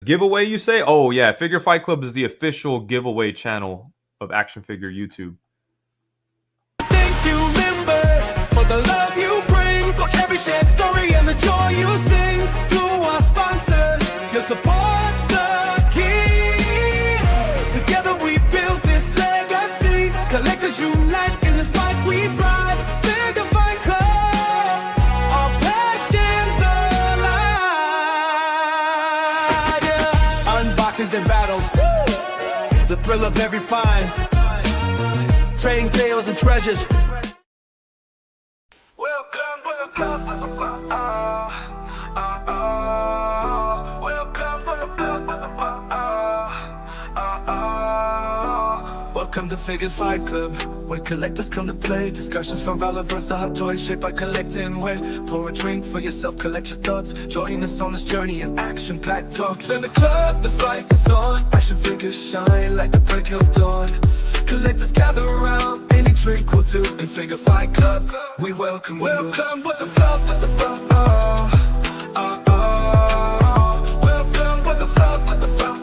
Giveaway, you say? Oh, yeah. Figure Fight Club is the official giveaway channel of Action Figure YouTube. Thank you, members, for the love you bring, for every shared story and the joy you sing. To our sponsors, your support's the key. Together we build this legacy. Collectors unite in this fight we thrive. Figure Fight Club, our passions alive. Yeah. Unboxings and battles, the thrill of every find. Trading tales and treasures. Welcome, welcome to Figure Fight Club, where collectors come to play. Discussions from relevance to hot toys shaped by collecting. Where pour a drink for yourself, collect your thoughts. Join us on this journey in action-packed talks. In the club, the fight is on. Action figures shine like the break of dawn. Collectors gather around, any drink will do. In Figure Fight Club, we welcome you. Welcome with the flow, with the flow. Welcome with the flow, with the flow.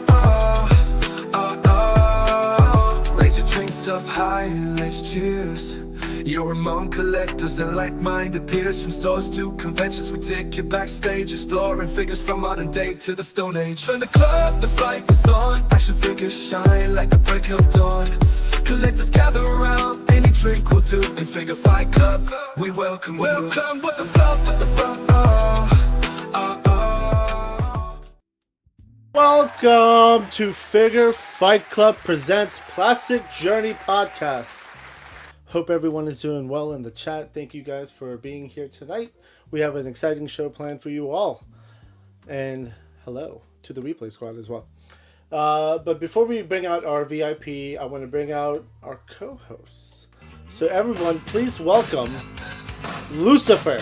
Raise your drinks up high and let's cheers. You're among collectors and like-minded peers. From stores to conventions, we take you backstage, exploring figures from modern day to the Stone Age. In the club, the fight is on. Action figures shine like the break of dawn. Collectors gather around, any drink will do. In Figure Fight Club, we welcome you. Welcome with the flow, with the flow. Welcome to Figure Fight Club presents Plastic Journey Podcast. Hope everyone is doing well in the chat. Thank you guys for being here tonight. We have an exciting show planned for you all. And hello to the replay squad as well. But before we bring out our VIP, I want to bring out our co-hosts. So everyone, please welcome Lucifer.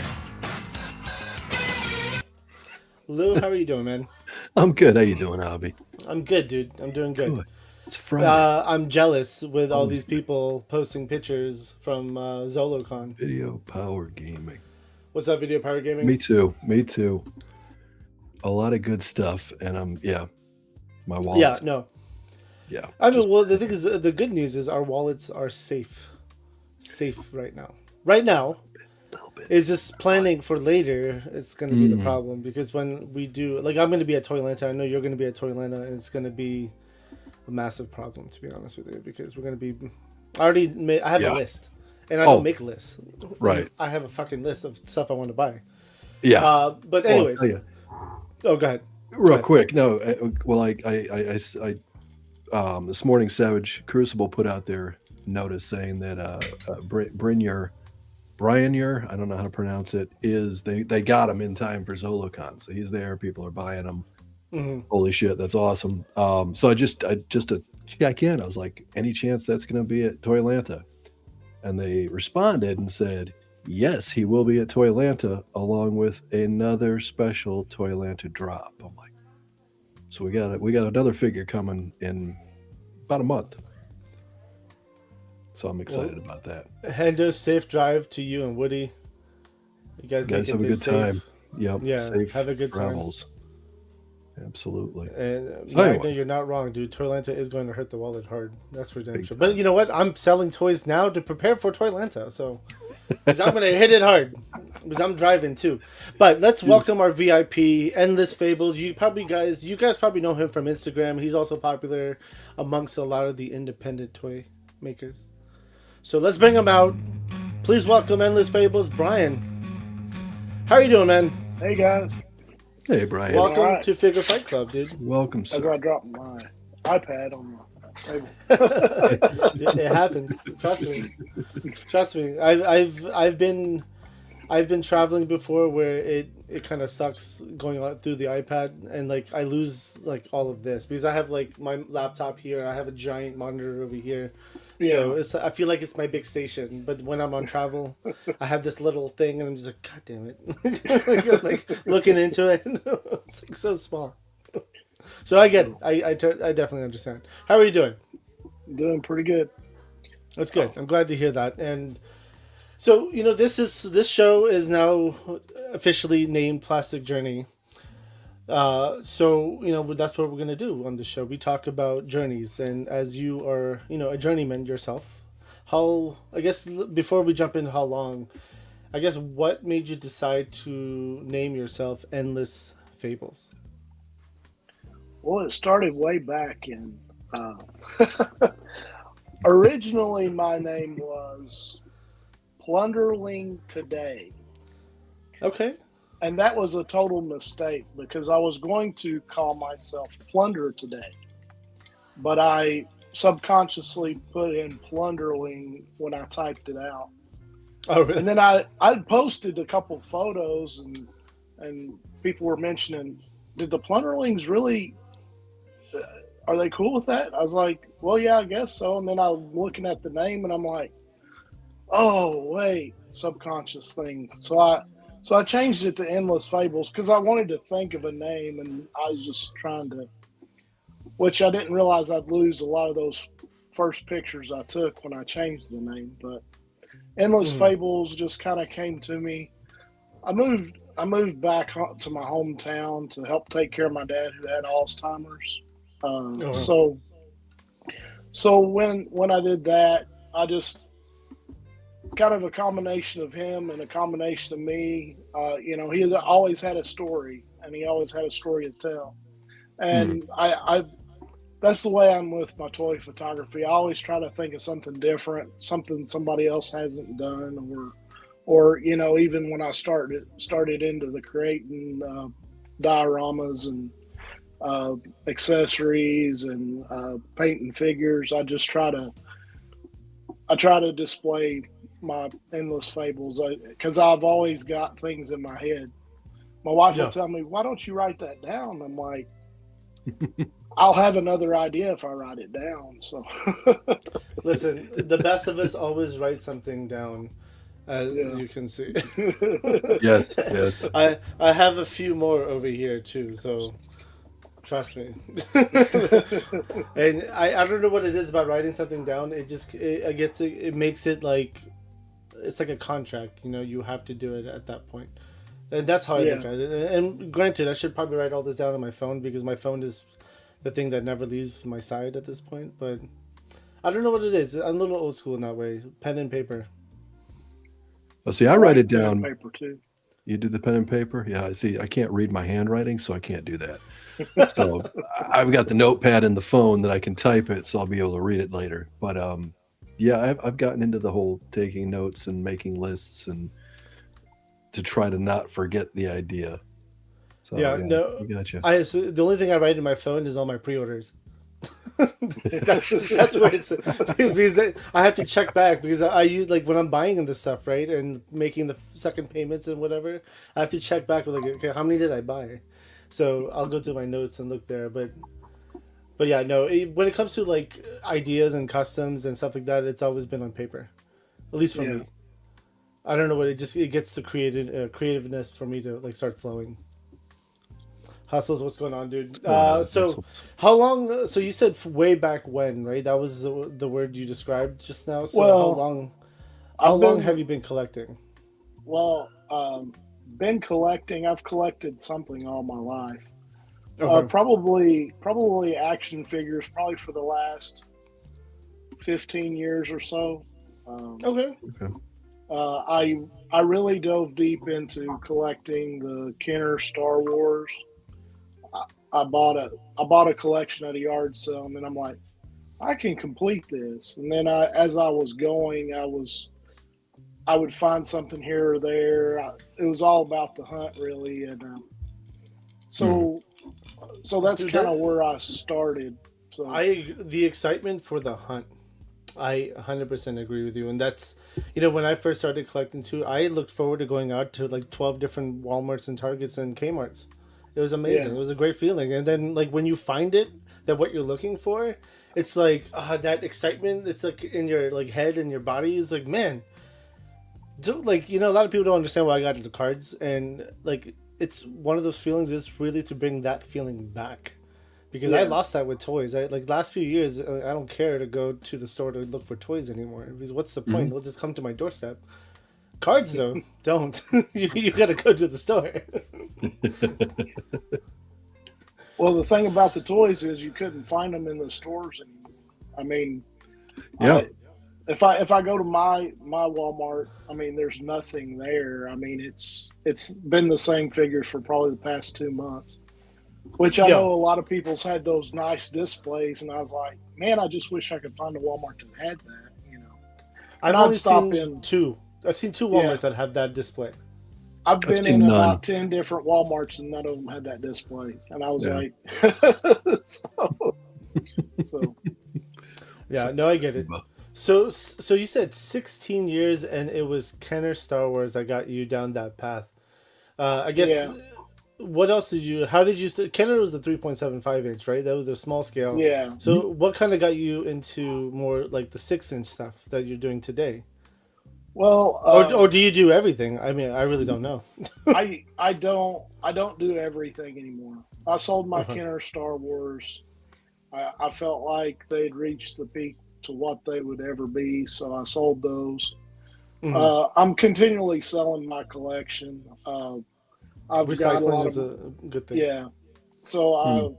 Lou, how are you doing, man? I'm good. How you doing, Abby? I'm good, dude. I'm doing good. It's Friday. I'm jealous with all these people posting pictures from ZoloCon. Video Power Gaming. What's that, Video Power Gaming? Me too. A lot of good stuff, and my wallet. Yeah, no. Yeah. I mean, well, the thing is, the good news is our wallets are safe right now. Right now, it's just planning for later. It's going to be the problem, because when we do, like, I'm going to be at Toylanta. I know you're going to be at Toylanta, and it's going to be a massive problem, to be honest with you, because we're going to be. I have a list, and I don't make lists. Right. I have a fucking list of stuff I want to buy. Yeah. But anyways. Oh, go ahead. Real quick. No. Well, I this morning, Savage Crucible put out their notice saying that Brynjar, I don't know how to pronounce it, they got him in time for ZoloCon, so he's there. People are buying him. Mm-hmm. Holy shit, that's awesome. So I just to check in, I was like, any chance that's going to be at Toylanta? And they responded and said, yes, he will be at Toylanta along with another special Toylanta drop. I'm like, so we got another figure coming in about a month. So I'm excited about that. Hendo, safe drive to you and Woody. You guys have a good time. Yep. Yeah, safe have a good travels. time. Absolutely. And Magna, you're not wrong, dude. Toylanta is going to hurt the wallet hard. That's for damn sure. But you know what? I'm selling toys now to prepare for Toylanta, so because I'm going to hit it hard because I'm driving too. But let's welcome our VIP, Endless Fables. You guys probably know him from Instagram. He's also popular amongst a lot of the independent toy makers. So let's bring him out. Please welcome Endless Fables, Brian. How are you doing, man? Hey guys. Hey, Brian. Welcome to Figure Fight Club, dude. Welcome, sir. As I dropped my iPad on the table. It happens. Trust me. I've been traveling before where it kind of sucks going out through the iPad, and like I lose like all of this because I have like my laptop here. I have a giant monitor over here. Yeah. So I feel like it's my big station, but when I'm on travel, I have this little thing, and I'm just like, God damn it! like looking into it, it's like so small. So I get it. I definitely understand. How are you doing? Doing pretty good. That's good. I'm glad to hear that. And so this show is now officially named Plastic Journey. So that's what we're gonna do on the show. We talk about journeys, and as you are, a journeyman yourself, how I guess before we jump in, how long? I guess what made you decide to name yourself Endless Fables? Well, it started way back in. Originally, my name was Plunderling Today. Okay. And that was a total mistake because I was going to call myself Plunder Today. But I subconsciously put in Plunderling when I typed it out. Oh, really? And then I posted a couple photos and people were mentioning, did the Plunderlings really, are they cool with that? I was like, well, yeah, I guess so. And then I was looking at the name and I'm like, oh, wait, subconscious thing. So I changed it to Endless Fables because I wanted to think of a name and I was just trying to, which I didn't realize I'd lose a lot of those first pictures I took when I changed the name. But Endless Fables just kind of came to me. I moved back to my hometown to help take care of my dad who had Alzheimer's. So when I did that, I just kind of a combination of him and a combination of me. He had always had a story, and he always had a story to tell. And I that's the way I'm with my toy photography. I always try to think of something different, something somebody else hasn't done, or even when I started into the creating dioramas and accessories and painting figures, I try to display my Endless Fables because I've always got things in my head. My wife will tell me, why don't you write that down? I'm like, I'll have another idea if I write it down. So listen, the best of us always write something down, as you can see. Yes. I have a few more over here too, so trust me. And I don't know what it is about writing something down. It makes it like it's like a contract. You have to do it at that point. And that's how I look at it. And granted, I should probably write all this down on my phone because my phone is the thing that never leaves my side at this point. But I don't know what it is. I'm a little old school in that way. Pen and paper. Oh, see, I write it down. Paper too. You do the pen and paper? Yeah, see, I can't read my handwriting, so I can't do that. So I've got the notepad in the phone that I can type it, so I'll be able to read it later. But yeah, I've gotten into the whole taking notes and making lists and to try to not forget the idea. So, no, I gotcha. So the only thing I write in my phone is all my pre-orders. that's where it's because I have to check back because I use like when I'm buying this stuff, right, and making the second payments and whatever. I have to check back with like, okay, how many did I buy? So I'll go through my notes and look there, but yeah, no. When it comes to like ideas and customs and stuff like that, it's always been on paper, at least for me. I don't know what it gets the creativeness for me to like start flowing. Hustles, what's going on, dude? So how long? So you said way back when, right? That was the word you described just now. So how long have you been collecting? Well, been collecting. I've collected something all my life. Okay. Probably action figures. Probably for the last 15 years or so. Okay. I really dove deep into collecting the Kenner Star Wars. I bought a collection at a yard sale, and then I'm like, I can complete this. And then as I was going, I would find something here or there. It was all about the hunt, really, and so that's kind of where I started. So the excitement for the hunt. I 100% agree with you, and that's when I first started collecting too. I looked forward to going out to like 12 different Walmarts and Targets and Kmart's. It was amazing. It was a great feeling. And then like when you find it, that what you're looking for, it's like that excitement. It's like in your like head and your body is like, man. Like a lot of people don't understand why I got into cards, and like it's one of those feelings is really to bring that feeling back, because I lost that with toys. Like last few years, I don't care to go to the store to look for toys anymore. Because what's the point? They'll just come to my doorstep. Cards though, don't. You gotta go to the store. Well, the thing about the toys is you couldn't find them in the stores anymore. I mean, Yeah. if I go to my Walmart, I mean, there's nothing there. I mean, it's been the same figures for probably the past 2 months, which I know a lot of people's had those nice displays, and I was like, man, I just wish I could find a Walmart that had that. You know, I've I'd only stop seen in- two. I've seen two Walmarts that have that display. I've been seen in none. about 10 different Walmarts, and none of them had that display, and I was Yeah. like, so Yeah, no, I get it. So you said 16 years, and it was Kenner Star Wars that got you down that path. I guess. Yeah. What else did you? How did you? Kenner was the 3.75 inch, right? That was the small scale. yeah. So what kind of got you into more like the 6-inch stuff that you're doing today? Well, Or do you do everything? I mean, I really don't know. I don't do everything anymore. I sold my Kenner Star Wars. I felt like they'd reached the peak to what they would ever be, so I sold those. I'm continually selling my collection. I've got a lot Recycling is a good thing. yeah. So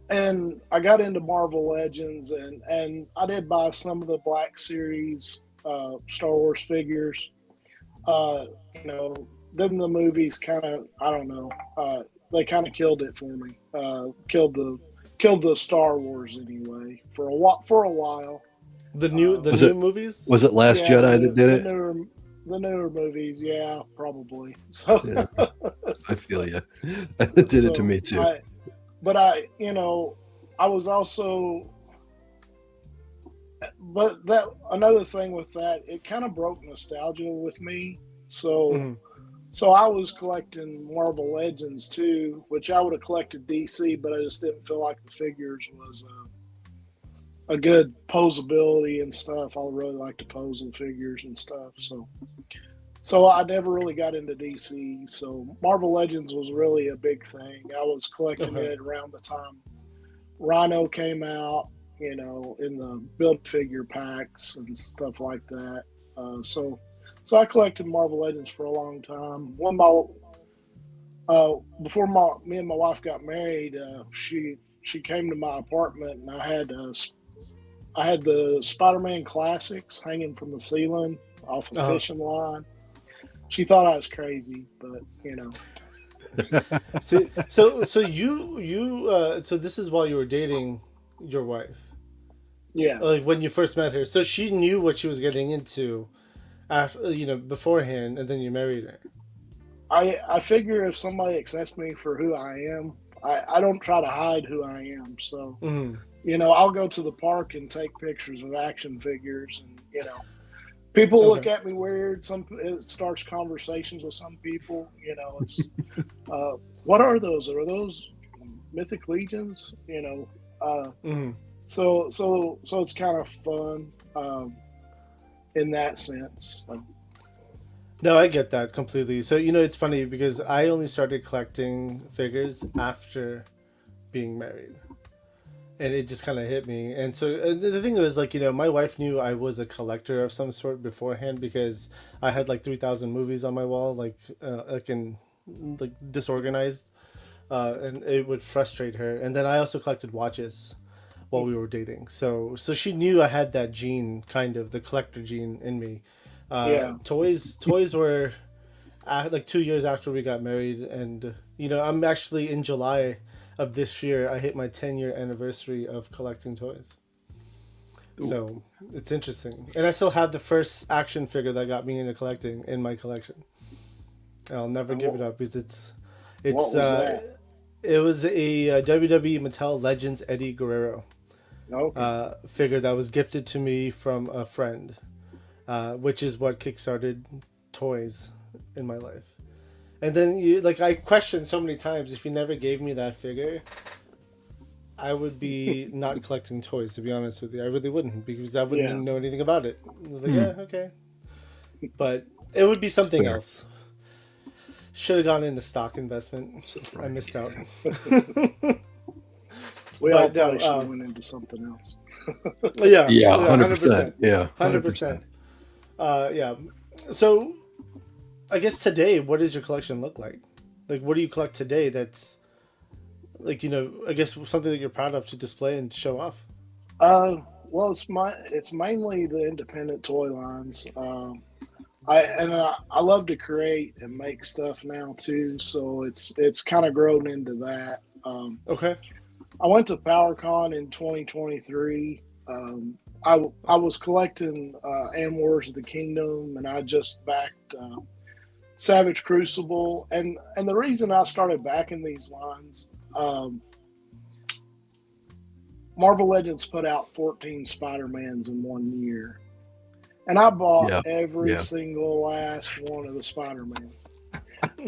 and I got into Marvel Legends, and I did buy some of the Black Series Star Wars figures. You know, then the movies kind of, I don't know, they kind of killed it for me. Killed the Star Wars anyway for a while. The new movies. Was it Last Jedi that did it? The newer movies, yeah, probably. So Yeah. I feel you. It did it to me too. I was also, but that another thing with that, it kind of broke nostalgia with me. So, so I was collecting Marvel Legends too, which I would have collected DC, but I just didn't feel like the figures was a good posability and stuff. I really like to pose the figures and stuff. So I never really got into DC. So Marvel Legends was really a big thing. I was collecting it around the time Rhino came out, you know, in the build figure packs and stuff like that. So I collected Marvel Legends for a long time. Before me and my wife got married, she came to my apartment, and I had the Spider-Man classics hanging from the ceiling off a fishing line. She thought I was crazy, but you know. So this is while you were dating your wife. Yeah. Like when you first met her. So she knew what she was getting into after, beforehand, and then you married her. I figure if somebody accepts me for who I am, I don't try to hide who I am. So, I'll go to the park and take pictures of action figures, and, people look at me weird. It starts conversations with some people, it's, what are those? Are those Mythic Legions? So it's kind of fun, in that sense. No, I get that completely. So, it's funny because I only started collecting figures after being married. And it just kind of hit me. And so the thing was, my wife knew I was a collector of some sort beforehand because I had 3,000 movies on my wall, disorganized. And it would frustrate her. And then I also collected watches while we were dating. So she knew I had that gene, kind of, the collector gene in me. Toys were 2 years after we got married, and I'm actually in July of this year I hit my 10-year anniversary of collecting toys. Ooh. So it's interesting, and I still have the first action figure that got me into collecting in my collection. I'll never give it up because it's what was that? It was a WWE Mattel Legends Eddie Guerrero figure that was gifted to me from a friend. Which is what kickstarted toys in my life. And then I questioned so many times, if you never gave me that figure, I would be not collecting toys, to be honest with you. I really wouldn't, because I wouldn't know anything about it. I was like, yeah, okay. But it would be something else. Should have gone into stock investment. I missed out. We all probably should have went into something else. Yeah, 100%. Yeah, 100%. Yeah. So, I guess today, what does your collection look like? What do you collect today that's Like, I guess something that you're proud of to display and show off. Well, it's mainly the independent toy lines. I love to create and make stuff now too, so it's kind of grown into that. Okay. I went to PowerCon in 2023. I was collecting Animal Wars of the Kingdom, and I just backed Savage Crucible, and the reason I started backing these lines, Marvel Legends put out 14 Spider-Mans in 1 year, and I bought every single last one of the Spider-Mans.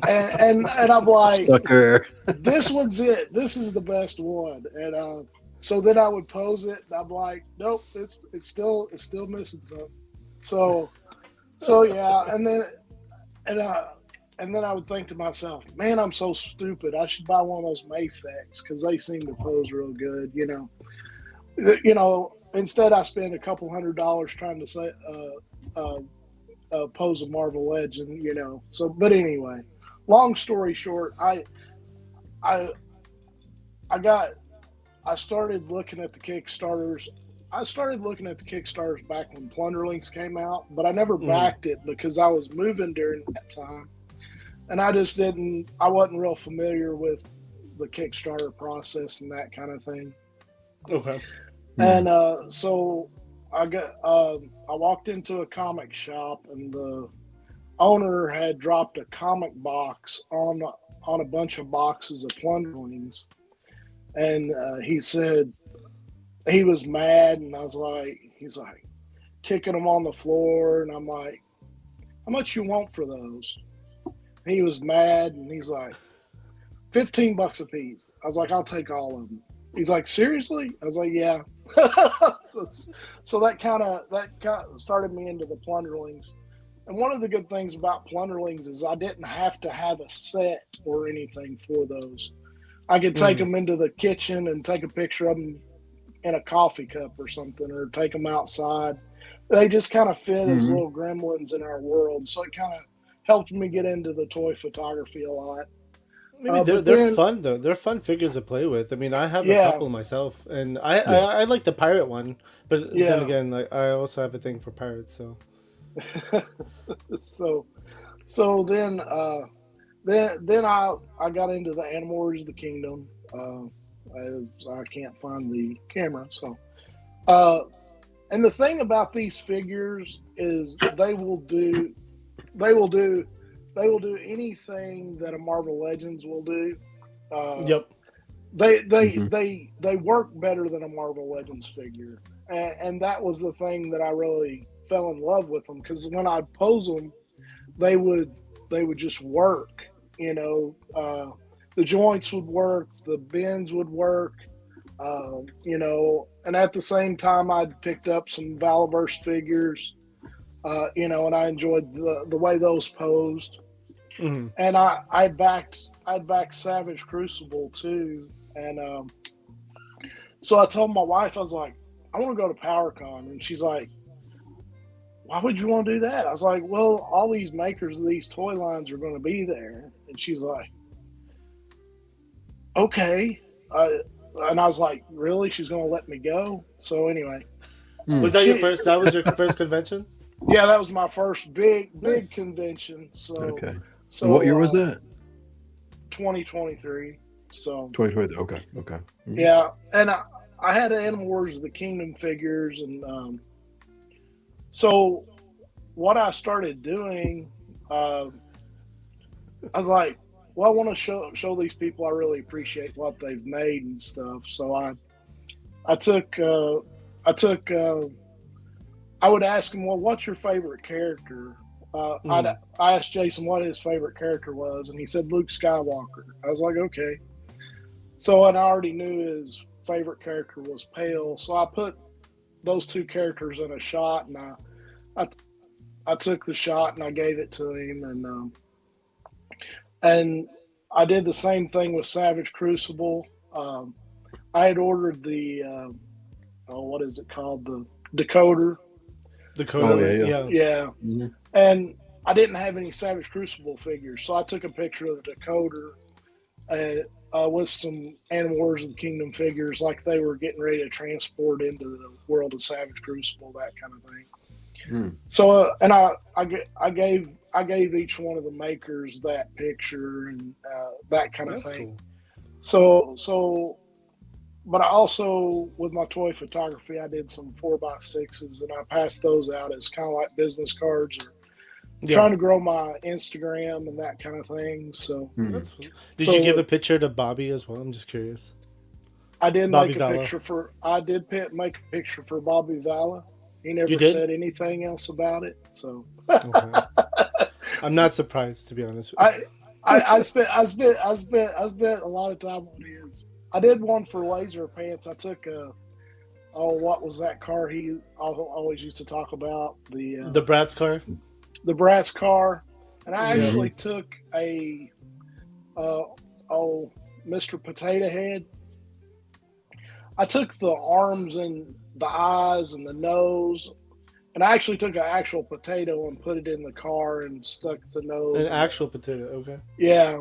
And I'm like, Sucker. this one's it. This is the best one. And so then I would pose it, and I'm like, nope, it's still missing something. So yeah, and then I would think to myself, man, I'm so stupid. I should buy one of those Mayfex because they seem to pose real good, Instead, I spend a couple $100 trying to say pose a Marvel Legend, So, but anyway, long story short, I started looking at the Kickstarters. I started looking at the Kickstarters back when Plunderlings came out, but I never backed it because I was moving during that time, and I wasn't real familiar with the Kickstarter process and that kind of thing. Okay. And so I walked into a comic shop, and the owner had dropped a comic box on a bunch of boxes of Plunderlings, and he said he was mad, and he's like kicking them on the floor, and I'm like, how much you want for those? He was mad, and he's like, $15 a piece. I was like, I'll take all of them. He's like, seriously? I was like, yeah. so that kind of started me into the Plunderlings. And one of the good things about Plunderlings is I didn't have to have a set or anything for those. I could take them into the kitchen and take a picture of them in a coffee cup or something, or take them outside. They just kind of fit as little gremlins in our world. So it kind of helped me get into the toy photography a lot. They're fun though. They're fun figures to play with. I mean, I have a couple myself, and I like the pirate one, but then again, like I also have a thing for pirates. So, so then I got into the Animal Wars of the Kingdom. I can't find the camera, so. And the thing about these figures is they will do anything that a Marvel Legends will do. Yep. They work better than a Marvel Legends figure, and that was the thing that I really fell in love with them, because when I'd pose them, they would just work. The joints would work, the bends would work. And at the same time, I'd picked up some Valaverse figures, and I enjoyed the way those posed. Mm-hmm. And I'd backed Savage Crucible too, and so I told my wife, I was like, I want to go to PowerCon, and she's like, why would you want to do that? I was like, well, all these makers of these toy lines are going to be there, and she's like, okay. And I was like, really? She's going to let me go? So anyway. Was that your first? That was your first convention? Yeah, that was my first big convention. So, okay. So what year was that? 2023. So 2023. Okay. Mm-hmm. Yeah, and I had Animal Wars of the Kingdom figures, and so what I started doing, I was like, well, I want to show these people I really appreciate what they've made and stuff. So I would ask him, well, what's your favorite character? I asked Jason what his favorite character was, and he said Luke Skywalker. I was like, okay. So, and I already knew his favorite character was Pale, so I put those two characters in a shot, and I took the shot and I gave it to him, and I did the same thing with Savage Crucible. I had ordered the what is it called? The decoder. Decoder, yeah. Mm-hmm. And I didn't have any Savage Crucible figures, so I took a picture of the decoder with some Animal Wars of the Kingdom figures, like they were getting ready to transport into the world of Savage Crucible, that kind of thing. So, and I gave each one of the makers that picture and that kind of thing. Cool. So, but I also, with my toy photography, I did some 4x6s, and I passed those out as kind of like business cards, or trying to grow my Instagram and that kind of thing. So, did you give a picture to Bobby as well? I'm just curious. I did make a picture for. I did make a picture for Bobby Valla. He never said anything else about it. So, I'm not surprised, to be honest. I spent a lot of time on his. I did one for Laser Pants. I took what was that car he always used to talk about? The Bratz car. The Bratz car, and I actually took a Mr. Potato Head. I took the arms and the eyes and the nose, and I actually took an actual potato and put it in the car and stuck the nose. An actual potato, okay. Yeah.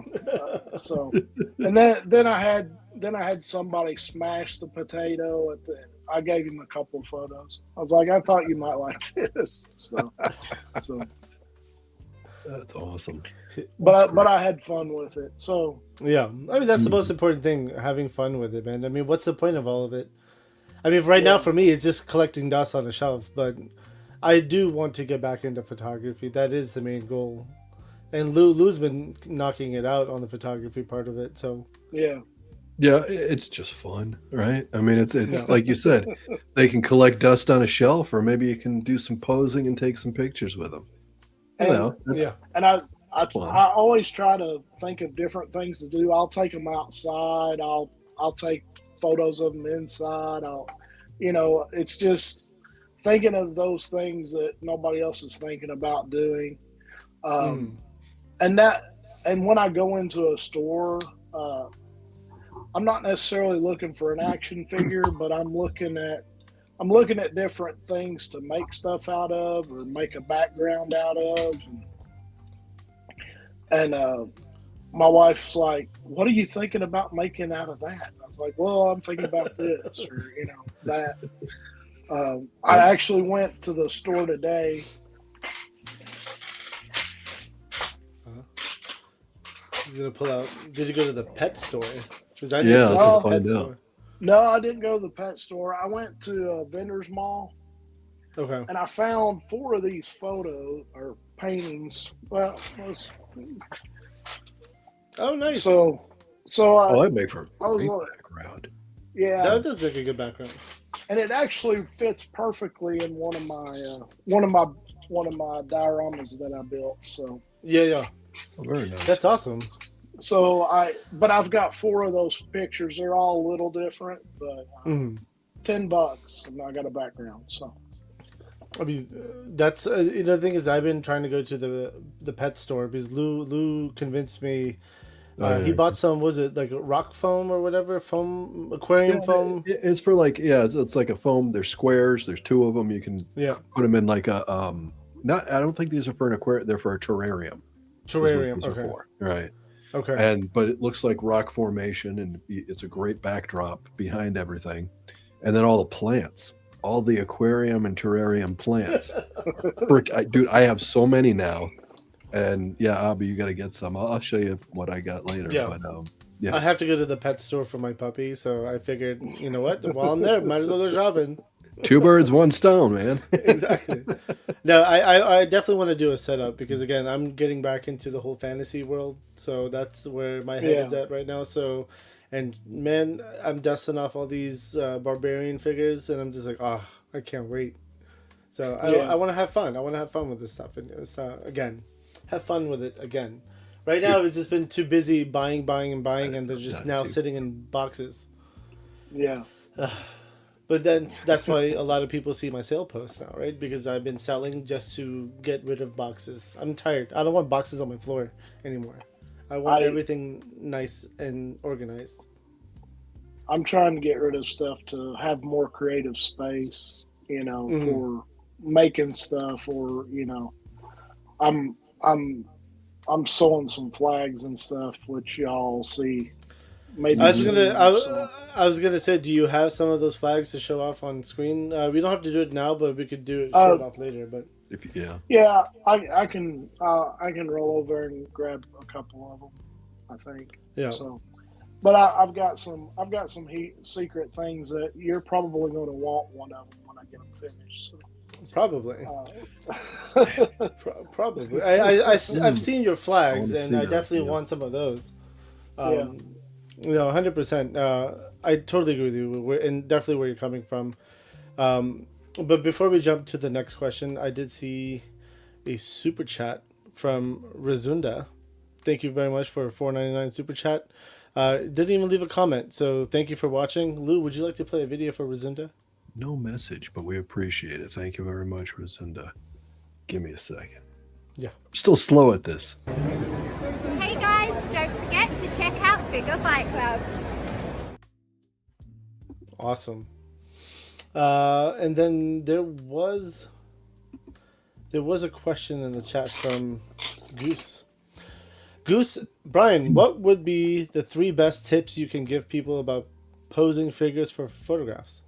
So, and then I had somebody smash the potato at the. I gave him a couple of photos. I was like, I thought you might like this. So. That's awesome. But I had fun with it. So yeah, I mean that's the most important thing, having fun with it, man. I mean, what's the point of all of it? I mean, right now for me, it's just collecting dust on a shelf. But I do want to get back into photography. That is the main goal. And Lou's been knocking it out on the photography part of it. So yeah, it's just fun, right? I mean, it's like you said, they can collect dust on a shelf, or maybe you can do some posing and take some pictures with them. And I always try to think of different things to do. I'll take them outside. I'll take photos of them inside. It's just thinking of those things that nobody else is thinking about doing. And when I go into a store, I'm not necessarily looking for an action figure, but I'm looking at different things to make stuff out of, or make a background out of. And my wife's like, "What are you thinking about making out of that?" I was like, "Well, I'm thinking about this, or that." I actually went to the store today. He's gonna pull out. Did you go to the pet store? Let's find out. No, I didn't go to the pet store. I went to a vendor's mall. Okay. And I found 4 of these photos or paintings. Well, oh, nice. So that make for a great background. Yeah, that does make a good background. And it actually fits perfectly in one of my dioramas that I built. So yeah. Oh, very nice. That's awesome. So I've got 4 of those pictures. They're all a little different, but $10, and I got a background. So, I mean, that's the thing is, I've been trying to go to the pet store because Lou convinced me. He bought some. Was it like rock foam or whatever? Foam, aquarium foam. It's for it's like a foam. There's squares. There's 2 of them. You can put them in like a I don't think these are for an aquarium. They're for a terrarium. Terrarium. Okay. Right. Okay. But it looks like rock formation, and it's a great backdrop behind everything. And then all the plants, all the aquarium and terrarium plants. Dude, I have so many now. And Abby, you got to get some. I'll show you what I got later. Yeah. But, I have to go to the pet store for my puppy, so I figured, you know what? While I'm there, might as well go shopping. 2 birds, 1 stone, man. Exactly. No, I definitely want to do a setup because, again, I'm getting back into the whole fantasy world. So that's where my head is at right now. So, and man, I'm dusting off all these barbarian figures, and I'm just like, I can't wait. So I want to have fun. I want to have fun with this stuff. And so, again, have fun with it again. Right now, I've just been too busy buying, and they're just now sitting in boxes. Yeah. But then that's why a lot of people see my sale posts now, right? Because I've been selling just to get rid of boxes. I'm tired. I don't want boxes on my floor anymore. I want everything nice and organized. I'm trying to get rid of stuff to have more creative space, for making stuff, or I'm sewing some flags and stuff, which y'all see maybe. I was soon, gonna, so. I was gonna say, do you have some of those flags to show off on screen? We don't have to do it now, but we could do it, show it off later. But Yeah, I can roll over and grab a couple of them. I think. yeah, So, but I've got some secret things that you're probably going to want one of them when I get them finished. So. probably, probably. I've seen your flags, and I definitely want some of those. Yeah. 100%. I totally agree with you. And definitely where you're coming from. But before we jump to the next question, I did see a super chat from Razunda. Thank you very much for a $4.99 super chat. Didn't even leave a comment, so thank you for watching. Lou, would you like to play a video for Razunda? No message, but we appreciate it. Thank you very much, Razunda. Give me a second. Yeah. I'm still slow at this. Hey guys, don't forget to check out Figure Fight Club. Awesome. And then there was a question in the chat from Goose. Goose, Brian, what would be the 3 best tips you can give people about posing figures for photographs?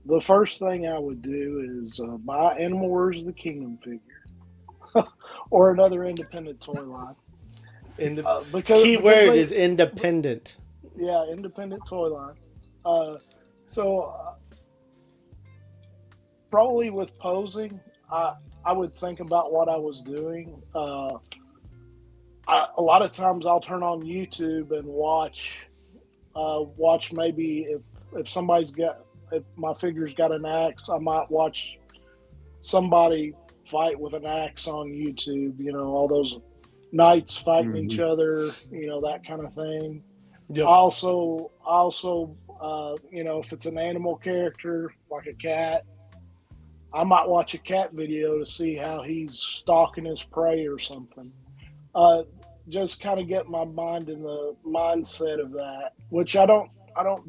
The first thing I would do is buy Animal Wars of the Kingdom figure or another independent toy line. Keyword is independent. Yeah, independent toy line. Probably with posing, I would think about what I was doing. A lot of times I'll turn on YouTube and watch maybe if my figure's got an axe, I might watch somebody fight with an axe on YouTube, all those knights fighting each other, that kind of thing. Yep. Also, if it's an animal character like a cat, I might watch a cat video to see how he's stalking his prey or something. Just kind of get my mind in the mindset of that, which I don't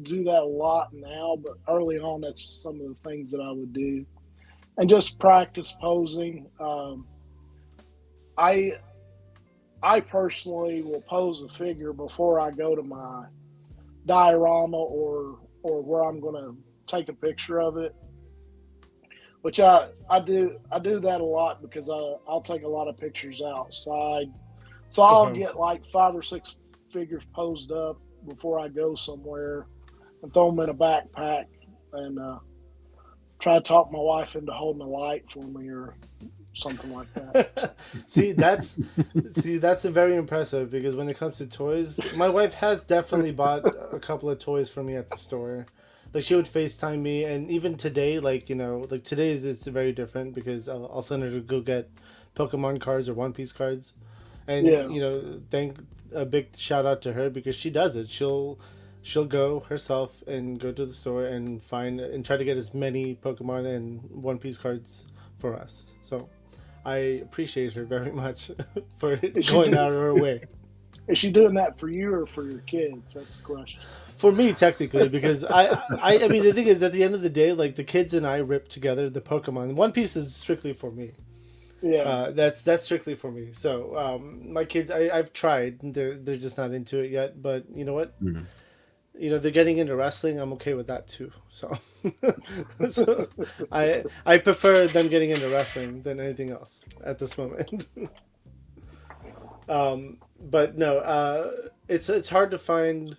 do that a lot now, but early on, that's some of the things that I would do, and just practice posing. I personally will pose a figure before I go to my diorama or where I'm going to take a picture of it, which I do that a lot because I'll take a lot of pictures outside. So I'll get like 5 or 6 figures posed up before I go somewhere and throw them in a backpack and try to talk my wife into holding a light for me or something like that. See, that's very impressive because when it comes to toys, my wife has definitely bought a couple of toys for me at the store. Like she would FaceTime me, and even today, like today's it's very different because I'll send her to go get Pokemon cards or One Piece cards. And thank a big shout out to her because she does it. She'll go herself and go to the store and find and try to get as many Pokemon and One Piece cards for us. So I appreciate her very much for going out of her way. Is she doing that for you or for your kids? That's the question. For me, technically, because I mean the thing is at the end of the day, like the kids and I rip together the Pokemon. One Piece is strictly for me. Yeah, that's strictly for me. So my kids, I've tried. They're just not into it yet. But you know what? Mm-hmm. They're getting into wrestling. I'm okay with that too. So, so I prefer them getting into wrestling than anything else at this moment. But no, it's hard to find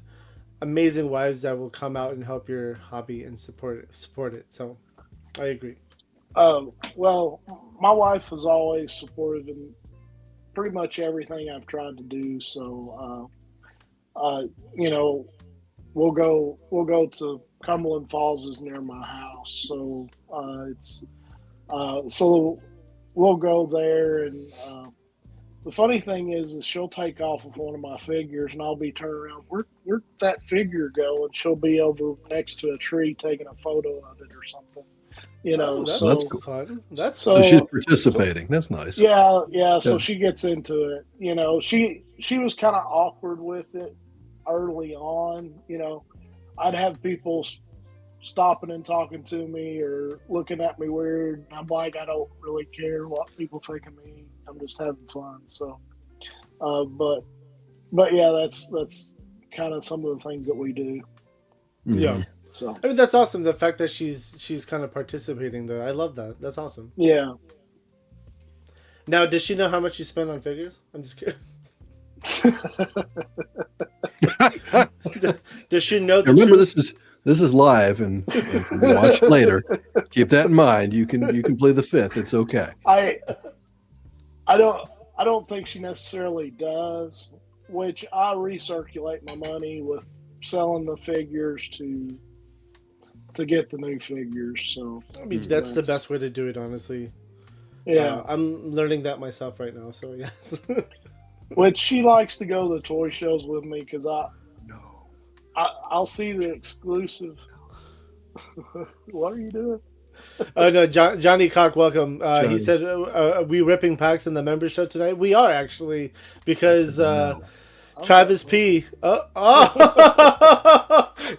amazing wives that will come out and help your hobby and support it. So, I agree. Well, my wife is always supportive in pretty much everything I've tried to do. So, we'll go to Cumberland Falls is near my house. So, so we'll go there. And, the funny thing is she'll take off with one of my figures and I'll be turned around. Where'd that figure go? And she'll be over next to a tree taking a photo of it or something. That's cool. fun. So she's participating. That's nice. Yeah. So she gets into it. She was kind of awkward with it early on. I'd have people stopping and talking to me or looking at me weird. I'm like, I don't really care what people think of me. I'm just having fun. So, but yeah, that's kind of some of the things that we do. Yeah. So I mean, that's awesome. The fact that she's kind of participating though. I love that. That's awesome. yeah. Now, does she know how much you spend on figures? I'm just curious. Does she know the Remember, truth? this is live, and watch later. Keep that in mind. You can play the fifth. It's okay. I don't think she necessarily does, which I recirculate my money with selling the figures to get the new figures. So I mean, that's the best way to do it, honestly. Yeah, I'm learning that myself right now. So yes. which she likes to go to the toy shows with me because I'll see the exclusive. What are you doing? Oh no, Johnny Cock, welcome. He said, "Are we ripping packs in the members show tonight?" We are actually because Travis P.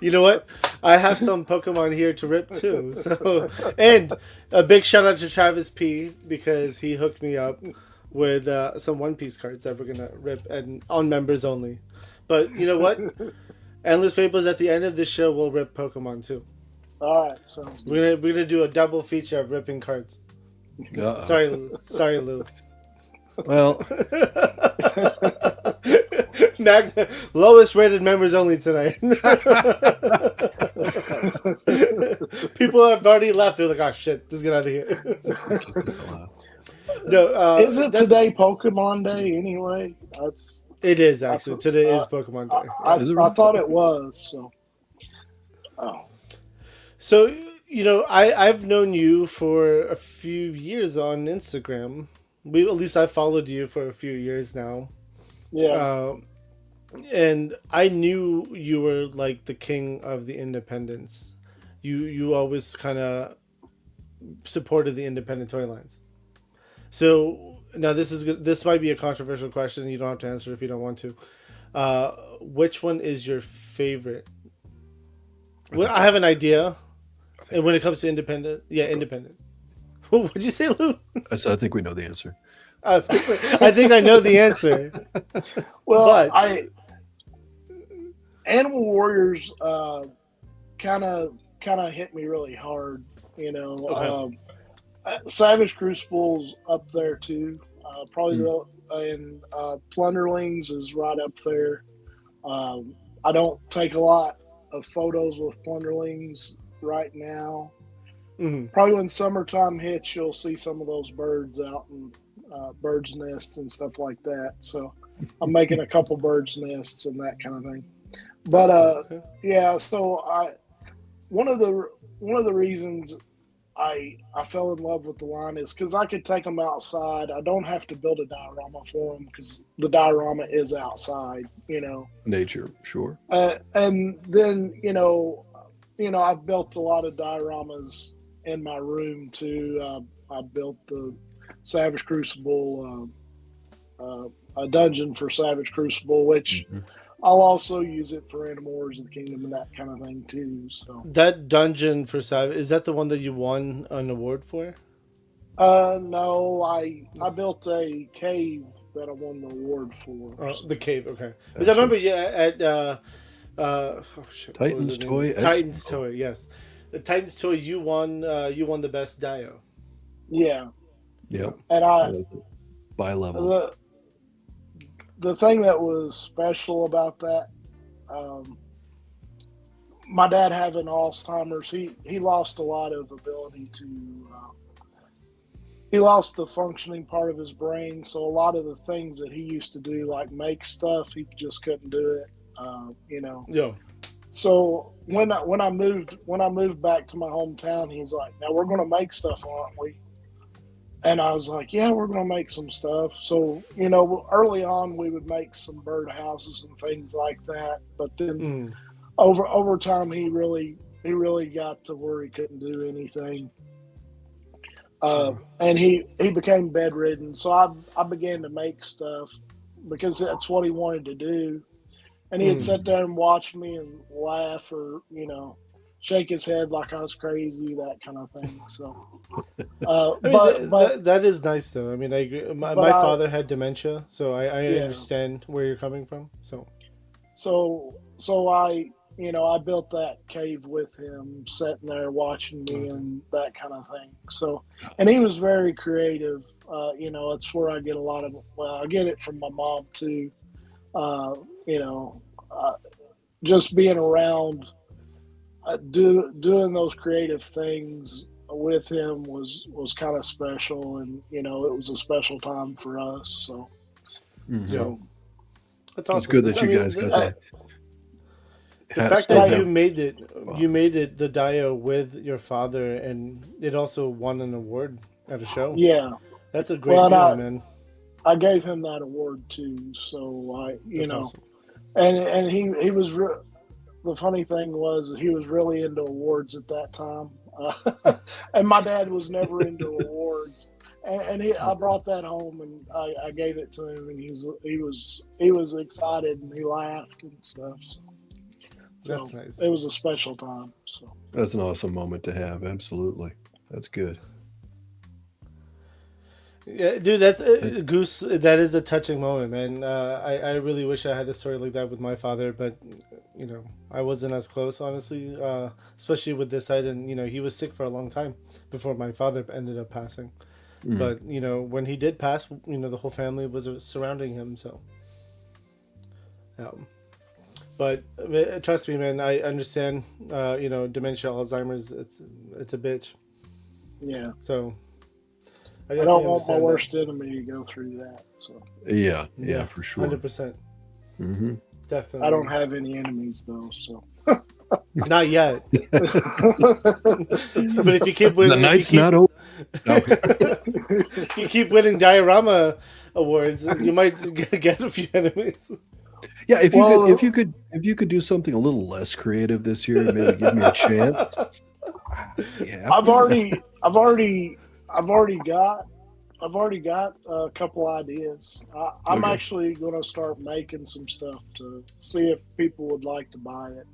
You know what? I have some Pokemon here to rip too. So, and a big shout out to Travis P. because he hooked me up with some One Piece cards that we're gonna rip and on members only. But you know what? Endless Fables at the end of this show will rip Pokemon too. All right, sounds good. We're gonna do a double feature of ripping cards. Sorry, Lou. Well, Lowest rated members only tonight. People have already left. They're like, "Oh shit, let's get out of here." No, is it today Pokemon Day anyway? It is actually. Today is Pokemon Day. I thought it was. So, So, you know, I've known you for a few years on Instagram. At least I followed you for a few years now. Yeah. And I knew you were like the king of the independents. You always kind of supported the independent toy lines. So now this might be a controversial question. You don't have to answer if you don't want to. Which one is your favorite? Well, I have an idea. And when it comes to independent. What'd you say, Lou? I said I think we know the answer. I think I know the answer. Well, Animal Warriors kind of hit me really hard. You know, Okay. Savage Crucible's up there too. Probably and Plunderlings is right up there. I don't take a lot of photos with Plunderlings right now. Mm-hmm. Probably when summertime hits, you'll see some of those birds out in birds' nests and stuff like that. So I'm making a couple birds' nests and that kind of thing. But yeah, so one of the reasons I fell in love with the line is because I could take them outside. I don't have to build a diorama for them because the diorama is outside. You know, Nature, sure. and then you know, I've built a lot of dioramas in my room too. I built the Savage Crucible, a dungeon for Savage Crucible, which I'll also use it for Animal Wars of the Kingdom and that kind of thing too. So that dungeon for Savage, is that the one that you won an award for? No, I built a cave that I won the award for. Oh, the cave, okay. Because I remember at Titan's Toy Expo. Titan's Toy, yes. The Titan's Toy, you won the best dio. Yeah. Yep. And by level. The thing that was special about that, my dad having Alzheimer's, he lost a lot of ability to. He lost the functioning part of his brain, so a lot of the things that he used to do, like make stuff, he just couldn't do it. You know. Yeah. So when I moved back to my hometown, he's like, "Now we're going to make stuff, aren't we?" And I was like, "Yeah, we're going to make some stuff." So you know, early on we would make some bird houses and things like that, but then over time he really got to where he couldn't do anything. And he became bedridden, so I began to make stuff because that's what he wanted to do. And he'd sit there and watch me and laugh or, you know, shake his head like I was crazy, that kind of thing. So, but that is nice though. I mean, I agree. My father had dementia, so I understand where you're coming from. So so I built that cave with him, sitting there watching me and that kind of thing. So, and he was very creative. It's where I get a lot of. Well, I get it from my mom too. Just being around, doing those creative things with him was kind of special, and it was a special time for us. So, so That's awesome. It's good that you guys got that. The fact that you made it the Dio with your father, and it also won an award at a show. Yeah, that's a great feeling, man. I gave him that award too. So Awesome. and he was. The funny thing was he was really into awards at that time, and my dad was never into awards. And I brought that home and I gave it to him, and he was excited and he laughed and stuff. So That's nice. It was a special time. So That's an awesome moment to have. Absolutely, that's good. Yeah, dude, that's Goose. That is a touching moment, man. I really wish I had a story like that with my father, but I wasn't as close, honestly. Especially with this side, and he was sick for a long time before my father ended up passing. But when he did pass, the whole family was surrounding him. So, but trust me, man, I understand. Dementia, Alzheimer's, it's a bitch. yeah. So. I don't want my worst enemy to go through that. So Yeah, for sure. 100%. Mm-hmm. Definitely. I don't have any enemies though. So not yet. But if you keep winning, The night's not over. No. if you keep winning diorama awards, you might get a few enemies. Yeah, if you could do something a little less creative this year, maybe give me a chance. Yeah, I've already got a couple ideas. I'm actually going to start making some stuff to see if people would like to buy it.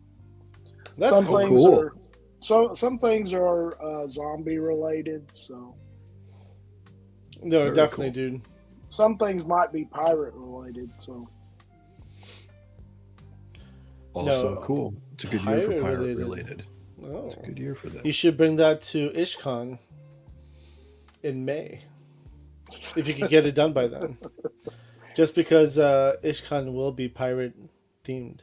That's some cool. things Cool. are some things are zombie related. So No, Very definitely, cool. dude. some things might be pirate related. So Also No. cool. It's a good year for Pirate pirate related. related. Oh. It's a good year for that. You should bring that to IshCon in May. If you could get it done by then. Just because IshCon will be pirate themed.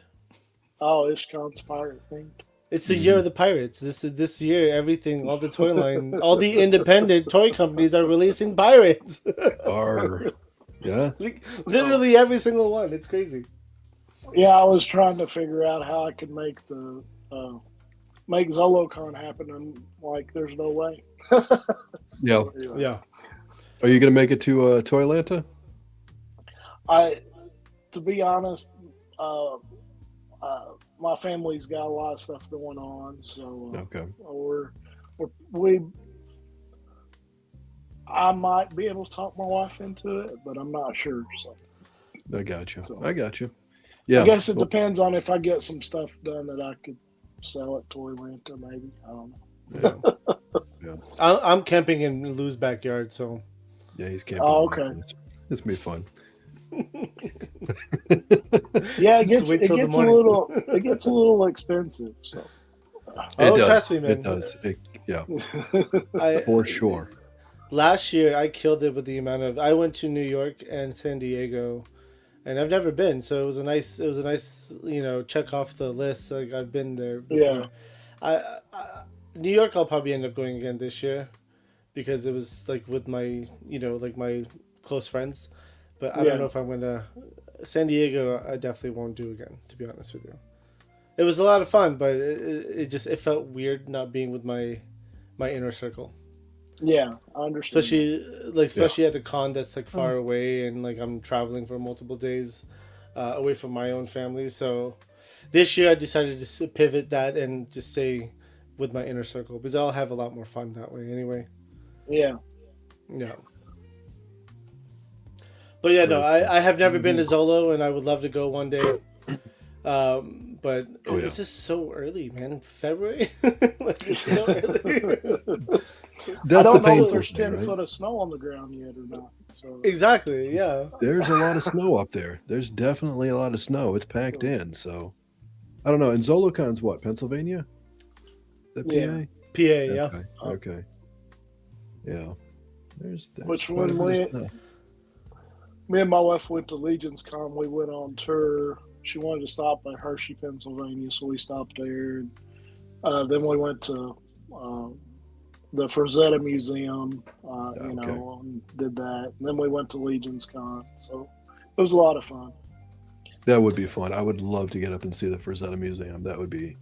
Ishkon's pirate themed. It's the year of the pirates. This year, everything, all the toy line, all the independent toy companies are releasing pirates. Yeah. Like, literally every single one. It's crazy. Yeah, I was trying to figure out how I could make the make ZoloCon happen. I'm like, there's no way. Yeah. Anyway. Yeah. Are you going to make it to Toylanta? To be honest, my family's got a lot of stuff going on, so Okay. I might be able to talk my wife into it, but I'm not sure. So I got you. So- I got you. Yeah. I guess it depends on if I get some stuff done that I could sell at Toylanta, maybe. I don't know. Yeah. I'm camping in Lou's backyard, so Yeah, he's camping. Oh, okay. It's gonna be fun. Yeah, it Just gets wait it till the gets a morning. little expensive. So Oh, It does. trust me, man. It does. Yeah, I, for sure. last year I killed it with the amount of I went to New York and San Diego, and I've never been, so it was a nice check off the list. Like, I've been there before. Yeah. New York I'll probably end up going again this year because it was like with my my close friends, but I Yeah. don't know if I'm gonna. San Diego I definitely won't do again, to be honest with you. It was a lot of fun, but it felt weird not being with my inner circle. Yeah, I understand. Especially at a con that's like far away, and like I'm traveling for multiple days away from my own family. So this year I decided to pivot that and just stay with my inner circle because I'll have a lot more fun that way anyway. Yeah. Yeah. But yeah, no, I have never been to Zolo, and I would love to go one day. But it's just so early, man. February? Like, it's so early. That's I don't the know if painful there's thing, 10 right? foot of snow on the ground yet or not. So Exactly, yeah. There's a lot of snow up there. There's definitely a lot of snow. It's packed in. So, I don't know. And Zolocon's what? Pennsylvania? The PA? Yeah. PA, yeah. Okay. Okay. Yeah. There's Which quite a one bit of went? stuff. Me and my wife went to Legion's Con. We went on tour. She wanted to stop at Hershey, Pennsylvania, so we stopped there. Then we went to the Frazetta Museum, and did that. And then we went to Legion's Con. So it was a lot of fun. That would be fun. I would love to get up and see the Frazetta Museum. That would be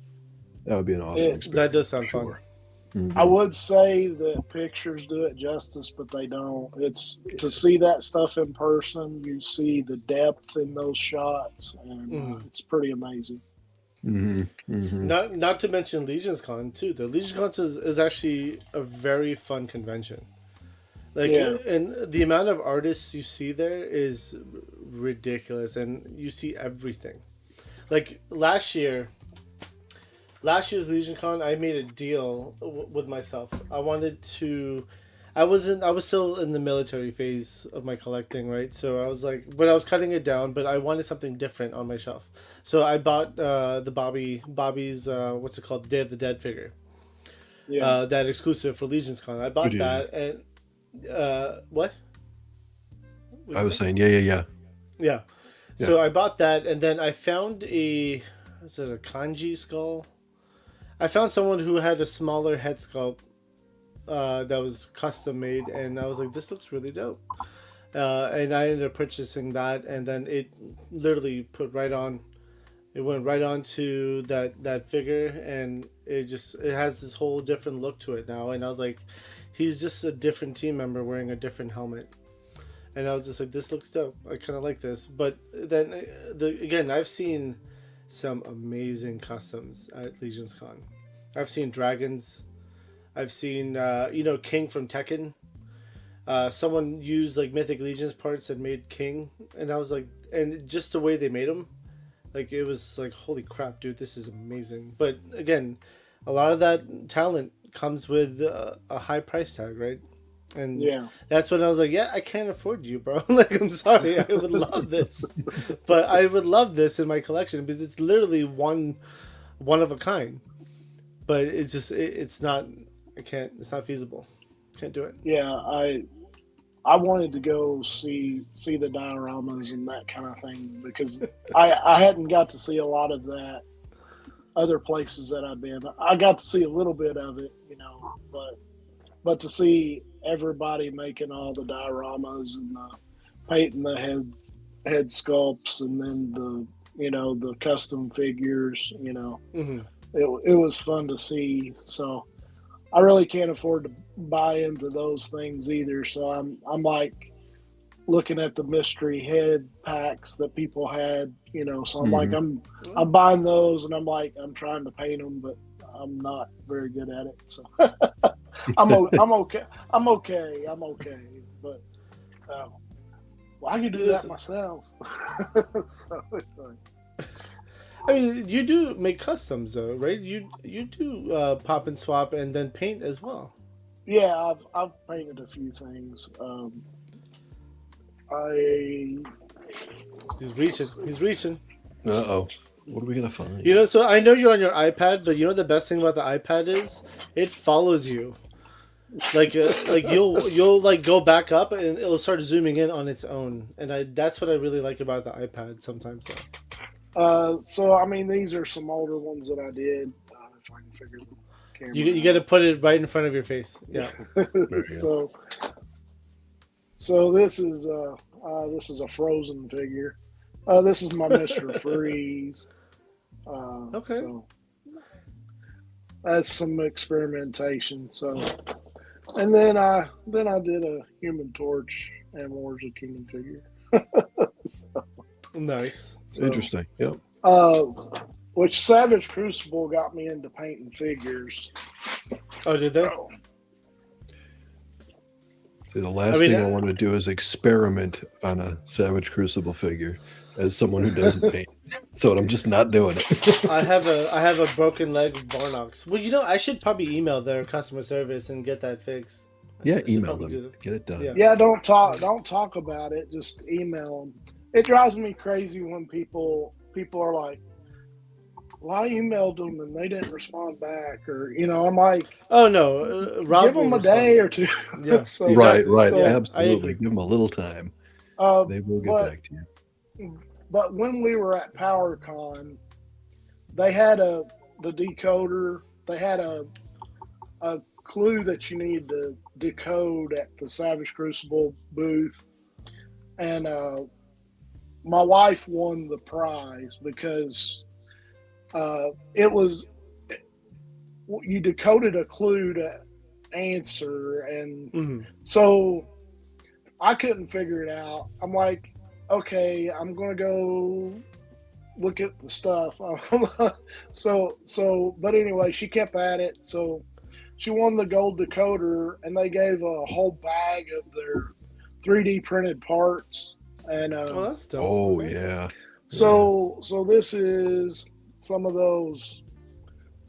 an awesome experience. That does sound for fun. sure. Mhm. I would say that pictures do it justice, but they don't. It's to see that stuff in person. You see the depth in those shots, and it's pretty amazing. Not to mention Legion's Con too. The Legion's Con is actually a very fun convention. And the amount of artists you see there is ridiculous, and you see everything. Like last year's Legion Con, I made a deal with myself. I was still in the military phase of my collecting, right? So I was like, but I was cutting it down, but I wanted something different on my shelf. So I bought the Bobby's what's it called, Day of the Dead figure. Yeah. That exclusive for Legion's Con. I bought that, and what? I was saying, yeah. So I bought that, and then I found is it a kanji skull? I found someone who had a smaller head sculpt that was custom made, and I was like, this looks really dope. And I ended up purchasing that, and then it literally went right on to that figure, and it has this whole different look to it now. And I was like, he's just a different team member wearing a different helmet. And I was just like, this looks dope. I kind of like this. But then, again, I've seen some amazing customs at Legion's Con. I've seen dragons. I've seen, King from Tekken. Someone used like Mythic Legion's parts and made King. And I was like, and just the way they made him, like, it was like, holy crap, dude, this is amazing. But again, a lot of that talent comes with a high price tag, right? And that's when I was like, yeah, I can't afford you, bro. Like, I'm sorry, I would love this, but I would love this in my collection because it's literally one of a kind. But it's just it's not. It's not feasible. Can't do it. Yeah, I wanted to go see the dioramas and that kind of thing because I hadn't got to see a lot of that other places that I've been. I got to see a little bit of it, but to see everybody making all the dioramas and painting the head sculpts and then the custom figures, it was fun to see. So I really can't afford to buy into those things either. So I'm like looking at the mystery head packs that people had, so I'm like, I'm buying those, and I'm like, I'm trying to paint them, but I'm not very good at it. So I'm okay. But I can do that myself. So it's like, I mean, you do make customs though, right? You do pop and swap and then paint as well. Yeah, I've painted a few things. He's reaching. Uh-oh. What are we gonna find? So I know you're on your iPad, but the best thing about the iPad is it follows you. Like you'll like go back up and it'll start zooming in on its own, and that's what I really like about the iPad sometimes. So I mean, these are some older ones that I did. If I can figure the camera. You got to put it right in front of your face. Yeah. So this is a Frozen figure. This is my Mr. Freeze. Okay. So that's some experimentation. So, and then I did a Human Torch and Wars of Kingdom figure. Nice. Interesting. Yep. Which Savage Crucible got me into painting figures. Oh, did they? See, the last thing I want to do is experiment on a Savage Crucible figure as someone who doesn't paint. So I'm just not doing it. I have a broken leg Varnox. Well, I should probably email their customer service and get that fixed. Email them. Get it done. Yeah, don't talk about it. Just email them. It drives me crazy when people are like, well, I emailed them and they didn't respond back, or I'm like, Oh no, Rob give them will a day or respond. two. Yeah, So, Right, right. So, I Absolutely. agree. Give them a little time. They will get but back to you. but when we were at PowerCon, they had the decoder. They had a clue that you need to decode at the Savage Crucible booth, and my wife won the prize because it was you decoded a clue to answer, and so I couldn't figure it out. I'm like, okay, I'm gonna go look at the stuff. But anyway, she kept at it. So she won the gold decoder, and they gave a whole bag of their 3D printed parts. And Oh, that's dope. Oh, Okay. yeah. so this is some of those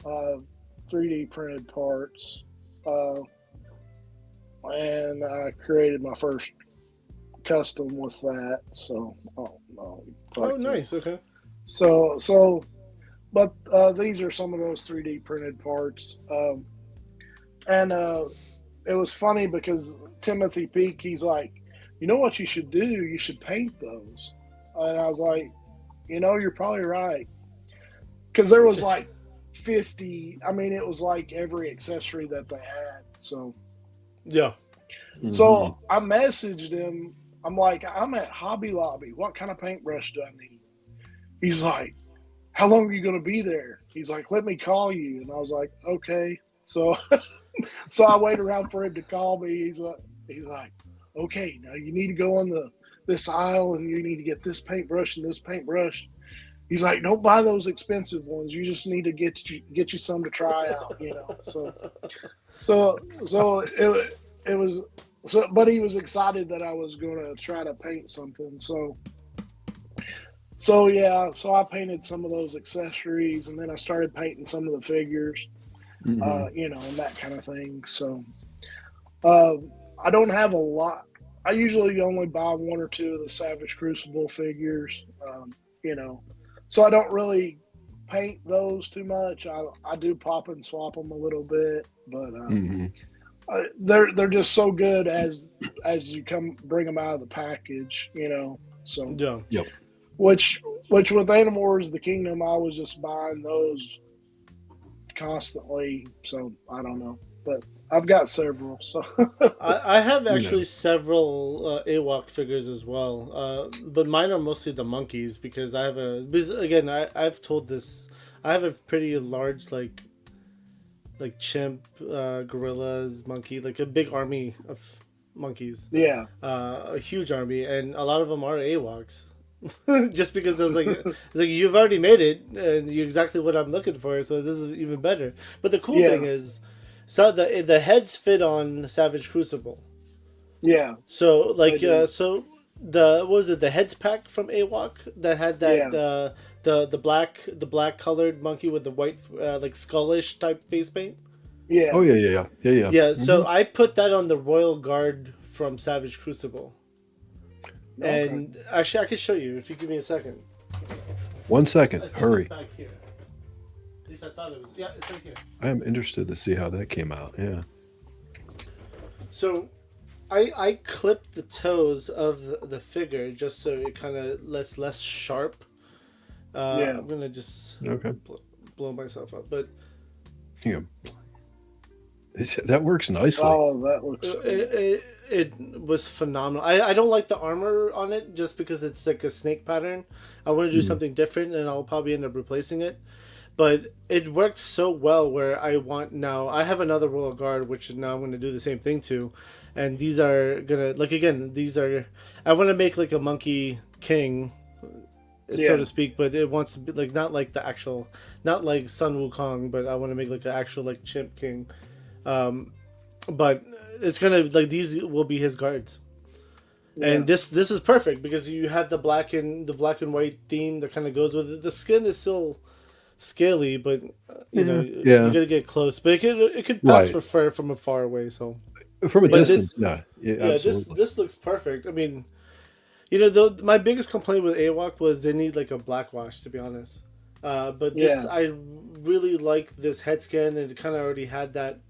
3D printed parts. And I created my first custom with that. So, Oh, nice. Okay. But these are some of those 3D printed parts. And it was funny because Timothy Peake, he's like, you know what you should do? You should paint those. And I was like, you're probably right. Because there was like 50, I mean, it was like every accessory that they had. So, Yeah. so I messaged him. I'm like, I'm at Hobby Lobby. What kind of paintbrush do I need? He's like, how long are you going to be there? He's like, let me call you. And I was like, okay. So, so I wait around for him to call me. He's like, okay, now you need to go on this aisle and you need to get this paintbrush and this paintbrush. He's like, don't buy those expensive ones. You just need to get you some to try out, So it was. So, but he was excited that I was going to try to paint something. So yeah. So I painted some of those accessories, and then I started painting some of the figures, and that kind of thing. So I don't have a lot. I usually only buy one or two of the Savage Crucible figures, So I don't really paint those too much. I do pop and swap them a little bit, but they're just so good as you bring them out of the package, So Yeah. Yep. Which with Animal Wars: The Kingdom, I was just buying those constantly. So I don't know, but I've got several. So I have actually several AWOC figures as well, but mine are mostly the monkeys because again I've told this, I have a pretty large like chimp, gorillas, monkey, like a big army of monkeys. yeah, A huge army, and a lot of them are AWOCs. Just because I was like, you've already made it, and you're exactly what I'm looking for, so this is even better. But the cool thing is, so the heads fit on Savage Crucible. yeah. So what was it, the heads pack from AWOC that had that the black colored monkey with the white like skullish type face paint. Yeah. Oh yeah. Yeah. So I put that on the Royal Guard from Savage Crucible. Okay. And actually, I could show you if you give me a second. 1 second. I think Hurry. it's back here. At least I thought it was. Yeah, it's right here. I am interested to see how that came out. Yeah. So, I clipped the toes of the figure just so it kind of less sharp. Yeah. I'm gonna just Okay. blow myself up, but Yeah. That works nicely. Oh, that looks. it was phenomenal. I don't like the armor on it just because it's like a snake pattern. I want to do something different, and I'll probably end up replacing it. But it works so well where I have another Royal Guard, which now I'm going to do the same thing to. And these are going to, I want to make like a monkey king, so to speak, but it wants to be like, not like Sun Wukong, but I want to make like an actual like chimp king. But it's going to, like, these will be his guards. And this is perfect because you have the black and white theme that kind of goes with it. The skin is still scaly, but you gotta get close. But it could pass for fur from afar away. So from a distance, absolutely. This looks perfect. I mean, my biggest complaint with AWOC was they need like a black wash. To be honest, But this, I really like this head scan, and it kind of already had that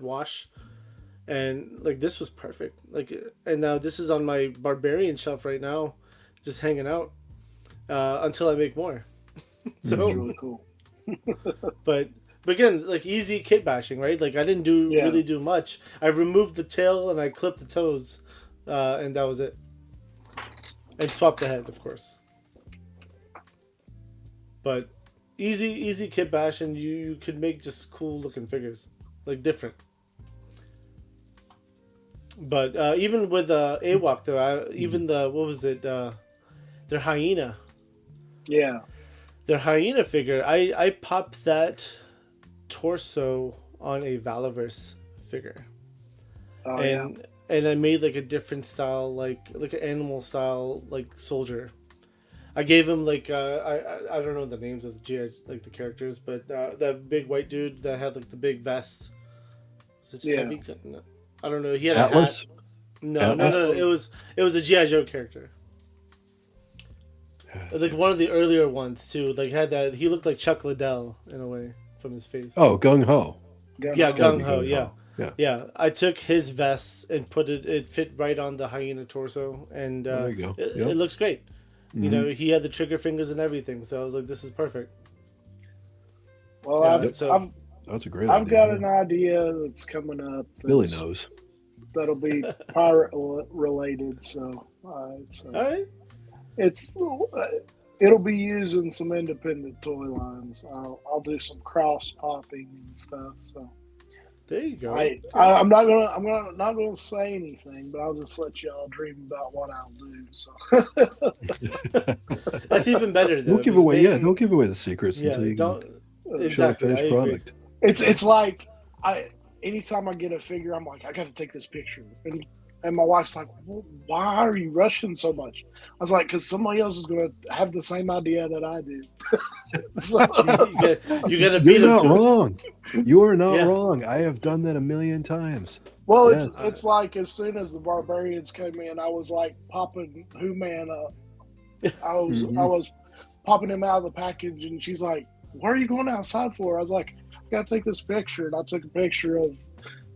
wash, and like this was perfect. Like, and now this is on my barbarian shelf right now, just hanging out until I make more. So really cool. but again, like easy kit bashing, right? Like I didn't really do much. I removed the tail and I clipped the toes, and that was it. And swapped the head, of course. But easy kit bash, and you could make just cool looking figures, like different. But even with AWOC though, even the what was it? Their hyena. Yeah. Their hyena figure. I popped that torso on a Valaverse figure. Oh, and I made like a different style, like an animal style, like soldier. I gave him like I don't know the names of the GI, like the characters, but that big white dude that had like the big vest. Heavy? No, I don't know. He had Atlas? a hat. No. It was a GI Joe character. Like one of the earlier ones too. Like had that. He looked like Chuck Liddell in a way from his face. Oh, Gung Ho. Yeah, Gung Ho. Yeah. Yeah. I took his vest and put it. It fit right on the hyena torso, and there you go. It looks great. Mm-hmm. You know, he had the trigger fingers and everything. So I was like, this is perfect. Well, that's a great. I've got an idea that's coming up. Billy knows. That'll be pirate related. So it's all right. It'll be using some independent toy lines. I'll do some cross popping and stuff. So there you go. I'm not gonna say anything, but I'll just let y'all dream about what I'll do. So that's even better. Though, don't give away. Don't give away the secrets until you don't show a finished product. It's like anytime I get a figure, I'm like, I got to take this picture, and my wife's like, well, why are you rushing so much? I was like, because somebody else is going to have the same idea that I do. So, you got to be not wrong. You are not wrong. I have done that a million times. Well, it's like as soon as the barbarians came in, I was like popping Who-Man up. I was popping him out of the package, and she's like, "What are you going outside for?" I was like, "I got to take this picture," and I took a picture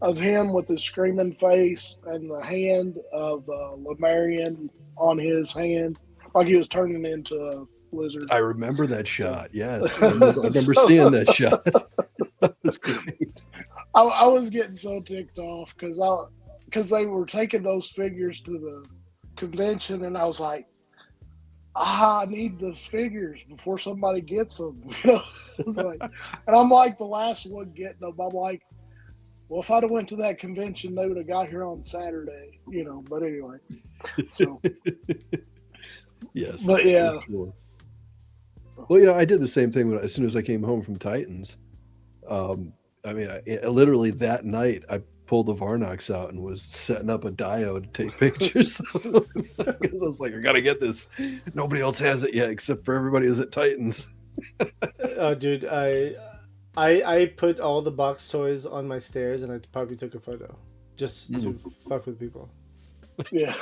of him with his screaming face and the hand of Lemurian on his hand, like he was turning into a lizard. I remember that shot. Yes, I remember seeing that shot. That was great. I was getting so ticked off because they were taking those figures to the convention, and I was like, I need the figures before somebody gets them. You know, it's like, and I'm like the last one getting them. I'm like, well, if I'd have went to that convention, they would have got here on Saturday. You know, but anyway. So. Yes. But yeah. Sure. Well, I did the same thing as soon as I came home from Titans. I mean, literally that night, I pulled the Varnox out and was setting up a diode to take pictures. Because I was like, I got to get this. Nobody else has it yet except for everybody who's at Titans. Oh, dude, I put all the box toys on my stairs, and I probably took a photo just to fuck with people. Yeah.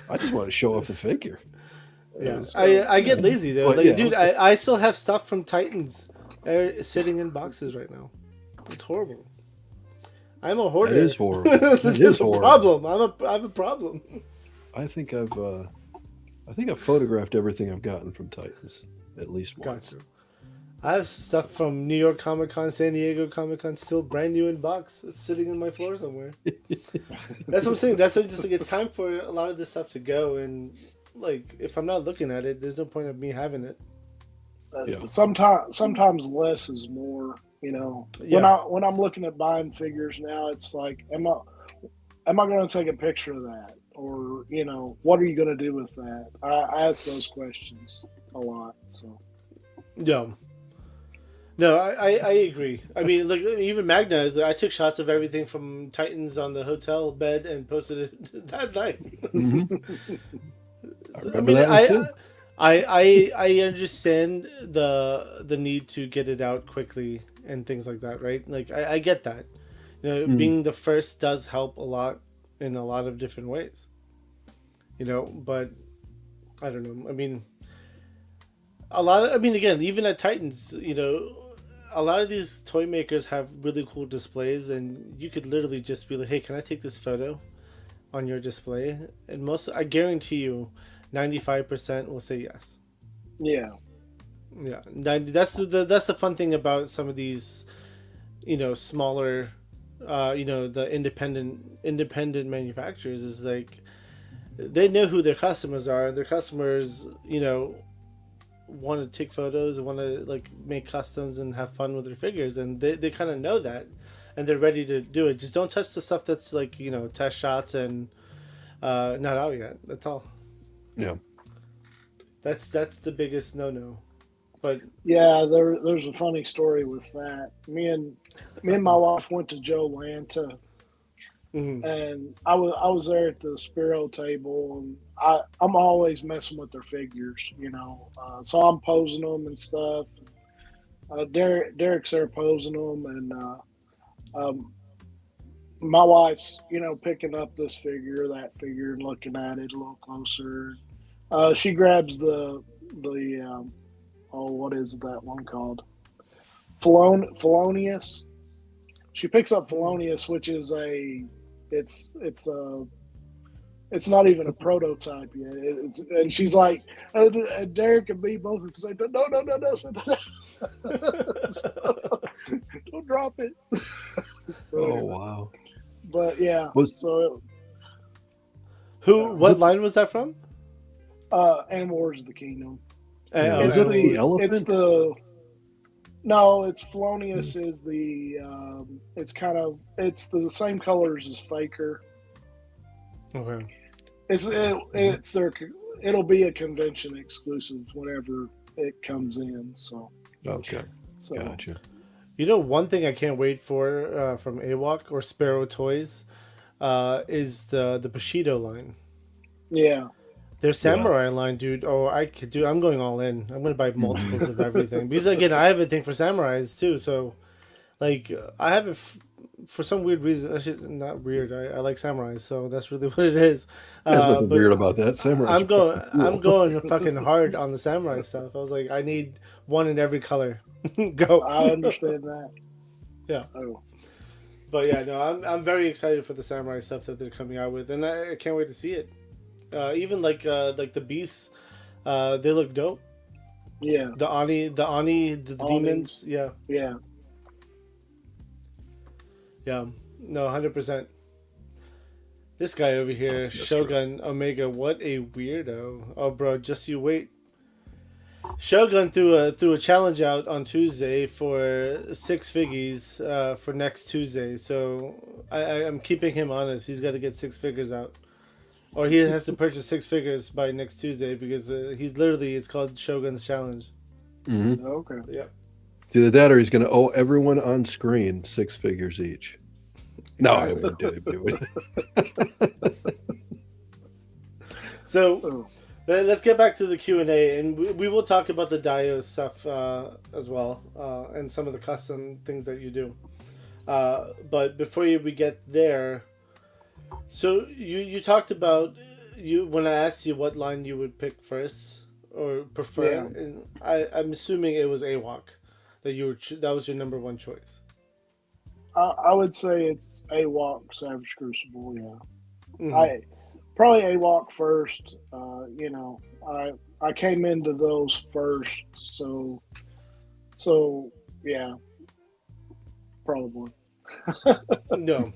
I just want to show off the figure. Yeah, I get lazy though. Like, dude, I still have stuff from Titans sitting in boxes right now. It's horrible. I'm a hoarder. It is horrible. It is horrible. Problem. I have a problem. I think I've photographed everything I've gotten from Titans at least once. Gotcha. I have stuff from New York Comic Con, San Diego Comic Con, still brand new in box. It's sitting in my floor somewhere. That's what I'm saying. That's what it's time for a lot of this stuff to go, and like if I'm not looking at it, there's no point of me having it. Sometimes less is more. You know, when I'm looking at buying figures now, it's like, am I going to take a picture of that, or what are you going to do with that? I ask those questions a lot. So yeah. No, I agree. I mean, like even Magna is. I took shots of everything from Titans on the hotel bed and posted it that night. Mm-hmm. I understand the need to get it out quickly and things like that, right? Like I get that. Being the first does help a lot in a lot of different ways. But I don't know. I mean, a lot of, I mean, again, even at Titans, you know, a lot of these toy makers have really cool displays, and you could literally just be like, "Hey, can I take this photo on your display?" And most, I guarantee you, 95% will say yes. Yeah. Yeah, 90. That's the fun thing about some of these, you know, smaller, you know, the independent manufacturers is like they know who their customers are. Their customers, you know, want to take photos and want to like make customs and have fun with their figures, and they kind of know that, and they're ready to do it. Just don't touch the stuff that's like, you know, test shots and not out yet. That's all. Yeah. That's the biggest no. But Yeah, there's a funny story with that. Me and my wife went to Joe Lanta, and I was there at the Spiro table, and I'm always messing with their figures, you know. So I'm posing them and stuff. Derek's there posing them, and my wife's, you know, picking up this figure, that figure, and looking at it a little closer. She grabs the what is that one called? Felonious. She picks up Felonious, which is it's not even a prototype yet. And she's like, and Derek and me both at the same time, no. So, don't drop it. So, Oh wow. But yeah. what line was that from? Animal Wars of the Kingdom. Is it the elephant? It's Felonious is the it's the same colors as Faker. Okay. It'll be a convention exclusive whenever it comes in. So Okay. So Gotcha. You know, one thing I can't wait for from AWOC or Sparrow Toys is the Bushido line. Yeah. Their samurai line, dude. Oh, I'm going all in. I'm going to buy multiples of everything. Because, again, I have a thing for samurais, too. So, like, I have it for some weird reason. Actually, not weird. I like samurais, so that's really what it is. There's nothing weird about that. Samurai. I'm going fucking hard on the samurai stuff. I was like, I need one in every color. Go. I understand that. Yeah. Oh. But, yeah, no, I'm very excited for the samurai stuff that they're coming out with. And I can't wait to see it. Even like the beasts, they look dope. Yeah. The Ani, the demons. Yeah. Yeah. Yeah. No, 100%. This guy over here, Shogun Omega, what a weirdo. Oh, bro, just you wait. Shogun threw a challenge out on Tuesday for 6 figgies for next Tuesday. So I'm keeping him honest. He's got to get 6 figures out. Or he has to purchase 6 figures by next Tuesday because it's called Shogun's Challenge. Mm-hmm. Okay. Yep. Either that or he's going to owe everyone on screen 6 figures each. No, I wouldn't do it. So let's get back to the Q&A, and we will talk about the Dio stuff as well, and some of the custom things that you do. But before we get there, so you talked about when I asked you what line you would pick first or prefer, Yeah. and I'm assuming it was AWOC that was your number one choice. I would say it's AWOC Savage Crucible. Yeah. Mm-hmm. Probably AWOC first. You know, I came into those first, so yeah, probably. No,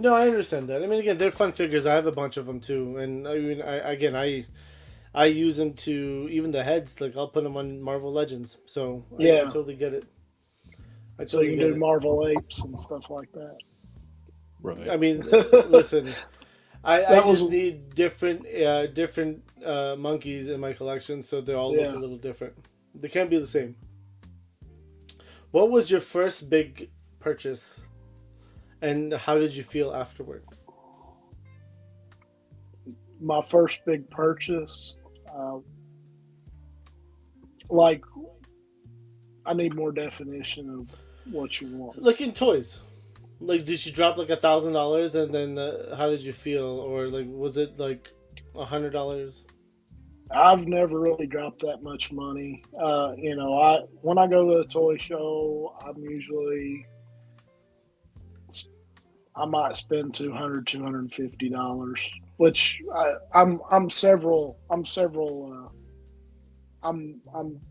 I understand that. I mean, again, they're fun figures. I have a bunch of them too, and I mean, I use them to even the heads. Like I'll put them on Marvel Legends, so I totally get it. So you can do Marvel Apes and stuff like that. Right. I mean, listen, I just need different monkeys in my collection, so they all look a little different. They can't be the same. What was your first big purchase, and how did you feel afterward? My first big purchase, like, I need more definition of what you want. Like in toys, like did you drop like $1,000, and then how did you feel, or like was it like $100? I've never really dropped that much money. When I go to a toy show, I might spend $250, which I'm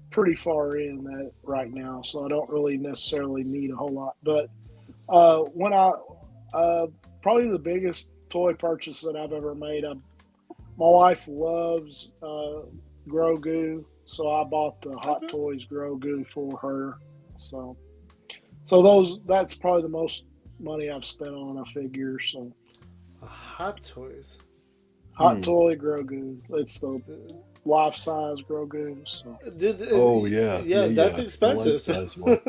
pretty far in that right now, so I don't really necessarily need a whole lot. But when I probably the biggest toy purchase that I've ever made, my wife loves Grogu, so I bought the Hot Toys Grogu for her. So that's probably the most money I've spent on a figure. So Hot Toys. Hot Toy Grogu. It's the life size Grogu. So. Dude, yeah, that's expensive. Life-size one.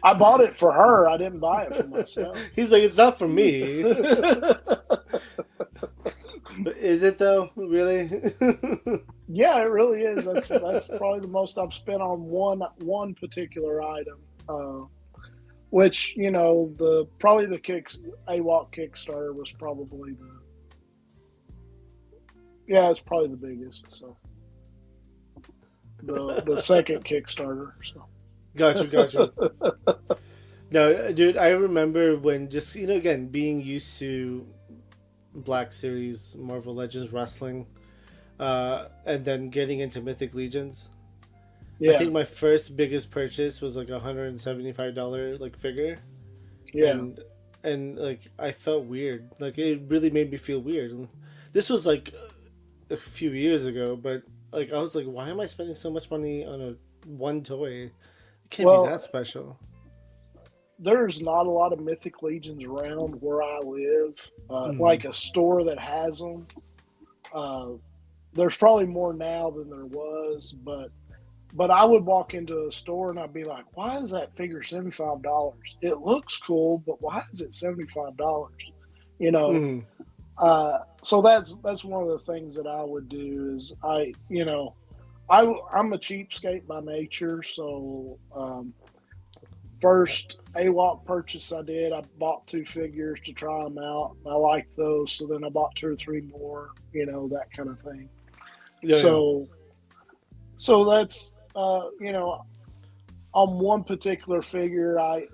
I bought it for her. I didn't buy it for myself. He's like, it's not for me. But is it though? Really? Yeah, it really is. That's probably the most I've spent on one particular item. Which the AWOC Kickstarter was probably it's probably the biggest. So the second Kickstarter. So Gotcha. No, dude, I remember when just again being used to Black Series, Marvel Legends wrestling, and then getting into Mythic Legions. yeah, I think my first biggest purchase was like $175 like figure. yeah. And like I felt weird. Like it really made me feel weird. This was like a few years ago, but like I was like, why am I spending so much money on one toy? It can't be that special. There's not a lot of Mythic Legions around where I live, like a store that has them. There's probably more now than there was, but I would walk into a store and I'd be like, why is that figure $75? It looks cool, but why is it $75? So that's one of the things that I would do is I'm a cheapskate by nature, so first AWOC purchase I did, I bought 2 figures to try them out. I liked those, so then I bought 2 or 3 more, that kind of thing. So that's on one particular figure, I've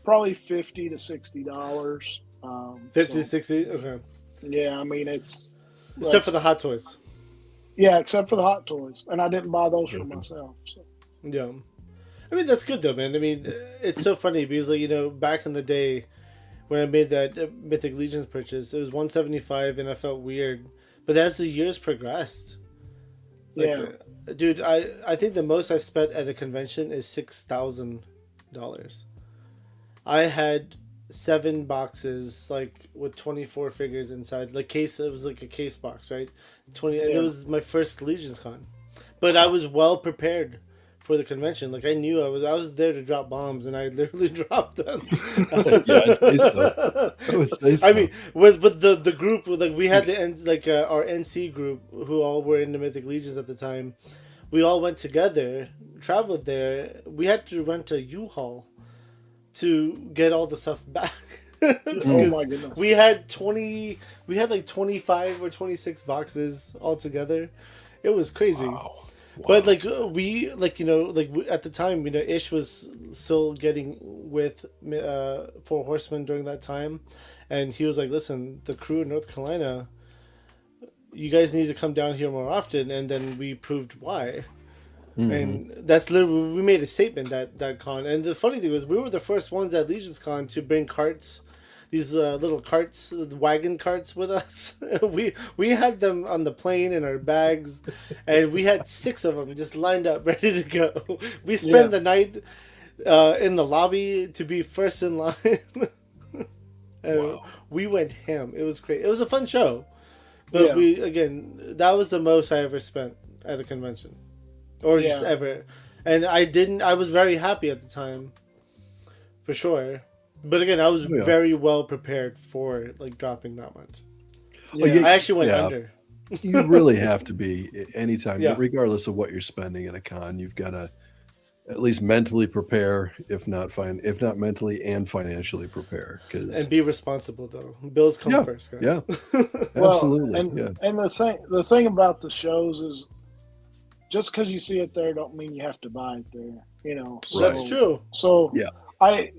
probably $50 to $60. 50, 60? Okay. Yeah, I mean it's except for the Hot Toys. Yeah, except for the Hot Toys, and I didn't buy those for myself. So. Yeah, I mean that's good though, man. I mean it's so funny because back in the day when I made that Mythic Legions purchase, it was $175, and I felt weird. But as the years progressed, dude, I think the most I've spent at a convention is $6,000. I had 7 boxes with 24 figures inside. It was like a case box, right? 20, and it was my first Legions Con. But I was well prepared for the convention. Like I knew I was there to drop bombs, and I literally dropped them. Yeah, I would say so. I mean, with the group, we had our NC group who all were in the Mythic Legions at the time. We all went together, traveled there. We had to rent a U-Haul to get all the stuff back. Oh my goodness! We had 25 or 26 boxes all together. It was crazy. Wow. But at the time, Ish was still getting with 4 Horsemen during that time, and he was like, "Listen, the crew in North Carolina, you guys need to come down here more often." And then we proved why. Mm-hmm. And that's literally, we made a statement that con. And the funny thing was, we were the first ones at Legions Con to bring carts, these little carts, wagon carts with us. we had them on the plane in our bags, and we had 6 of them just lined up, ready to go. We spent the night in the lobby to be first in line. And we went ham. It was great. It was a fun show. But that was the most I ever spent at a convention. Or just ever. And I was very happy at the time. For sure. But again, I was very well prepared for dropping that much. Yeah. I actually went under. You really have to be anytime, regardless of what you're spending at a con. You've got to at least mentally prepare, if not mentally and financially prepare. And be responsible though. Bills come first, guys. Yeah, Well, absolutely. And the thing about the shows is, just because you see it there, don't mean you have to buy it there. You know, so, That's true. So Yeah. I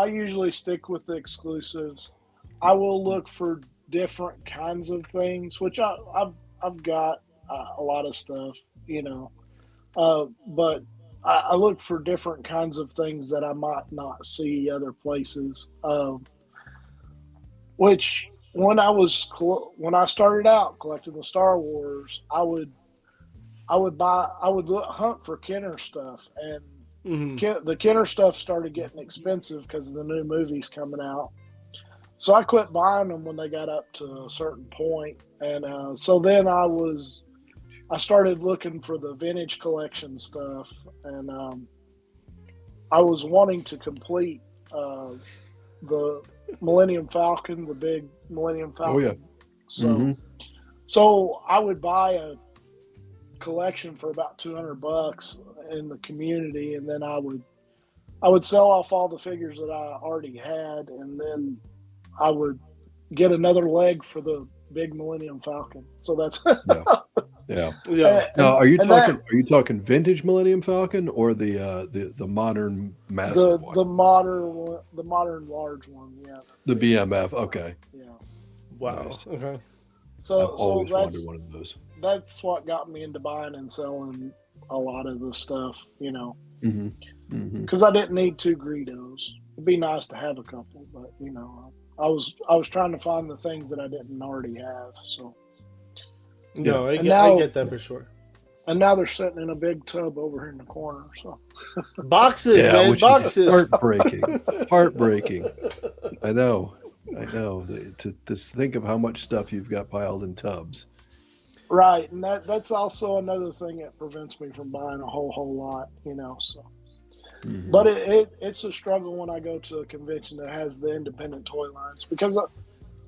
usually stick with the exclusives. I will look for different kinds of things, which I've got a lot of stuff, but I look for different kinds of things that I might not see other places. Which when I started out collecting the Star Wars, I would hunt for Kenner stuff, and the Kenner stuff started getting expensive because of the new movies coming out. So I quit buying them when they got up to a certain point, and so then I started looking for the vintage collection stuff, and I was wanting to complete the Millennium Falcon, the big Millennium Falcon. Oh yeah. So I would buy a collection for about $200 in the community, and then I would sell off all the figures that I already had, and then I would get another leg for the big Millennium Falcon. So that's Yeah. Yeah. Now, are you talking vintage Millennium Falcon or the modern massive one? the modern large one? Yeah. The BMF. Okay. Yeah. Wow. Nice. Okay. I've So always wanted one of those. that's what got me into buying and selling a lot of the stuff, because I didn't need 2 Greedos. It'd be nice to have a couple, but I was trying to find the things that I didn't already have. So No, I get that for sure. and now they're sitting in a big tub over here in the corner. So Boxes, man, which boxes. is heartbreaking. I know. To think of how much stuff you've got piled in tubs. right, and that's also another thing that prevents me from buying a whole lot. So. But it's a struggle when I go to a convention that has the independent toy lines, because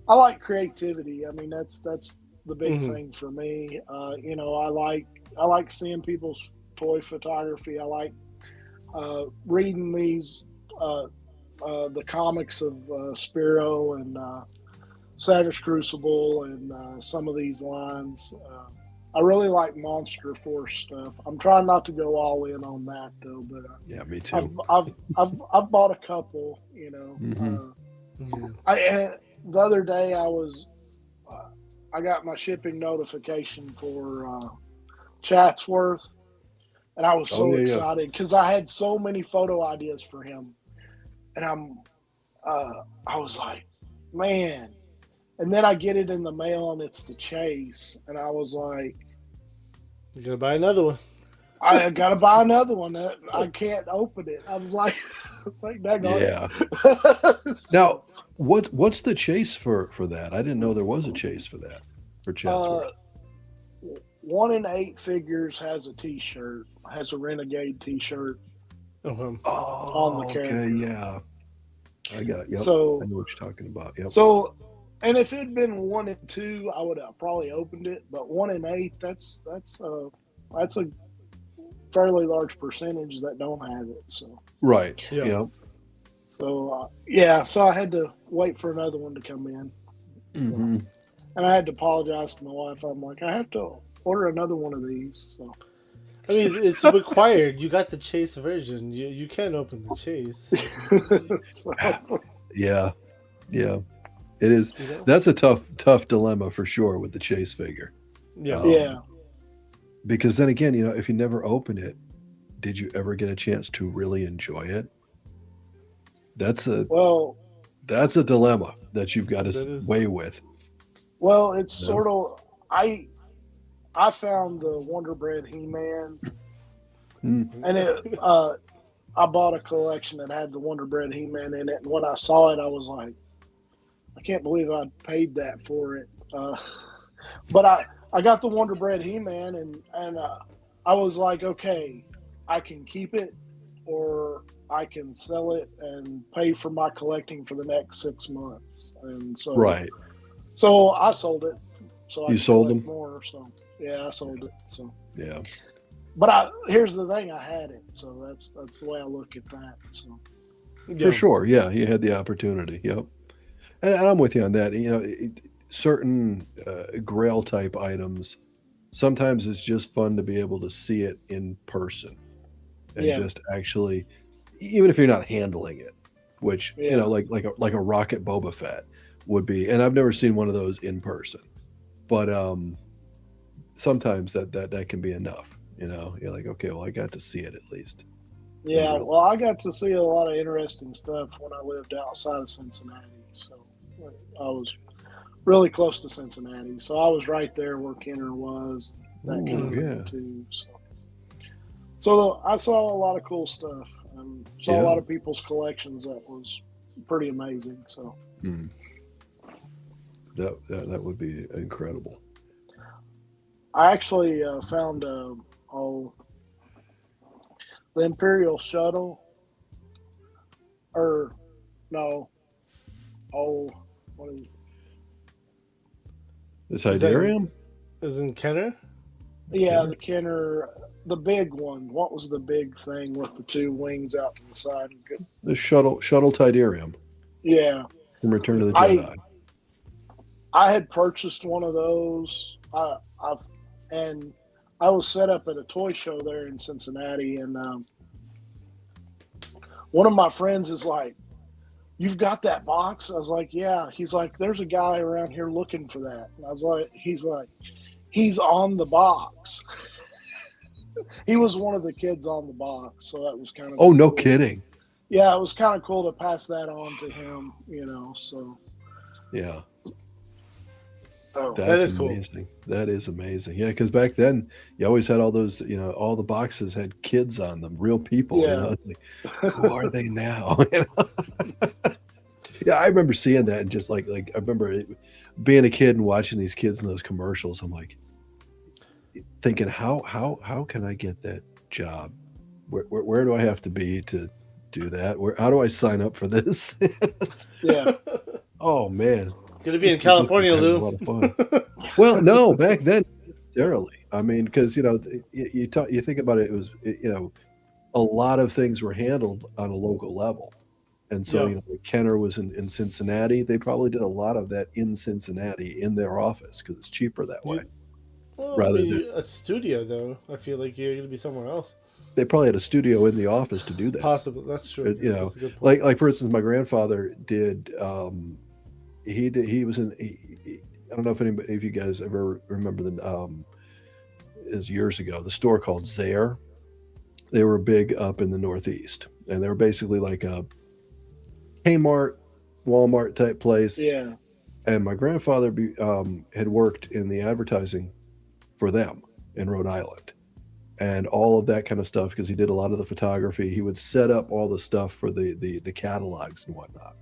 I like creativity. I mean, that's the big thing for me. I like seeing people's toy photography. I like reading these the comics of Spiro and Savage Crucible and some of these lines. I really like Monster Force stuff. I'm trying not to go all in on that though, but Yeah, me too. I've bought a couple. The other day I got my shipping notification for Chatsworth, and I was so excited because I had so many photo ideas for him, and I was like, man. And then I get it in the mail, and it's the Chase, and I was like, You're gonna buy another one. I gotta buy another one. I can't open it. I was like, Yeah. Now, what's the chase for that? I didn't know there was a chase for that for Chatsworth. 1 in 8 figures has a T-shirt, has a Renegade T-shirt on the character. Okay, yeah, I got it. Yep. So I know what you're talking about. Yep. So, and if it had been 1 and 2, I would have probably opened it. But 1 in 8, that's a fairly large percentage that don't have it. So Right. Yeah. Yep. So so I had to wait for another one to come in. So, Mhm. and I had to apologize to my wife. I'm like, I have to order another one of these. So I mean, it's required. You got the Chase version. You can't open the Chase. so Yeah. It is. That's a tough dilemma for sure with the Chase figure. Yeah. yeah. Because then again, if you never open it, did you ever get a chance to really enjoy it? That's a dilemma that you've got to weigh with. Well, it's sort of I found the Wonder Bread He-Man, and I bought a collection that had the Wonder Bread He-Man in it, and when I saw it, I was like, I can't believe I paid that for it. But I got the Wonder Bread He-Man, and I was like, okay, I can keep it, or I can sell it and pay for my collecting for the next 6 months. And so, Right. So I sold it. So You sold them? more. So yeah, I sold it. So Yeah. But here's the thing: I had it, so that's the way I look at that. So For sure, yeah, you had the opportunity. Yep, and I'm with you on that. Certain Grail type items, sometimes it's just fun to be able to see it in person and Yeah. just actually, even if you're not handling it, which Yeah. like a rocket Boba Fett would be. And I've never seen one of those in person, but sometimes that can be enough. You're like, okay, well, I got to see it at least. Yeah, real well, I got to see a lot of interesting stuff when I lived outside of Cincinnati. So I was really close to Cincinnati. So I was right there where Kenner was, that kind of thing too. So I saw a lot of cool stuff. Saw a lot of people's collections that was pretty amazing. So that would be incredible. I actually found the Imperial Shuttle, what is it? The Tidarium? Is in Kenner? Yeah, the Kenner, the big one. What was the big thing with the two wings out to the side? The shuttle Tidarium. Yeah. From Return of the Jedi. I had purchased one of those. And I was set up at a toy show there in Cincinnati, and one of my friends is like, "You've got that box?" I was like, "Yeah." He's like, "There's a guy around here looking for that." And I was like, he's on the box. He was one of the kids on the box, so that was kind of no kidding. Yeah, it was kind of cool to pass that on to him, so yeah. Oh, that is amazing. Cool. That is amazing. Yeah, because back then you always had all those, all the boxes had kids on them, real people. Yeah. It's like, who are they now? Yeah, I remember seeing that and just like I remember being a kid and watching these kids in those commercials. I'm like thinking, how can I get that job? Where do I have to be to do that? How do I sign up for this? Yeah. Oh man. Going to be in California, Lou. A lot of fun. Well, no, back then, necessarily. I mean, because you think about it, it was a lot of things were handled on a local level, and so Kenner was in Cincinnati. They probably did a lot of that in Cincinnati in their office because it's cheaper that way. Well, rather than a studio, though, I feel like you're going to be somewhere else. They probably had a studio in the office to do that. Possibly, that's true. That's a good point. Like for instance, my grandfather did. He was in. I don't know if anybody, if you guys ever remember is years ago, the store called Zare. They were big up in the Northeast, and they were basically like a Kmart, Walmart type place. Yeah. And my grandfather had worked in the advertising for them in Rhode Island, and all of that kind of stuff because he did a lot of the photography. He would set up all the stuff for the catalogs and whatnot.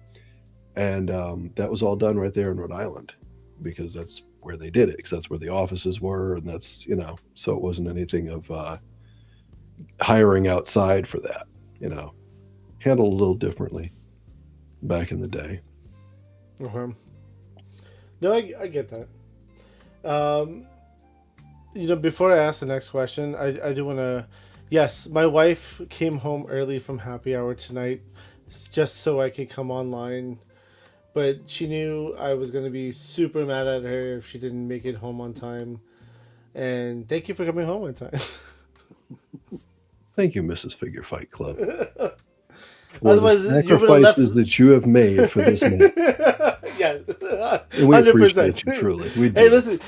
And that was all done right there in Rhode Island because that's where they did it, because that's where the offices were. And that's, so it wasn't anything of hiring outside for that, handled a little differently back in the day. Okay. No, I get that. Before I ask the next question, I do want to, yes, my wife came home early from happy hour tonight just so I could come online. But she knew I was going to be super mad at her if she didn't make it home on time. And thank you for coming home on time. Thank you, Mrs. Figure Fight Club. Otherwise, the sacrifices that you have made for this man. Yeah, and we 100%. Appreciate you, truly. We do. Hey, listen,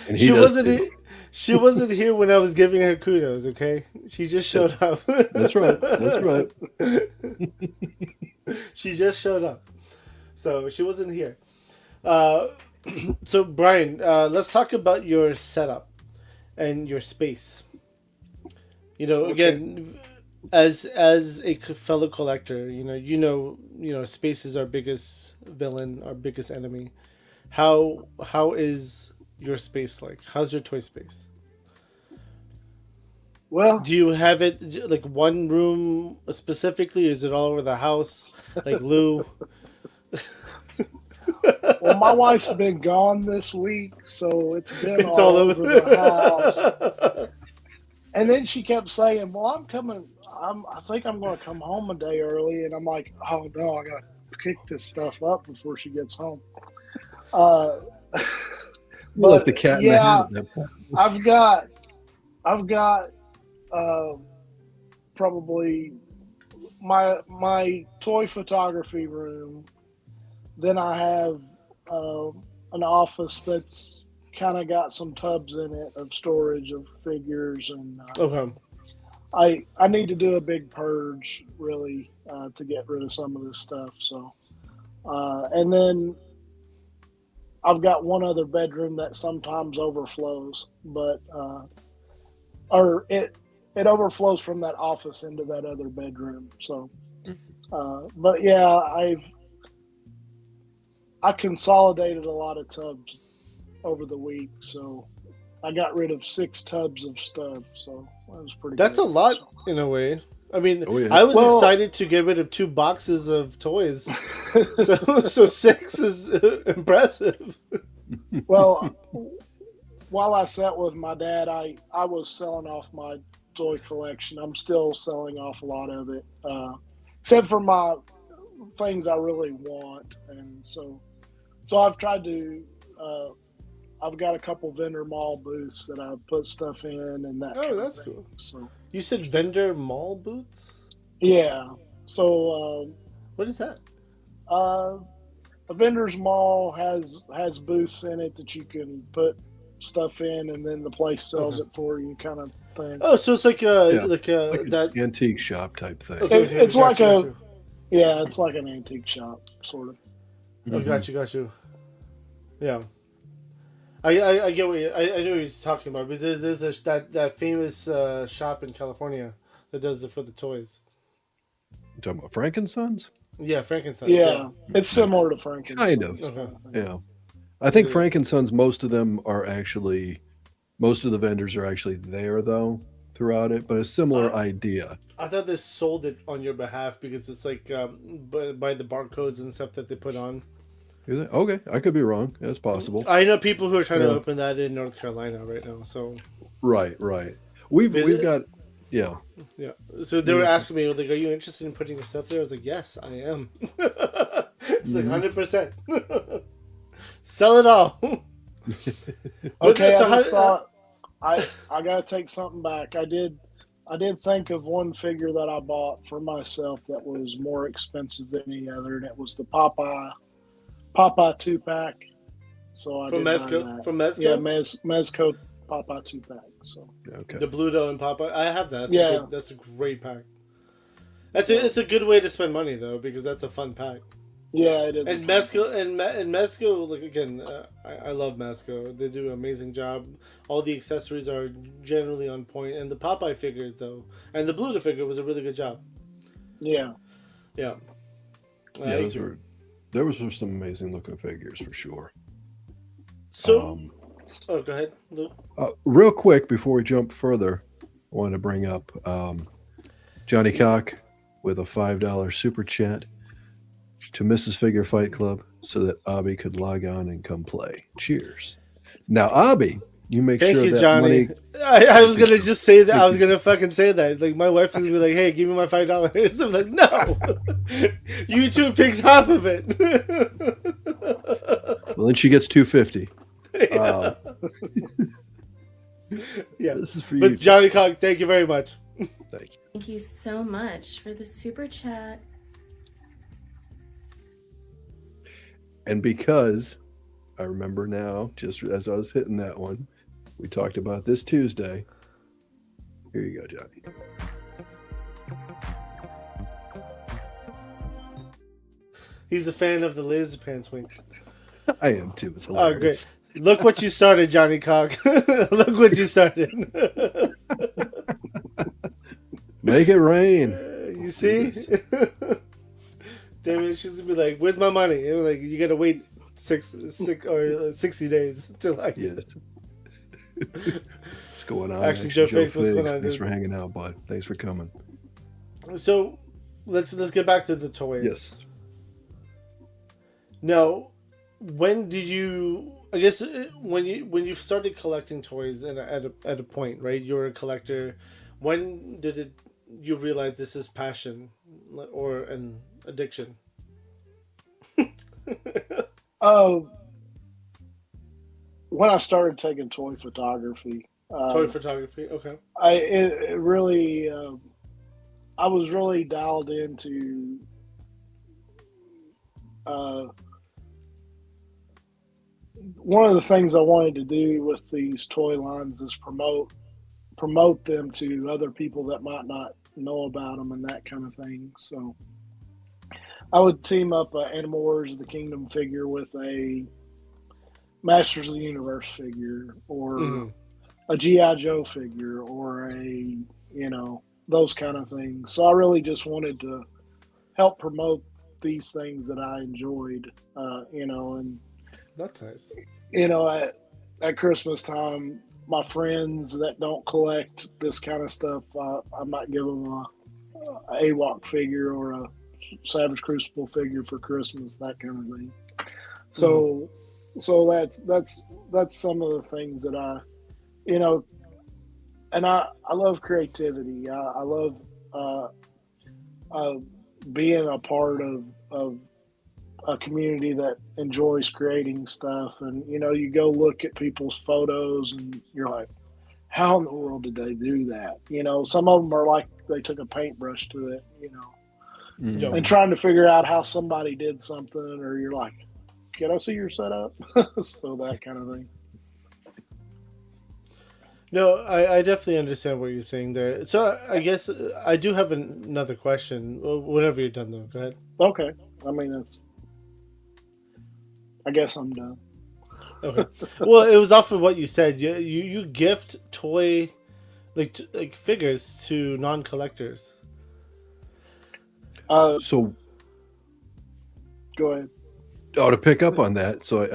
she wasn't here when I was giving her kudos, okay? She just showed up. That's right. That's right. She just showed up. So she wasn't here. So Brian, let's talk about your setup and your space. Again, as a fellow collector, space is our biggest villain, our biggest enemy. How is your space like? How's your toy space? Well, do you have it like one room specifically, or is it all over the house, like Lou? Well, my wife's been gone this week, so it's been all over the house. And then she kept saying, "Well, I'm coming. I think I'm going to come home a day early." And I'm like, "Oh no, I got to pick this stuff up before she gets home." Well, like the cat in the hat at that point. I've got probably my toy photography room. Then I have an office that's kind of got some tubs in it of storage of figures, and Okay. I need to do a big purge really to get rid of some of this stuff. So, and then I've got one other bedroom that sometimes overflows, but or it overflows from that office into that other bedroom. So, but yeah, I consolidated a lot of tubs over the week, so I got rid of 6 tubs of stuff. So that was pretty. That's good. a lot in a way. I mean, Oh, yeah. I was Well- excited to get rid of 2 boxes of toys. So 6 is impressive. Well, while I sat with my dad, I was selling off my toy collection. I'm still selling off a lot of it, except for my things I really want. And so I've tried to. I've got a couple vendor mall booths that I put stuff in, and that. Oh, kind of that's thing. cool. So You said vendor mall boots? yeah. So What is that? a vendor's mall has booths in it that you can put stuff in, and then the place sells it for you, kind of thing. Oh, so it's like Yeah. like Like that. an antique shop type thing. Okay, It's like gotcha. Yeah, it's like an antique shop, sort of. Oh, got you. Yeah. I get what I know what he's talking about, because there's that famous shop in California that does it for the toys. You talking about Frankensons? Yeah, Frankenstein. Yeah, it's similar to Frankenstein. Kind of. Okay. Yeah. I think Frankensons, most of the vendors are actually there though throughout it, but a similar idea. I thought they sold it on your behalf because it's like by the barcodes and stuff that they put on. Is it? Okay, I could be wrong. That's possible. I know people who are trying to Yeah. open that in North Carolina right now. So Right. We've got yeah. So they were asking me, like, "Are you interested in putting your stuff there?" I was like, "Yes, I am." It's like 100%. Sell it all. Okay, So I how- just thought I gotta take something back. I did think of one figure that I bought for myself that was more expensive than any other, and it was the Popeye 2-pack. So I From did buy Mezco? that. From Mezco? Yeah, Mezco Popeye 2-pack. So okay. The Bluto and Popeye. I have that. That's a great pack. It's a good way to spend money though, because that's a fun pack. yeah, it is. And Mezco and Mezco, like again, I love Mezco. They do an amazing job. All the accessories are generally on point, and the Popeye figures though, and the Bluto figure was a really good job. Yeah. Yeah. Yeah, there was some amazing looking figures for sure. So, go ahead, Lou. Real quick before we jump further, I wanted to bring up Johnny Cock with a $5 super chat to Mrs. Figure Fight Club so that Abby could log on and come play. Cheers. Now, Abby, you make Thank sure you, that Johnny. money. I was gonna just say that. I was gonna fucking say that. Like my wife was gonna be like, "Hey, give me my $5." I'm like, "No, YouTube takes half of it." Well, then she gets $250. Yeah, This is for you. but Johnny Cock, thank you very much. Thank you. Thank you so much for the super chat. And because I remember now, just as I was hitting that one, we talked about this Tuesday. Here you go, Johnny. He's a fan of the Laser Pants Wink. I am too. It's Oh, hilarious. great! Look what you started, Johnny Cock. Look what you started. Make it rain. You see? Damn it! She's gonna be like, "Where's my money?" And we're like, "You gotta wait 60 days till I get it." What's going on? Actually, Action Joe Fix, what's going Figs, on, Thanks dude? for hanging out, bud. Thanks for coming. So, let's get back to the toys. Yes. Now, when did you I guess when you started collecting toys and at a point, right? You're a collector. When did you realize this is passion or an addiction? Uh, when I started taking toy photography, Toy photography. Okay. it really I was really dialed into uh, one of the things I wanted to do with these toy lines is promote them to other people that might not know about them and that kind of thing. So I would team up an Animal Wars of the Kingdom figure with a Masters of the Universe figure, or a GI Joe figure, or those kind of things. So I really just wanted to help promote these things that I enjoyed, and That's nice. At Christmas time, my friends that don't collect this kind of stuff, I might give them a AWOC figure or a Savage Crucible figure for Christmas, that kind of thing. So, so that's some of the things that and I love creativity. I love being a part of a community that enjoys creating stuff. And you go look at people's photos and you're like, how in the world did they do that? Some of them are like they took a paintbrush to it, and trying to figure out how somebody did something, or you're like, can I see your setup? So that kind of thing. No, I definitely understand what you're saying there. So I guess I do have another question. Whenever you're done, though, go ahead. Okay. I mean, I guess I'm done. Okay. Well, it was off of what you said. You gift toy like figures to non-collectors. So, Go ahead. to pick up on that, so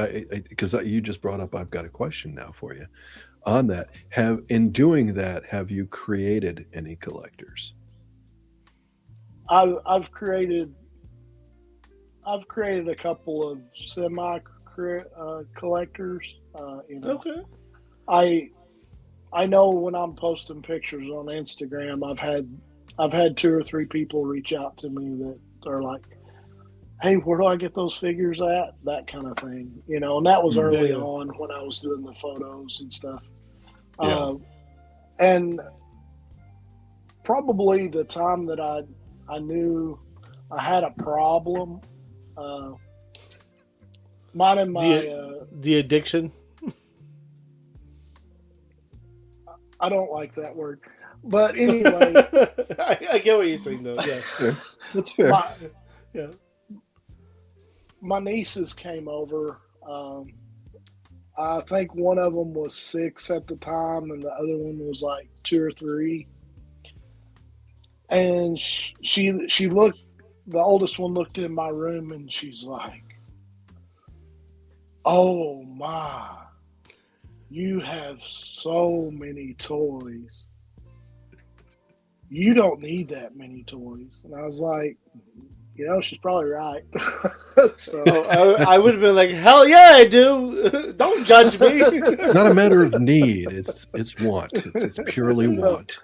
because you just brought up, I've got a question now for you on that. In doing that, have you created any collectors? I've created a couple of semi collectors. Okay. I know when I'm posting pictures on Instagram, I've had 2 or 3 people reach out to me that are like, hey, where do I get those figures at? That kind of thing, and that was early on when I was doing the photos and stuff. Yeah. And probably the time that I knew I had a problem, mine and my the addiction. I don't like that word, but anyway, I get what you're saying, though. Yeah, That's fair. yeah. My nieces came over. I think one of them was 6 at the time, and the other one was like 2 or 3. And she looked. The oldest one looked in my room, and she's like, "Oh my, you have so many toys. You don't need that many toys." And I was like, she's probably right. So I would have been like, hell yeah, I do. Don't judge me. Not a matter of need. It's want. It's purely want.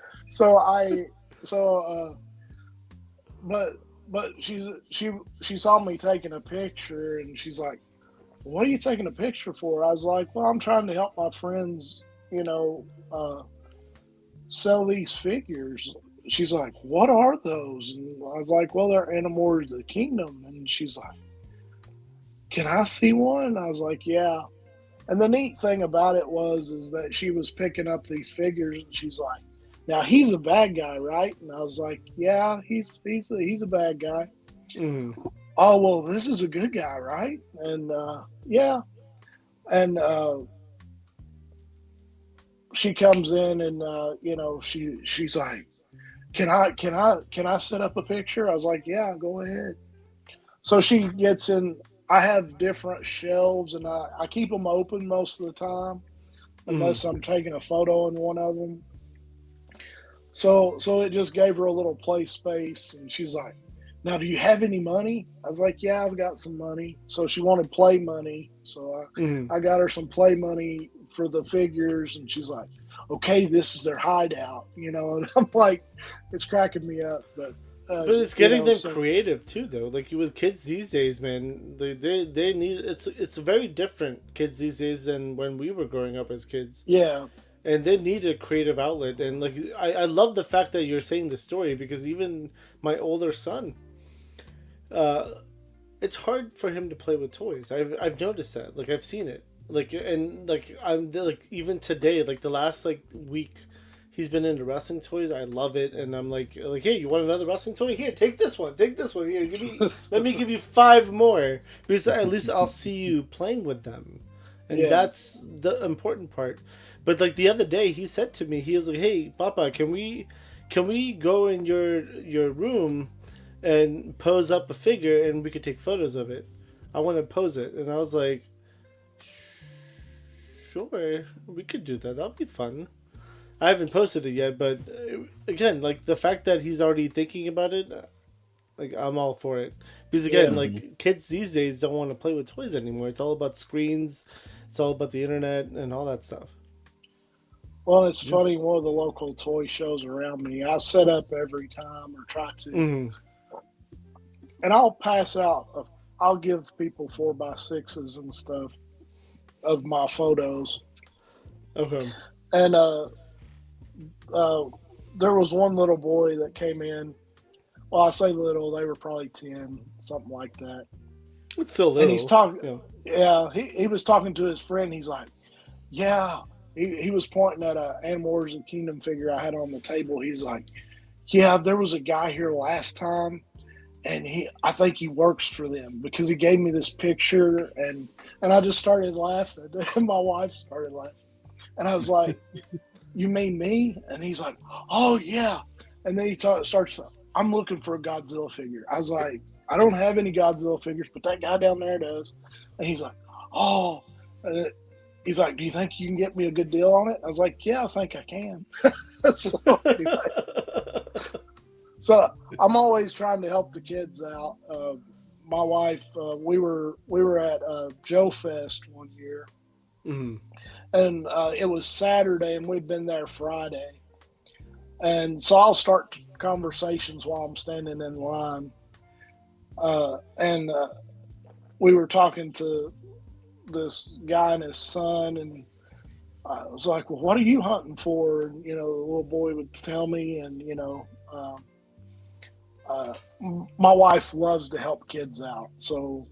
But she saw me taking a picture, and she's like, "What are you taking a picture for?" I was like, "Well, I'm trying to help my friends, sell these figures." She's like, "What are those?" And I was like, "Well, they're Animal Wars of the Kingdom." And she's like, "Can I see one?" And I was like, "Yeah." And the neat thing about it is that she was picking up these figures, and she's like, "Now he's a bad guy, right?" And I was like, "Yeah, he's a bad guy." Mm. Oh, well, this is a good guy, right? And yeah. And she comes in, and she's like, Can I set up a picture? I was like, "Yeah, go ahead." So she gets in. I have different shelves, and I keep them open most of the time, unless I'm taking a photo in one of them. So it just gave her a little play space, and she's like, now, do you have any money? I was like, yeah, I've got some money. So she wanted play money. So I got her some play money for the figures. And she's like, okay, this is their hideout, And I'm like, it's cracking me up. But it's getting them creative too, though. Like with kids these days, man, they need it's very different kids these days than when we were growing up as kids. Yeah. And they need a creative outlet. And like I love the fact that you're saying the story, because even my older son, it's hard for him to play with toys. I've noticed that. Like I've seen it. Like and like I'm like even today, like the last like week, he's been into wrestling toys. I love it, and I'm like, hey, you want another wrestling toy? Here, take this one. Take this one. Here, let me give you 5 more, because at least I'll see you playing with them, and that's the important part. But like the other day, he said to me, he was like, hey, Papa, can we go in your room and pose up a figure, and we could take photos of it? I want to pose it. And I was like, sure, we could do that. That'll be fun. I haven't posted it yet, but again, like the fact that he's already thinking about it, like I'm all for it. Because again, like kids these days don't want to play with toys anymore. It's all about screens. It's all about the internet and all that stuff. Well, it's funny, one of the local toy shows around me, I set up every time or try to. Mm-hmm. And I'll pass out, I'll give people 4x6s and stuff of my photos. Okay. And there was one little boy that came in. Well, I say little, they were probably 10, something like that. It's still little. And he's talking, he was talking to his friend. He's like, yeah. He was pointing at an Animal Wars of the Kingdom figure I had on the table. He's like, yeah, there was a guy here last time, and I think he works for them, because he gave me this picture, and I just started laughing. And my wife started laughing. And I was like, you mean me? And he's like, oh, yeah. And then he starts, I'm looking for a Godzilla figure. I was like, I don't have any Godzilla figures, but that guy down there does. And he's like, oh. And he's like, do you think you can get me a good deal on it? I was like, yeah, I think I can. So I'm always trying to help the kids out. My wife, we were at Joe Fest one year, and it was Saturday, and we'd been there Friday. And so I'll start conversations while I'm standing in line. And we were talking to this guy and his son, and I was like, well, what are you hunting for? And, the little boy would tell me, and, my wife loves to help kids out. So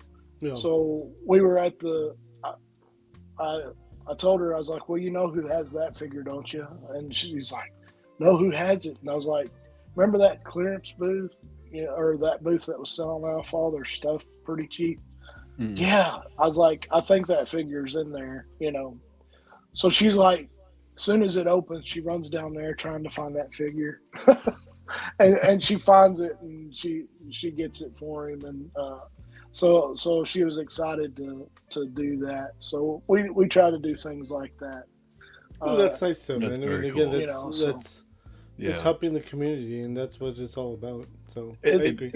we were at I told her, I was like, well, you know who has that figure, don't you? And she's like, no, who has it? And I was like, remember that clearance booth, or that booth that was selling off all their stuff pretty cheap? Mm. Yeah. I was like, I think that figure's in there, So she's like, as soon as it opens, she runs down there trying to find that figure. and she finds it, and she gets it for him. And so she was excited to do that. So we try to do things like that. Oh, that's nice too, man. That's I mean, again, cool. it's helping the community, and that's what it's all about. So I agree.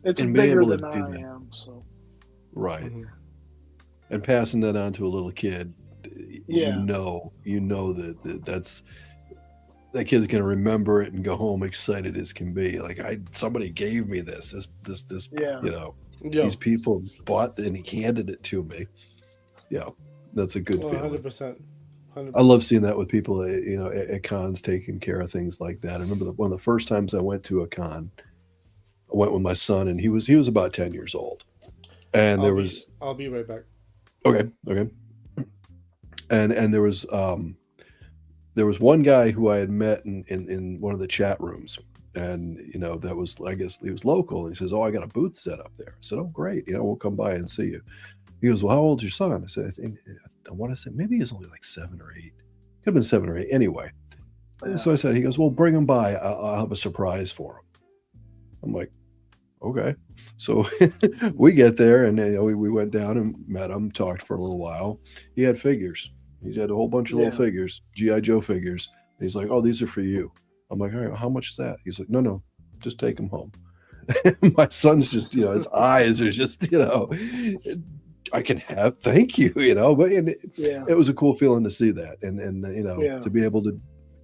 It's bigger than I am. So right, and passing that on to a little kid, you know that that kid's gonna remember it and go home excited as can be. Like somebody gave me this, these people bought it and he handed it to me. Yeah, that's a good feeling. 100%. I love seeing that with people, at cons, taking care of things like that. I remember one of the first times I went to a con, I went with my son, and he was about 10 years old, and I'll be right back. Okay. And there was one guy who I had met in one of the chat rooms, and that was, I guess he was local, and he says, "Oh, I got a booth set up there." I said, "Oh, great, we'll come by and see you." He goes, "Well, how old's your son?" I said, I want to say maybe he's only like 7 or 8. Could have been 7 or 8 anyway. Yeah. So I said, he goes, "Well, bring him by. I'll have a surprise for him." I'm like, okay. So we get there, and we went down and met him, talked for a little while. He had figures. He had a whole bunch of little figures, G.I. Joe figures. And he's like, "Oh, these are for you." I'm like, "All right, how much is that?" He's like, No, just take them home." My son's just, his eyes are just, I can have, thank you, but it was a cool feeling to see that. And to be able to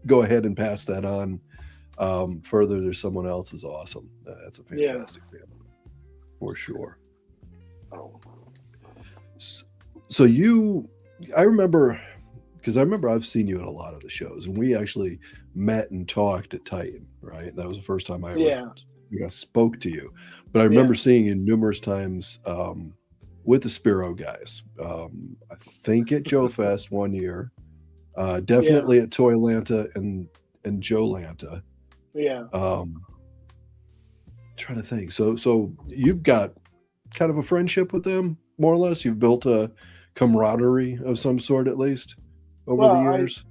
go ahead and pass that on further to someone else is awesome. That's a fantastic feeling for sure. Oh. So I remember I've seen you at a lot of the shows, and we actually met and talked at Titan, right? That was the first time I ever spoke to you. But I remember seeing you numerous times with the Spiro guys. I think at Joe Fest one year, definitely at Toy Lanta and Joe Lanta. Yeah. Trying to think. So you've got kind of a friendship with them, more or less. You've built a camaraderie of some sort, at least over the years.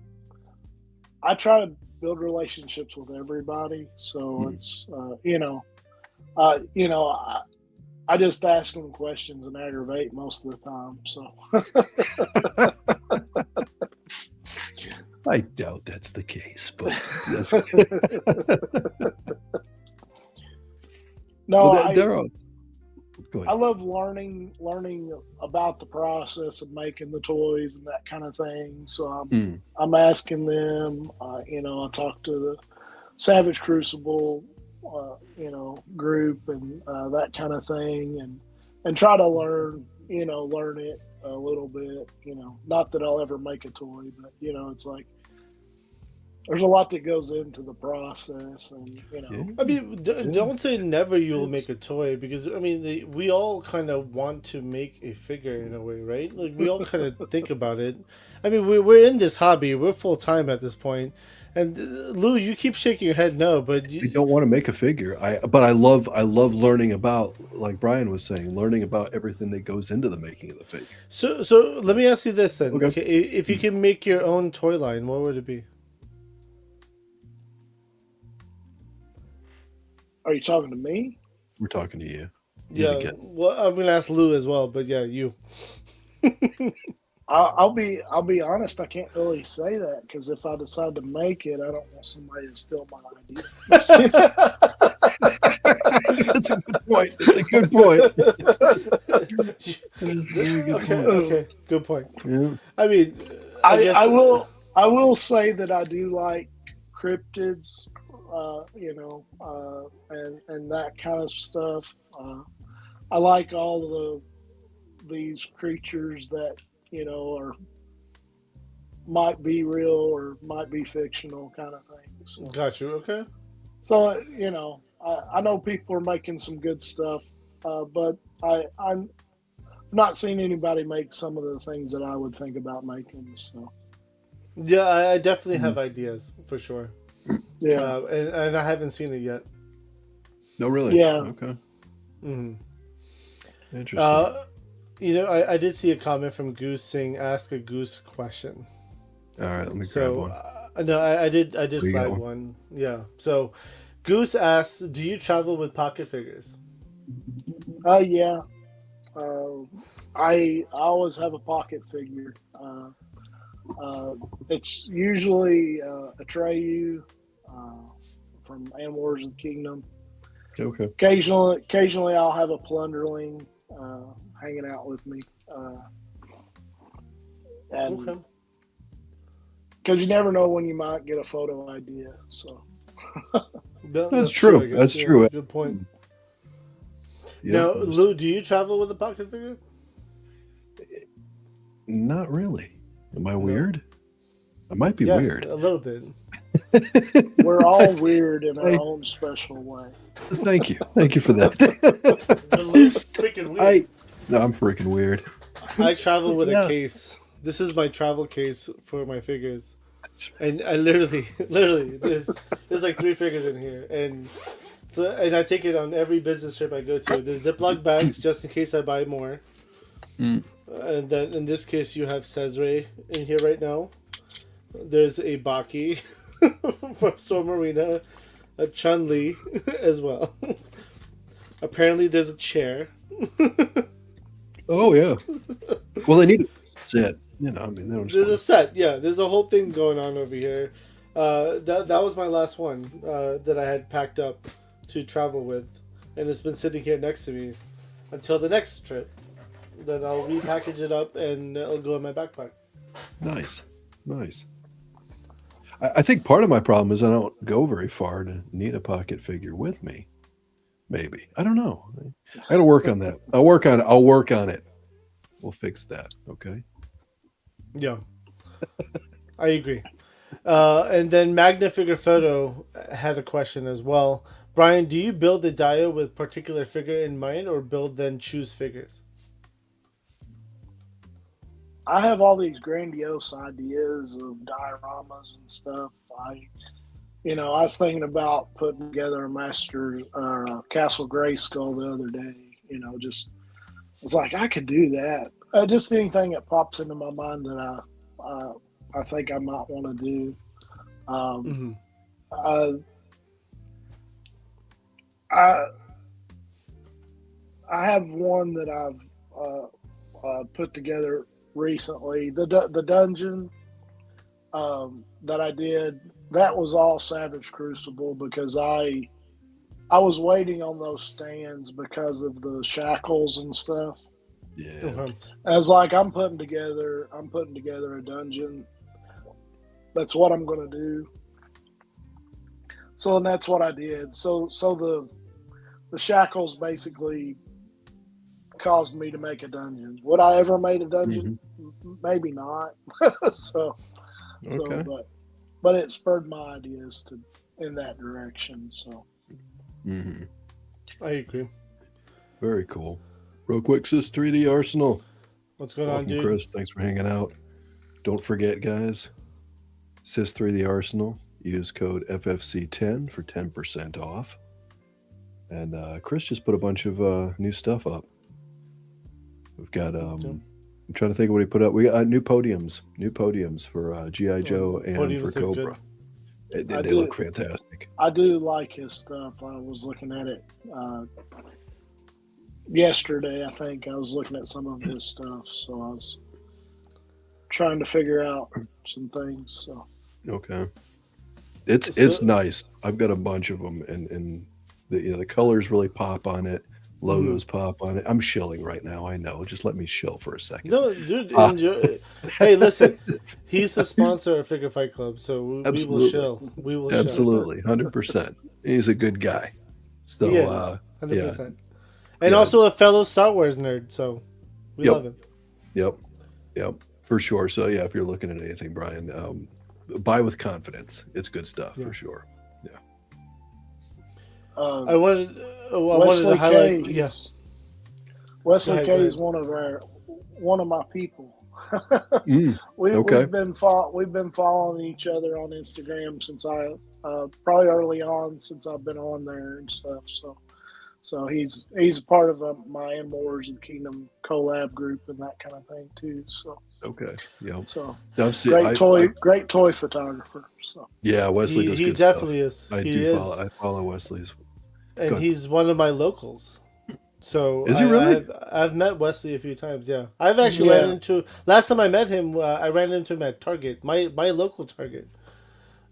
I try to build relationships with everybody, so it's I just ask them questions and aggravate most of the time. So I doubt that's the case, but that's no. Well, I love learning about the process of making the toys and that kind of thing. So I'm asking them. I talk to the Savage Crucible, group and that kind of thing, and try to learn it a little bit. Not that I'll ever make a toy, but it's like there's a lot that goes into the process, and I mean, don't say never you'll make a toy, because I mean we all kind of want to make a figure in a way, right? Like we all kind of think about it. I mean, we're in this hobby, we're full time at this point. And Lou, you keep shaking your head no, but you don't want to make a figure. But I love learning about, like Brian was saying, learning about everything that goes into the making of the figure. So let me ask you this then. Okay, if you can make your own toy line, what would it be? Are you talking to me? We're talking to you. Yeah. Well, I'm gonna ask Lou as well, but yeah, you. I'll be honest. I can't really say that, because if I decide to make it, I don't want somebody to steal my idea. That's a good point. Okay, good point. Yeah. I mean, I will say that I do like cryptids, and that kind of stuff. I like all of these creatures that might be real or might be fictional kind of things. So, got you. Okay. So I know people are making some good stuff, but I'm not seeing anybody make some of the things that I would think about making. So yeah, I definitely have ideas for sure. Yeah, and I haven't seen it yet. No, really? Yeah. Okay. Mm-hmm. Interesting. I did see a comment from Goose saying, "Ask a Goose question." All right, let me grab one. No, I did You flag got one. Yeah. So, Goose asks, "Do you travel with pocket figures?" Yeah. I always have a pocket figure. It's usually Atreyu from Wars of the Kingdom. Okay. Occasionally I'll have a Plunderling hanging out with me. And because you never know when you might get a photo idea. So that's true. That's true. Good point. Yeah, now, Lou, do you travel with a pocket figure? Not really. Am I weird? I might be weird. A little bit. We're all weird in our own special way. Thank you. Thank you for that. Lou's freaking weird. I'm freaking weird. I travel with a case. This is my travel case for my figures. And I literally, there's like 3 figures in here. And I take it on every business trip I go to. There's Ziploc bags just in case I buy more. And then in this case, you have Cesare in here right now. There's a Baki from Storm Arena, a Chun-Li as well. Apparently, there's a chair. Oh yeah. Well, they need a set. There's a set. Yeah, there's a whole thing going on over here. That was my last one that I had packed up to travel with, and it's been sitting here next to me until the next trip. Then I'll repackage it up and it'll go in my backpack. Nice. I think part of my problem is I don't go very far to need a pocket figure with me. Maybe. I don't know. I got to work on that. I'll work on it. We'll fix that. Okay. Yeah, I agree. And then Magna Figure Photo had a question as well. Brian, do you build the dio with particular figure in mind, or build then choose figures? I have all these grandiose ideas of dioramas and stuff. I was thinking about putting together a Master Castle Grayskull the other day. Just I was like, I could do that. Just anything that pops into my mind that I think I might want to do. I have one that I've put together recently. The dungeon that I did, that was all Savage Crucible because I was waiting on those stands because of the shackles and stuff. Yeah. Okay. I was like, I'm putting together a dungeon. That's what I'm going to do. So, and that's what I did. So the shackles basically caused me to make a dungeon. Would I ever made a dungeon? Mm-hmm. Maybe not. Okay. But it spurred my ideas in that direction. So. Mm-hmm. I agree. Very cool. Real quick, Sis 3D Arsenal. What's going Welcome, on, dude? Chris. Thanks for hanging out. Don't forget, guys, Sis 3D Arsenal. Use code FFC10 for 10% off. And Chris just put a bunch of new stuff up. We've got, I'm trying to think of what he put up. We got new podiums for G.I. Joe and for Cobra. They look fantastic. I do like his stuff. I was looking at it yesterday. I think I was looking at some of his stuff, so I was trying to figure out some things. So okay, it's nice. I've got a bunch of them, and the colors really pop on it. Logos pop on it. I'm shilling right now. I know. Just let me shill for a second. No, dude, enjoy. Hey, listen, he's the sponsor of Figure Fight Club, so we will shill. We will absolutely, 100%. He's a good guy. So, he is, 100%. Yeah. And also a fellow Star Wars nerd, so we love him. Yep, for sure. So yeah, if you're looking at anything, Brian, buy with confidence. It's good stuff for sure. Yeah. I wanted to highlight. Yes, Wesley K is one of my people. We've been following each other on Instagram since probably early on since I've been on there and stuff. So he's a part of my In Wars of the Kingdom collab group and that kind of thing too. So okay, yeah. So great toy photographer. So yeah, Wesley does he good definitely stuff. is. I follow Wesley's. And he's one of my locals. So is he really? I've met Wesley a few times. Yeah, I've actually ran into. Last time I met him, I ran into him at Target, my local Target,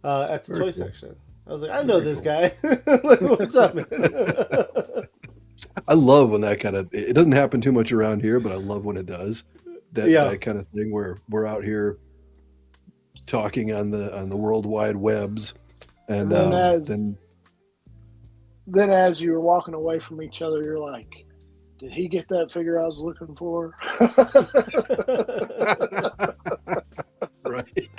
at the toy section. I was like, I know this guy. What's up, man? I love when that kind of. It doesn't happen too much around here, but I love when it does. That kind of thing where we're out here talking on the world wide webs, and then as you were walking away from each other, you're like, did he get that figure I was looking for? Right.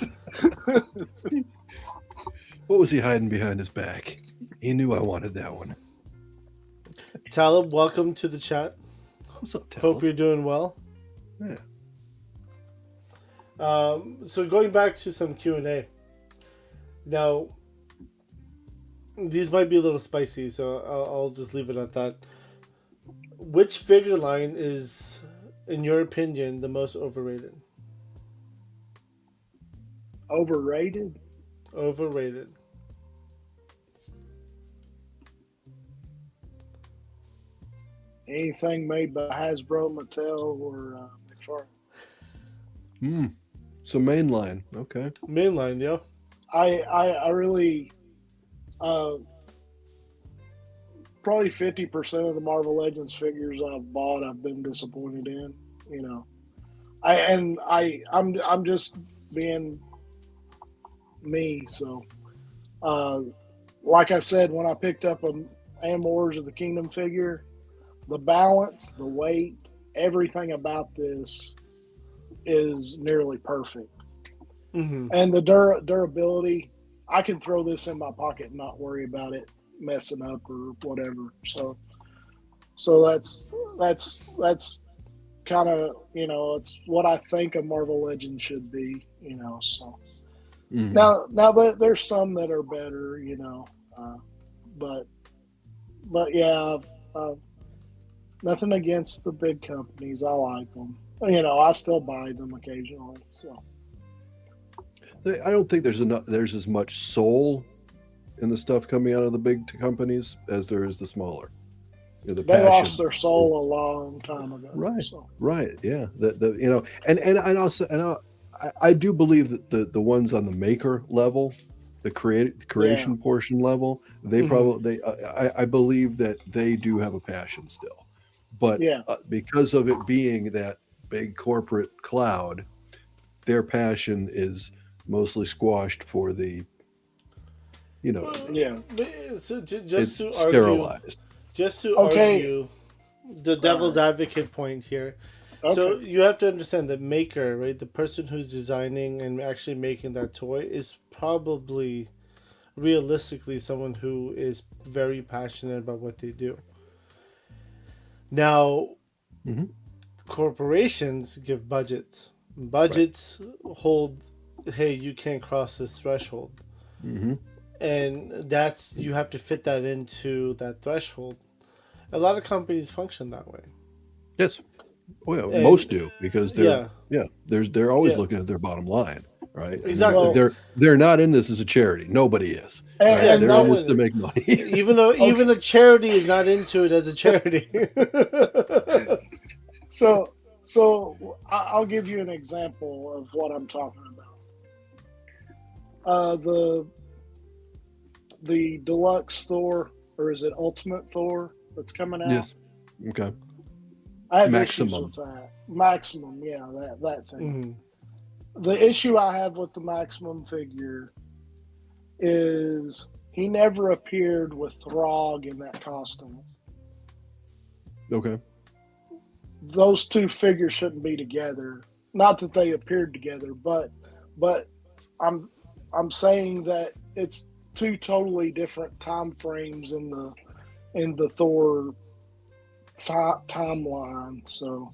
What was he hiding behind his back? He knew I wanted that one. Talib, welcome to the chat. What's up, Talib? Hope you're doing well. Yeah. So going back to some Q&A. Now, these might be a little spicy, so I'll just leave it at that. Which figure line is, in your opinion, the most overrated? Overrated? Overrated. Anything made by Hasbro, Mattel, or McFarlane. So mainline, okay. Mainline, yeah. I really probably 50% of the Marvel Legends figures I've bought, I've been disappointed in. You know, I'm just being me. So, like I said, when I picked up a Wars of the Kingdom figure, the balance, the weight, everything about this is nearly perfect. Mm-hmm. And the durability, I can throw this in my pocket and not worry about it messing up or whatever. So that's kind of, you know, it's what I think a Marvel Legend should be, you know. So now there's some that are better, you know, but yeah, nothing against the big companies. I like them. You know, I still buy them occasionally. So I don't think there's as much soul in the stuff coming out of the big companies as there is the smaller. You know, they lost their soul a long time ago. Right. So. Right. Yeah. You know, and I do believe that the ones on the maker level, the creation portion level, they probably I believe that they do have a passion still, but because of it being that big corporate cloud, their passion is mostly squashed for the, you know, So just it's to sterilized. Argue the devil's advocate point here. Okay. So you have to understand that maker, right? The person who's designing and actually making that toy is probably realistically someone who is very passionate about what they do. Now, corporations give budgets. Budgets hold, hey, you can't cross this threshold. And that's, you have to fit that into that threshold. A lot of companies function that way. Yes. Well, yeah, most do, because they're always Yeah. looking at their bottom line, right? Exactly. I mean, they're not in this as a charity. Nobody is. And- Right? and They're no in this one to is. make money. Even a charity is not into it as a charity. So I'll give you an example of what I'm talking about. The deluxe Thor, or is it Ultimate Thor, that's coming out? Yes. Okay. I have Maximum. issues with that. Maximum, yeah, that thing. Mhm. The issue I have with the Maximum figure is he never appeared with Throg in that costume. Okay. Those two figures shouldn't be together. Not that they appeared together, but I'm saying that it's two totally different time frames in the Thor timeline. So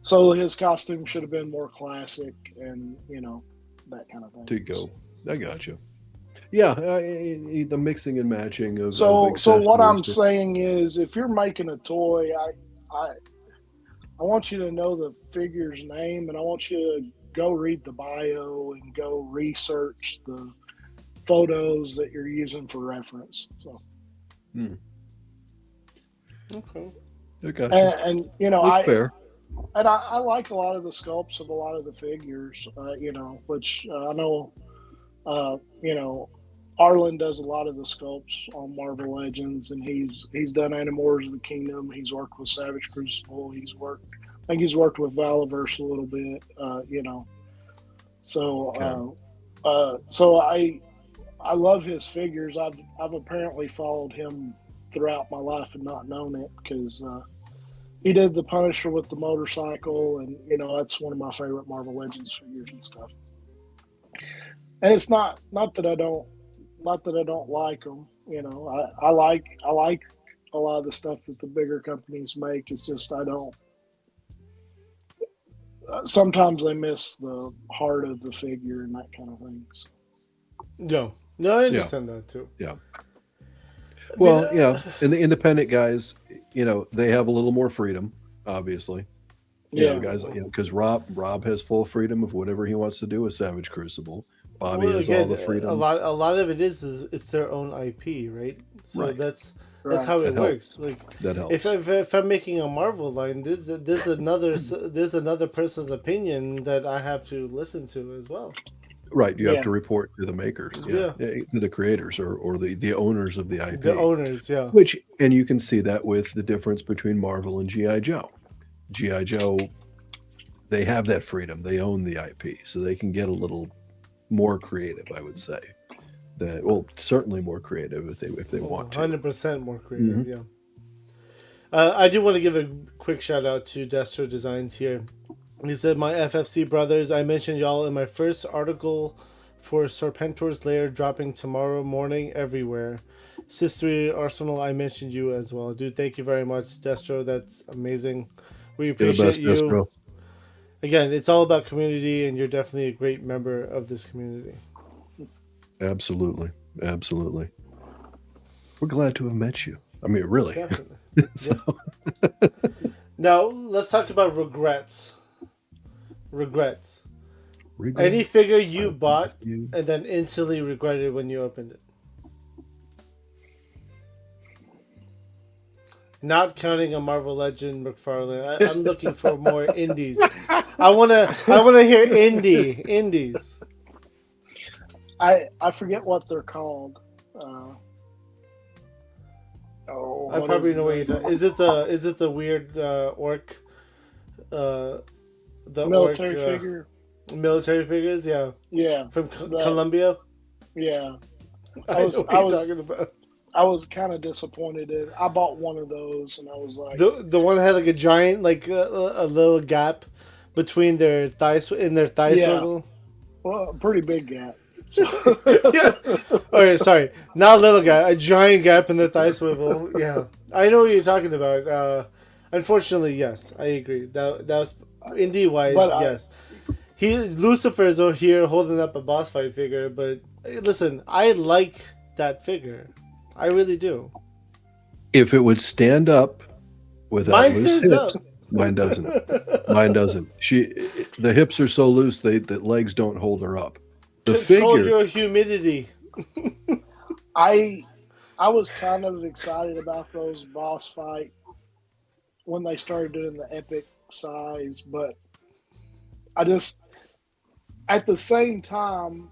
so his costume should have been more classic, and you know, that kind of thing. To go. I got you. Yeah, the mixing and matching of So what I'm accessories. saying is, if you're making a toy, I want you to know the figure's name, and I want you to go read the bio and go research the photos that you're using for reference. So Okay. and you know, That's fair. And I like a lot of the sculpts of a lot of the figures, you know, which I know, you know, Arlen does a lot of the sculpts on Marvel Legends, and he's done Wars of the Kingdom. He's worked with Savage Crucible. I think he's worked with Valiverse a little bit, you know. So, so I love his figures. I've apparently followed him throughout my life and not known it, because he did the Punisher with the motorcycle, and you know, that's one of my favorite Marvel Legends figures and stuff. And it's not that I don't like them. You know, I like a lot of the stuff that the bigger companies make. It's just I don't. Sometimes they miss the heart of the figure and that kind of thing. So. No, I understand that too. Yeah. Well, yeah, and the independent guys, you know, they have a little more freedom, obviously. You know, guys, you know, because Rob has full freedom of whatever he wants to do with Savage Crucible. Bobby has all the freedom. A lot of it is it's their own IP, right? So Right. that's how it works. Like, that helps. if I'm making a Marvel line, there's another person's opinion that I have to listen to as well. Right, you Yeah. have to report to the makers, Yeah. to the creators or the owners of the IP. The owners, yeah. Which, and you can see that with the difference between Marvel and GI Joe. GI Joe, they have that freedom. They own the IP, so they can get a little more creative, I would say. Certainly more creative if they want to. 100% more creative, yeah. I do want to give a quick shout out to Destro Designs here. He said, "My FFC brothers, I mentioned y'all in my first article for Serpentor's Lair dropping tomorrow morning everywhere. Sister Arsenal, I mentioned you as well. Dude, thank you very much, Destro. That's amazing. We You're the appreciate best, you. Destro. Again, it's all about community, and you're definitely a great member of this community." Absolutely. Absolutely. We're glad to have met you. I mean, really. Definitely. So- Now, let's talk about regrets. Regrets. Regrets. Any figure you bought You- and then instantly regretted when you opened it. Not counting a Marvel Legend McFarlane. I'm looking for more indies. I wanna hear indies. I forget what they're called. I probably know what you're talking. Is it the weird orc? The military orc, figure. Military figures, yeah, Yeah, from That- Colombia. yeah. I know what you're talking about. I was kind of disappointed in. I bought one of those, and I was like, The one that had like a giant, like a little gap between their thighs in their thigh Yeah. swivel. well, a pretty big gap. Yeah. Okay, sorry. Not a little gap, a giant gap in the thigh swivel. Yeah, I know what you're talking about. Unfortunately, yes, I agree. That was indie wise, But yes. Lucifer's over here holding up a boss fight figure, but listen, I like that figure. I really do. If it would stand up without Mine loose stands hips, up. mine doesn't. Mine doesn't. The hips are so loose the legs don't hold her up. The Control figure, your humidity. I was kind of excited about those boss fight when they started doing the epic size, but I just at the same time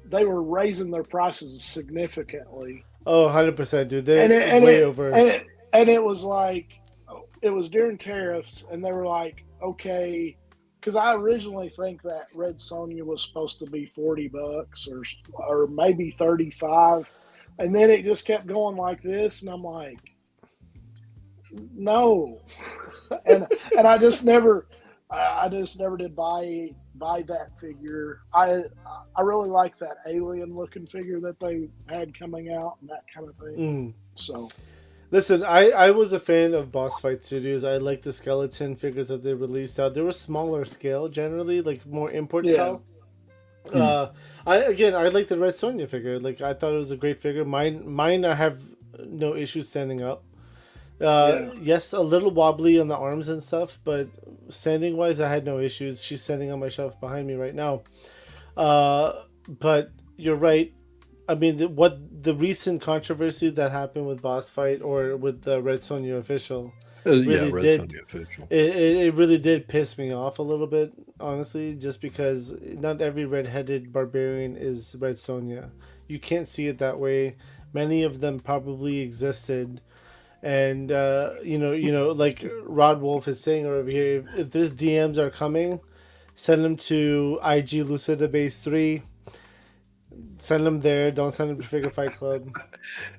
they were raising their prices significantly. Oh, 100%, dude. They're And way over. And it was like, it was during tariffs, and they were like, okay, because I originally think that Red Sonja was supposed to be $40 or maybe 35, and then it just kept going like this, and I'm like, no, and I just never did buy that figure. I really like that alien looking figure that they had coming out and that kind of thing. So Listen, I was a fan of Boss Fight Studios. I liked the skeleton figures that they released out. They were smaller scale generally, like more import style. I like the Red Sonja figure. Like I thought it was a great figure. Mine I have no issues standing up. Yes, a little wobbly on the arms and stuff, but standing wise, I had no issues. She's standing on my shelf behind me right now. But you're right. I mean, the recent controversy that happened with Boss Fight or with the Red Sonja official, Red Sonja official. it really did piss me off a little bit, honestly, just because not every red-headed barbarian is Red Sonja. You can't see it that way. Many of them probably existed. And like Rod Wolf is saying over here, if there's DMs are coming, send them to IG Lucida Base 3. Send them there. Don't send them to Figure Fight Club.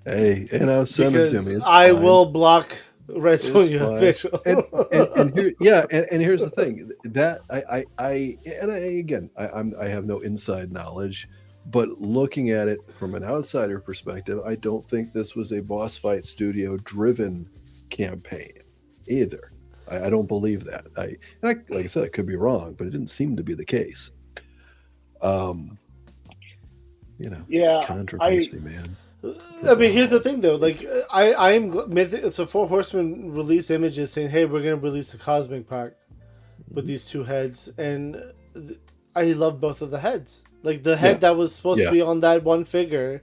Hey, send them to me. It's I fine. will block Red It's Sonja fine. official. And here's the thing that I have no inside knowledge, but looking at it from an outsider perspective, I don't think this was a Boss Fight Studio driven campaign either. I don't believe that. Like I said, I could be wrong, but it didn't seem to be the case. Controversy, man. I mean, here's the thing, though. Like, so Four Horsemen released images saying, "Hey, we're gonna release a Cosmic Pack with these two heads," and I love both of the heads. Like the head that was supposed to be on that one figure,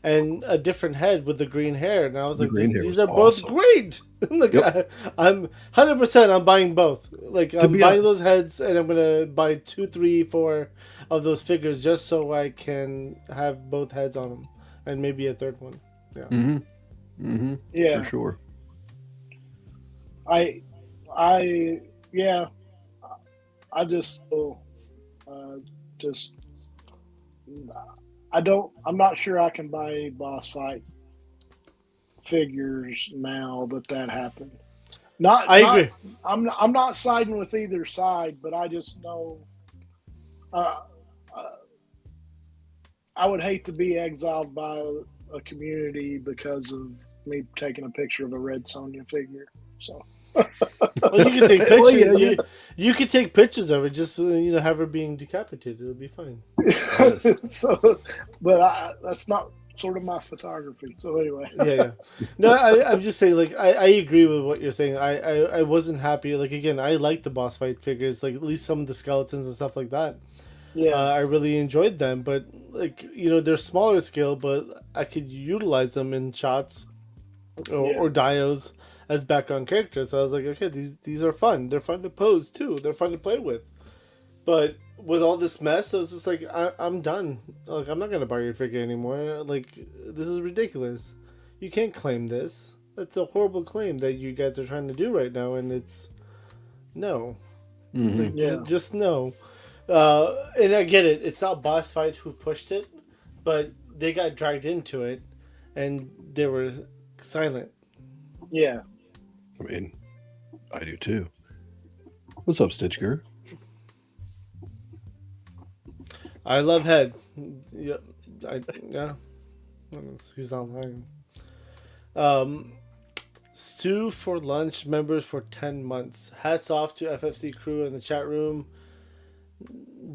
and a different head with the green hair, and I was The like, green hair these was are both awesome. great. Like Yep. I'm 100%. I'm buying both. Like I'm be buying hon- those heads, and I'm gonna buy 2, 3, 4 of those figures just so I can have both heads on them, and maybe a third one. Yeah. Yeah. For sure. Yeah. I just, just, I'm not sure I can buy any boss fight figures now that happened. I agree. I'm not siding with either side, but I just know, uh, I would hate to be exiled by a community because of me taking a picture of a Red Sonja figure. So. Well, you can take pictures. Well, yeah. You can take pictures of it. Just have her being decapitated. It'll be fine. So, but that's not sort of my photography. So anyway, Yeah. No, I'm just saying. Like, I agree with what you're saying. I wasn't happy. Like, again, I like the boss fight figures. Like, at least some of the skeletons and stuff like that. yeah, I really enjoyed them. But like, they're smaller scale, but I could utilize them in shots or dios as background characters. So I was like, okay, these are fun. They're fun to pose too. They're fun to play with. But with all this mess, I was just like, I'm done. Like, I'm not gonna buy your figure anymore. Like, this is ridiculous. You can't claim this. That's a horrible claim that you guys are trying to do right now, and it's no. Like, just no. And I get it. It's not Boss Fight who pushed it, but they got dragged into it, and they were silent. yeah. I mean, I do too. What's up, Stitchger? I love Head. Yeah, he's not lying. Stew for lunch members for 10 months. Hats off to FFC crew in the chat room.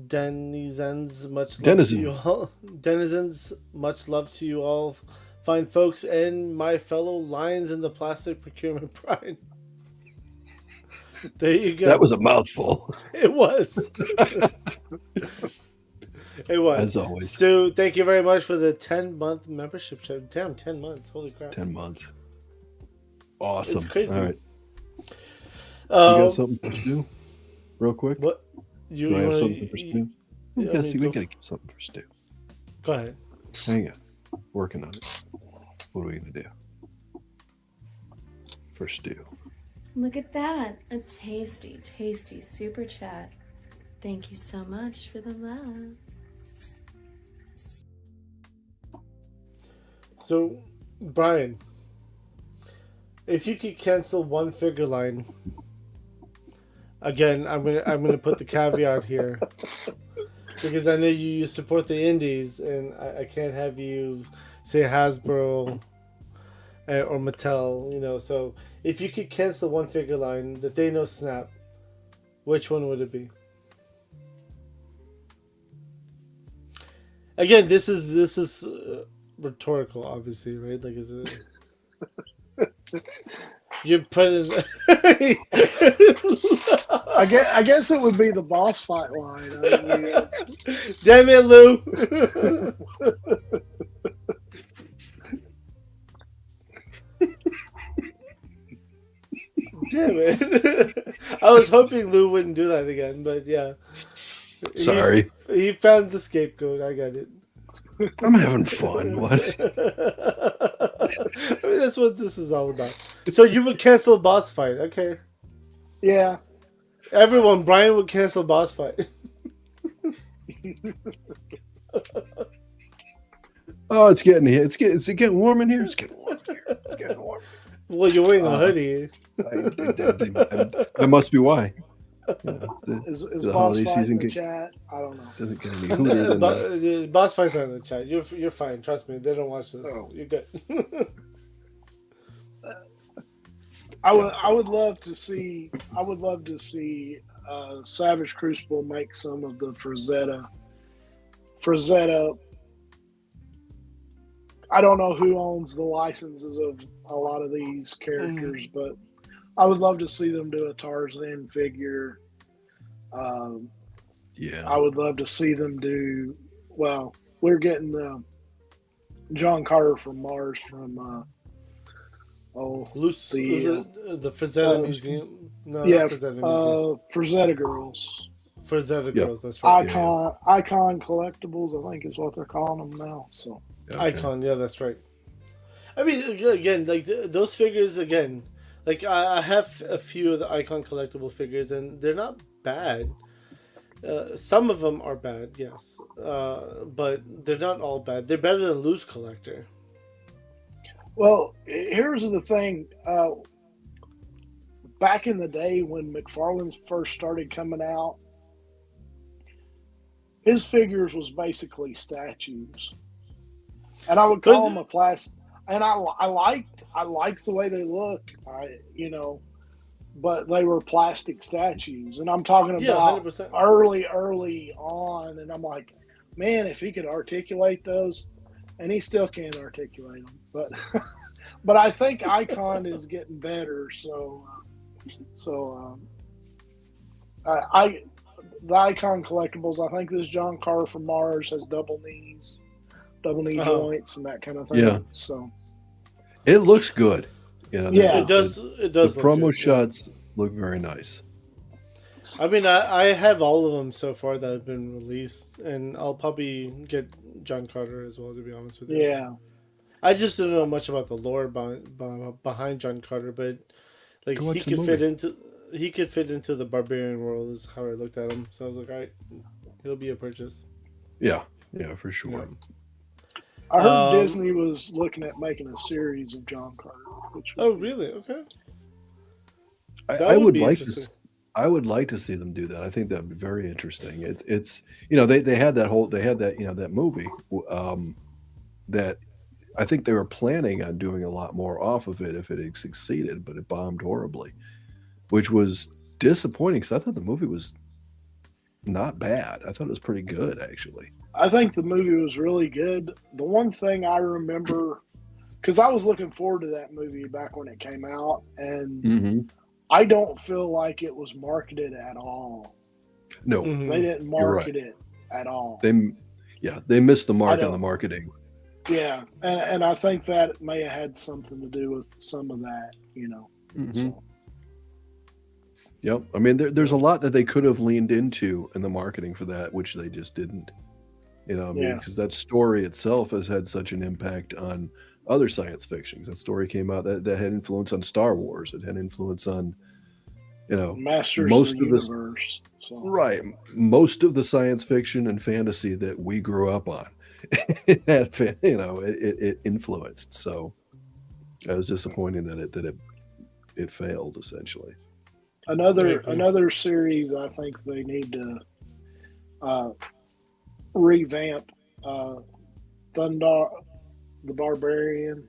Denizens, much love to you all. Denizens, much love to you all. Fine folks and my fellow lions in the plastic procurement pride. There you go. That was a mouthful. It was. It was. As always. Stu, thank you very much for the 10-month membership. Damn, 10 months. Holy crap. 10 months. Awesome. It's crazy. All right. You got something for Stu? Real quick? What? Do I have something for Stu? We got to get something for Stu. Go ahead. Hang on. Working on it. What are we going to do for Stu? Look at that. A tasty, tasty super chat. Thank you so much for the love. So, Brian, if you could cancel one figure line, again, I'm gonna put the caveat here because I know you support the indies, and I can't have you say Hasbro or Mattel, So, if you could cancel one figure line that they know snap, which one would it be? Again, this is rhetorical, obviously, right? Like, is it? You put it. I guess it would be the boss fight line. Damn it, Lou! Damn it! I was hoping Lou wouldn't do that again, but yeah. Sorry. He found the scapegoat. I got it. I'm having fun. What? I mean, that's what this is all about. So you would cancel a boss fight, okay? Yeah. Everyone, Brian would cancel boss fight. Oh, it's getting warm in here. It's getting warm in here. It's getting warm. Well, you're wearing a hoodie. That must be why. Is the boss holiday fight season in the chat? I don't know. Doesn't get any hooter than that. Boss fight's not in the chat. You're fine. Trust me. They don't watch this. Oh. You're good. I would love to see Savage Crucible make some of the Frazetta. I don't know who owns the licenses of a lot of these characters, but I would love to see them do a Tarzan figure. Yeah. I would love to see them do. Well, we're getting John Carter from Mars from Loose. the Was it the Frazetta Museum? No, yeah, not Frazetta Museum. Frazetta Girls. Frazetta Yeah. Girls. That's right. Icon Collectibles, I think is what they're calling them now. So Okay. Icon. Yeah, that's right. I mean, again, like those figures. Again, like I have a few of the Icon collectible figures, and they're not bad. Some of them are bad, yes, but they're not all bad. They're better than Loose Collector. well, here's the thing. Back in the day when McFarlane's first started coming out, his figures was basically statues, and I would call them a plastic. And I liked the way they look. But they were plastic statues, and I'm talking about 100%. early on. And I'm like, man, if he could articulate those, and he still can't articulate them, but but I think Icon is getting better. The Icon collectibles. I think this John Carter from Mars has double knee joints, and that kind of thing. Yeah. So It looks good. You know, Yeah. It does. It does. The look promo good, shots look very nice. I mean, I have all of them so far that have been released, and I'll probably get John Carter as well. To be honest with you. yeah. I just don't know much about the lore behind John Carter, but like Go watch he the could fit into the barbarian world is how I looked at him. So I was like, all right, he'll be a purchase. Yeah, for sure. Yeah. I heard Disney was looking at making a series of John Carter. Oh, really? Okay. I would be like to. interesting. I would like to see them do that. I think that'd be very interesting. It's they had that movie that I think they were planning on doing a lot more off of it if it had succeeded, but it bombed horribly, which was disappointing because I thought the movie was not bad. I thought it was pretty good actually. I think the movie was really good. The one thing I remember, because I was looking forward to that movie back when it came out, and I don't feel like it was marketed at all. No, They didn't market it at all. They missed the mark on the marketing. Yeah, and I think that may have had something to do with some of that, So. Yep. I mean, there's a lot that they could have leaned into in the marketing for that, which they just didn't. Because that story itself has had such an impact on other science fictions. That story came out that had influence on Star Wars. It had influence on, Masters most of the of universe. Right. Most of the science fiction and fantasy that we grew up on, it influenced. So I was disappointed that it failed essentially. Another series I think they need to revamp, Thunder the Barbarian.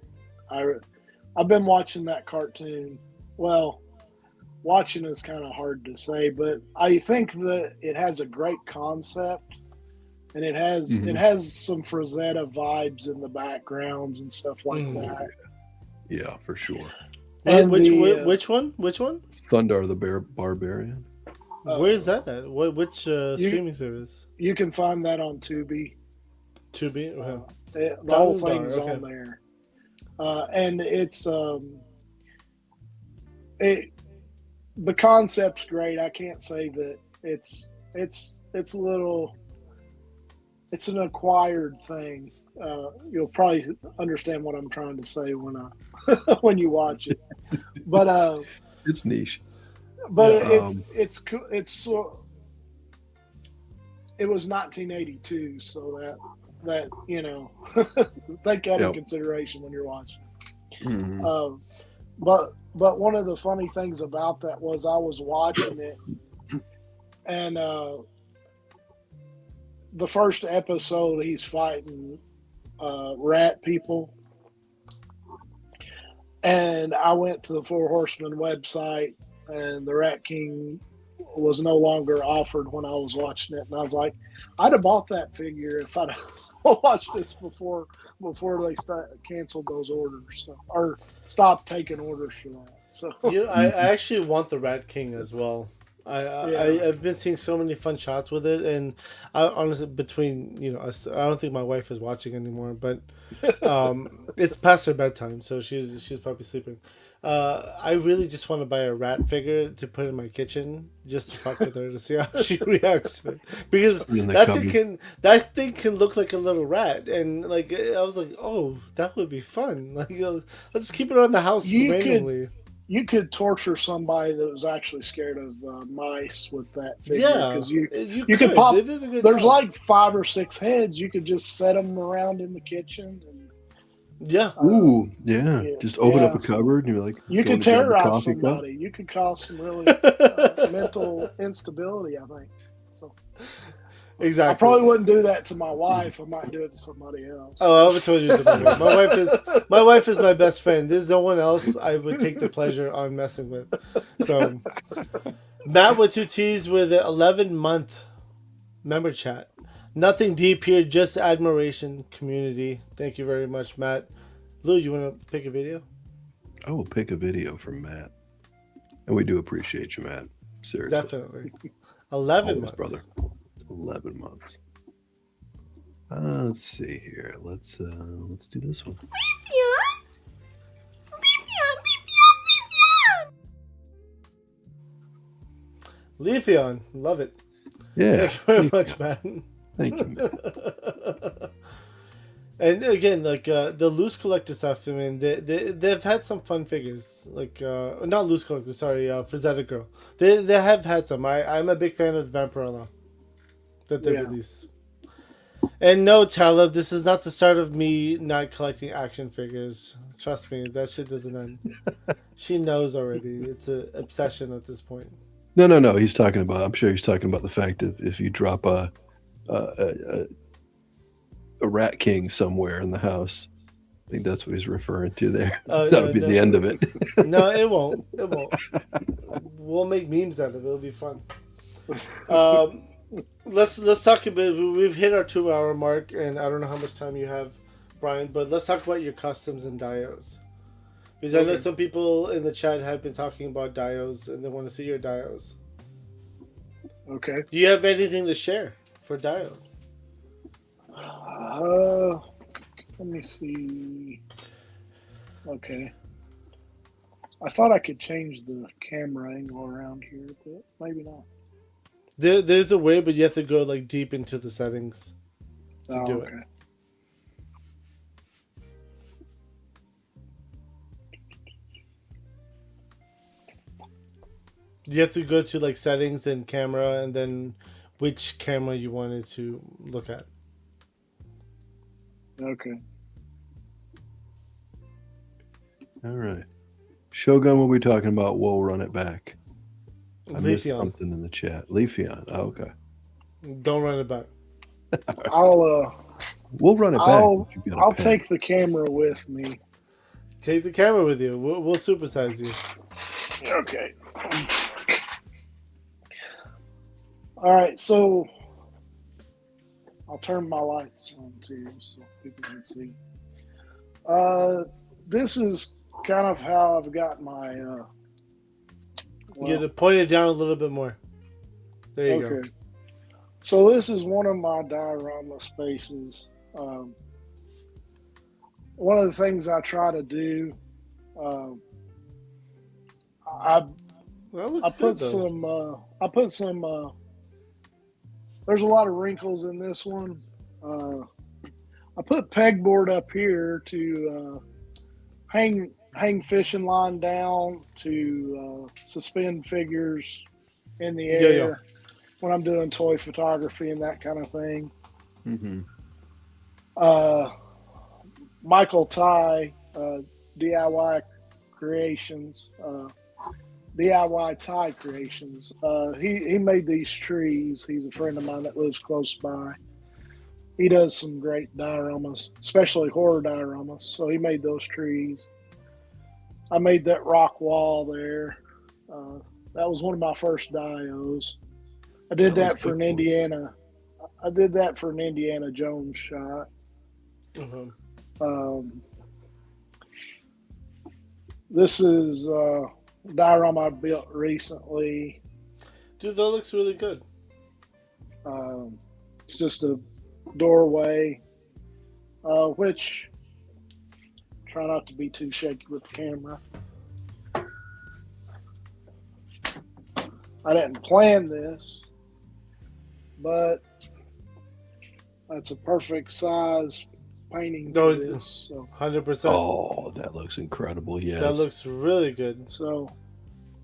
I've been watching that cartoon. Well, watching is kind of hard to say, but I think that it has a great concept, and it has some Frazetta vibes in the backgrounds and stuff like that. Yeah, for sure. And which one? Thunder the Barbarian. Where's that at? Which streaming service? You can find that on Tubi. Tubi. Okay. The whole thing's on there, and it's the concept's great. I can't say that it's a little. It's an acquired thing. You'll probably understand what I'm trying to say when you watch it. But it's niche. But it's cool. It was 1982, so that take that in consideration when you're watching. But one of the funny things about that was I was watching it, and the first episode he's fighting rat people, and I went to the Four Horsemen website, and the Rat King was no longer offered when I was watching it, and I was like, I'd have bought that figure if I'd watched this before they canceled those orders, or stopped taking orders for that. So I actually want the Rat King as well. I've been seeing so many fun shots with it, and I honestly, between us, I don't think my wife is watching anymore, but it's past her bedtime, so she's probably sleeping. I really just want to buy a rat figure to put in my kitchen just to fuck with her to see how she reacts to it, because that thing can look like a little rat, and like I was like, oh, that would be fun. Like let's keep it around the house randomly. You could torture somebody that was actually scared of mice with that figure. Yeah, because you could pop. There's like 5 or 6 heads. You could just set them around in the kitchen. And, yeah. Just open up a cupboard and you're like, you could terrorize somebody. You could cause some really mental instability, I think. So. Exactly. I probably wouldn't do that to my wife. I might do it to somebody else. Oh, I would have told you to my wife is my best friend. There's no one else I would take the pleasure on messing with. So, Matt with 2 T's with an 11-month member chat. Nothing deep here, just admiration, community. Thank you very much, Matt. Lou, you want to pick a video? I will pick a video from Matt, and we do appreciate you, Matt. Seriously, definitely. 11 months, brother. 11 months. Let's see here. Let's do this one. Leafeon, love it. Yeah. Thank you very much, man. Thank you, man. And again, like the loose collector stuff. I mean, they've had some fun figures. Like not loose collector, sorry, Frazetta Girl. They have had some. I'm a big fan of the Vampirella that they released. And no, Talib, this is not the start of me not collecting action figures. Trust me, that shit doesn't end. She knows already. It's an obsession at this point. No. He's talking about. I'm sure he's talking about the fact that if you drop a Rat King somewhere in the house, I think that's what he's referring to there. That would be the end of it. No, it won't. It won't. We'll make memes out of it. It'll be fun. Let's talk a bit. We've hit our 2-hour mark, and I don't know how much time you have, Brian, but let's talk about your customs and dios. Because I know some people in the chat have been talking about dios, and they want to see your dios. Okay. Do you have anything to share for dios? Let me see. Okay. I thought I could change the camera angle around here, but maybe not. There's a way, but you have to go like deep into the settings to do it. You have to go to like settings, then camera, and then which camera you wanted to look at. Okay. All right. Shogun, what are we talking about? We'll run it back. I missed Leafeon. something in the chat. Leafeon. Oh, okay. Don't run it back. We'll run it back. I'll take the camera with me. Take the camera with you. We'll supersize you. Okay. All right, so I'll turn my lights on too so people can see. This is kind of how I've got my... you have to point it down a little bit more. There you go. So this is one of my diorama spaces. One of the things I try to do, I put some. There's a lot of wrinkles in this one. I put pegboard up here to hang fishing line down to suspend figures in the air when I'm doing toy photography and that kind of thing. Mm-hmm. Michael Ty, DIY Creations, DIY Ty Creations. He made these trees. He's a friend of mine that lives close by. He does some great dioramas, especially horror dioramas. So he made those trees. I made that rock wall there. That was one of my first dios. I did that for an Indiana. I did that for an Indiana Jones shot. Mm-hmm. This is a diorama I built recently. Dude, that looks really good. It's just a doorway, which try not to be too shaky with the camera. I didn't plan this, but that's a perfect size painting No, for this. So, 100%. Oh, that looks incredible. Yes. That looks really good. so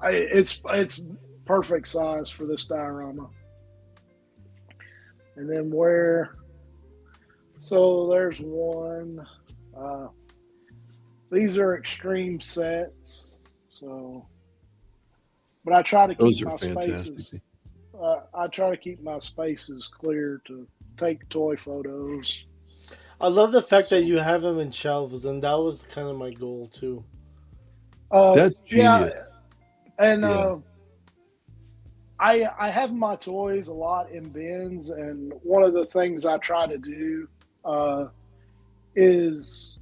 it's perfect size for this diorama. And then so there's one. These are extreme sets. So, but I try to Those keep are my fantastic. spaces. I try to keep my spaces clear to take toy photos. I love the fact that you have them in shelves, and that was kind of my goal too. That's yeah, genius. and Yeah. I have my toys a lot in bins, and one of the things I try to do is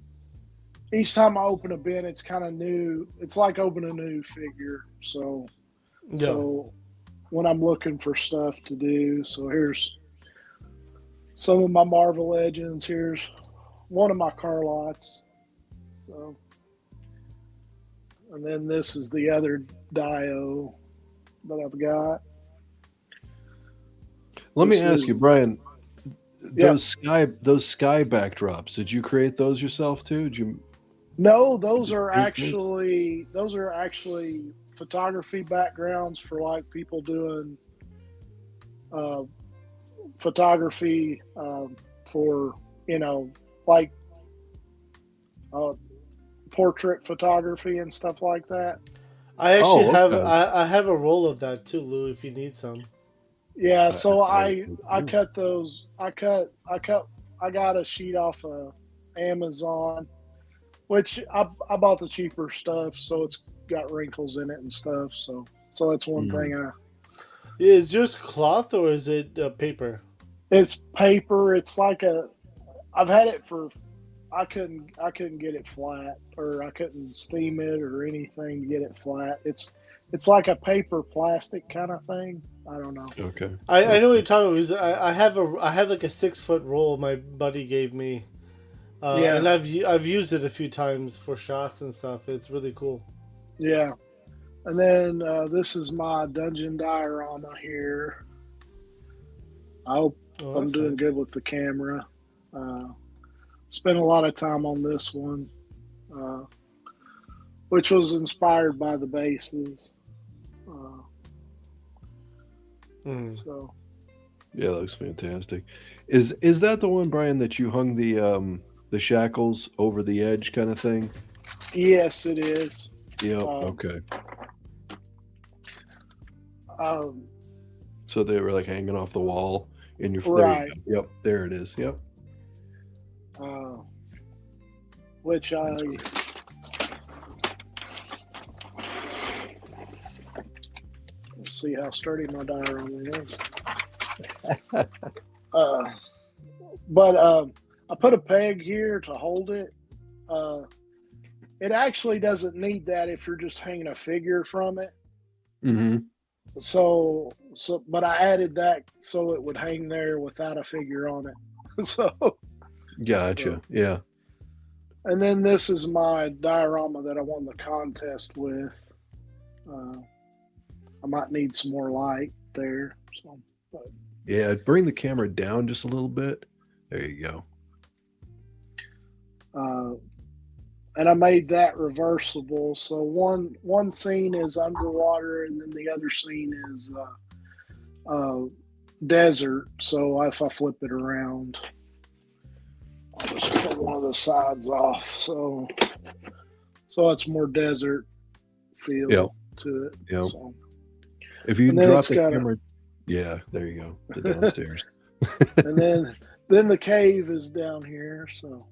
each time I open a bin, it's kind of new. It's like opening a new figure. So when I'm looking for stuff to do, so here's some of my Marvel Legends. Here's one of my car lots. So, and then this is the other Dio that I've got. Let me This ask is- you, Brian. Yeah. Those sky backdrops. Did you create those yourself too? Did you? No, those Did you are paint actually photography backgrounds for like people doing photography for like portrait photography and stuff like that. I actually have okay. I have a roll of that too, Lou. If you need some. Yeah, so I- I cut those. I got a sheet off of Amazon, which I bought the cheaper stuff, so it's got wrinkles in it and stuff. So that's one thing. Is yours cloth or is it paper? It's paper. It's like I've had it for. I couldn't get it flat, or I couldn't steam it or anything to get it flat. It's like a paper plastic kind of thing. I don't know. Okay. I know what you're talking about. I have like a 6-foot roll my buddy gave me, Yeah. and I've used it a few times for shots and stuff. It's really cool. Yeah. And then this is my dungeon diorama here. I hope Oh, I'm that's doing nice. good with the camera. Spent a lot of time on this one, which was inspired by the bases. So Yeah, that looks fantastic. Is that the one, Brian, that you hung the shackles over the edge kind of thing? yes, it is. Yeah. Okay. So they were like hanging off the wall in your Right. There you go. Yep, there it is. Yep. Which I let's see how sturdy my diorama is. But I put a peg here to hold it. It actually doesn't need that if you're just hanging a figure from it. Mm-hmm. So, but I added that so it would hang there without a figure on it. So, Gotcha. Yeah. and then this is my diorama that I won the contest with. I might need some more light there. So, but, Yeah. Bring the camera down just a little bit. There you go. and I made that reversible. So one scene is underwater, and then the other scene is desert. So if I flip it around, I'll just cut one of the sides off. So it's more desert feel to it. Yep. So, If you and then drop it's the got camera, yeah, there you go. The downstairs. and then the cave is down here. So,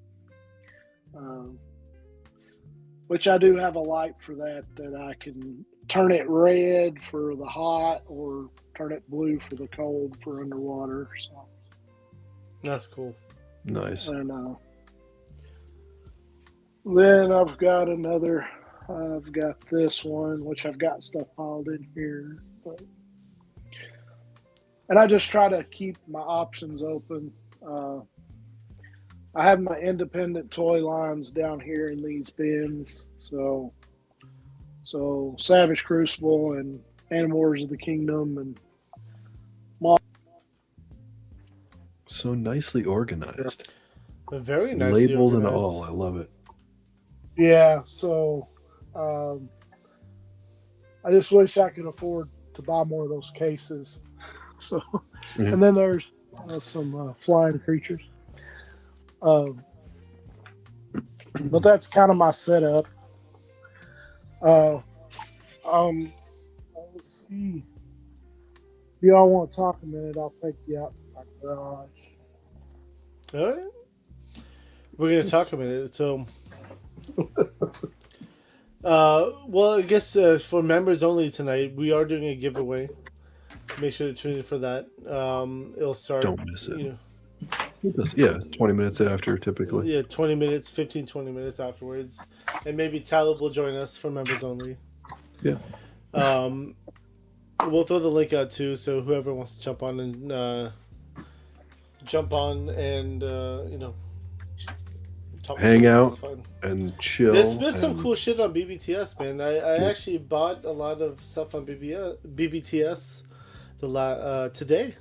which I do have a light for that I can turn it red for the hot or turn it blue for the cold for underwater. So That's cool. Nice. and then I've got this one which I've got stuff piled in here. But and I just try to keep my options open. I have my independent toy lines down here in these bins. So Savage Crucible and Animal Wars of the Kingdom and So nicely organized. Very nicely Labeled and organized. all. I love it. yeah. So I just wish I could afford to buy more of those cases. So, Mhm. and then there's some flying creatures. But that's kind of my setup. Let's see. If y'all want to talk a minute, I'll take you out to my garage. All right. We're going to talk a minute. So, well, I guess for members only tonight, we are doing a giveaway. Make sure to tune in for that. It'll start. Don't miss it. You know, Yeah, 20 minutes after typically. yeah, 20 minutes, 15, 20 minutes afterwards. And maybe Talib will join us for members only. Yeah. We'll throw the link out too, so whoever wants to jump on and you know, talk Hang to us, out it's fun. and chill. There's been some and- cool shit on BBTS, man. I Yeah. actually bought a lot of stuff on BBTS today.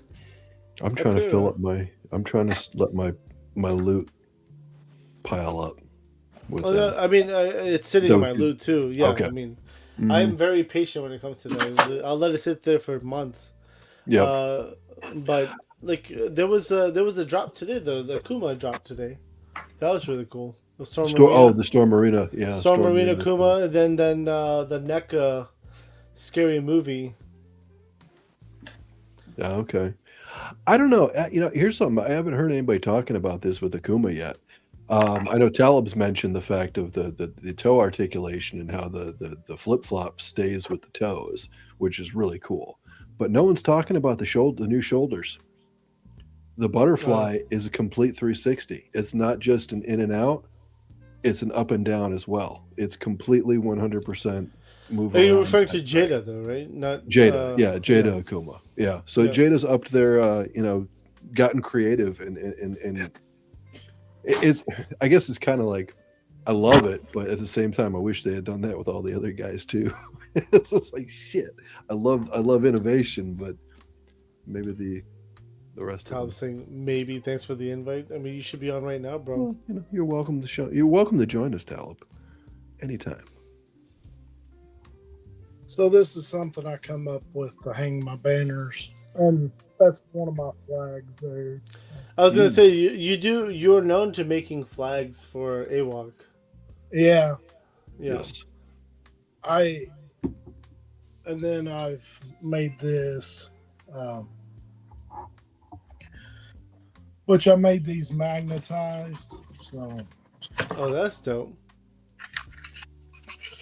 I'm trying to Okay. fill up I'm trying to let my loot pile up. With that. I mean, it's sitting So in my you- loot too. Yeah, okay. I mean, Mhm. I'm very patient when it comes to that. I'll let it sit there for months. Yep. But like there was a drop today though. The Kuma drop today. That was really cool. The Storm Marina. The Storm Marina. Yeah. Storm Marina Kuma, and then the NECA scary movie. Yeah. Okay. I don't know. Here's something. I haven't heard anybody talking about this with the Kuma yet. I know Talib's mentioned the fact of the toe articulation and how the flip flop stays with the toes, which is really cool. But no one's talking about the new shoulders. The butterfly is a complete 360. It's not just an in and out; it's an up and down as well. It's completely 100% move. Are you around. referring to Jada though, right? Not Jada, Jada Akuma. Yeah. So Yeah. Jada's up there, gotten creative and it's, I guess it's kind of like, I love it, but at the same time, I wish they had done that with all the other guys too. It's just like shit. I love innovation, but maybe the rest Tom of them. saying maybe. Thanks for the invite. I mean, you should be on right now, bro. Well, you're welcome to You're welcome to join us, Talib, anytime. So this is something I come up with to hang my banners, and that's one of my flags there. I was gonna say you're known to making flags for AWOC. Yeah, Yeah. Yes. And then I've made this, which I made these magnetized. So Oh, that's dope.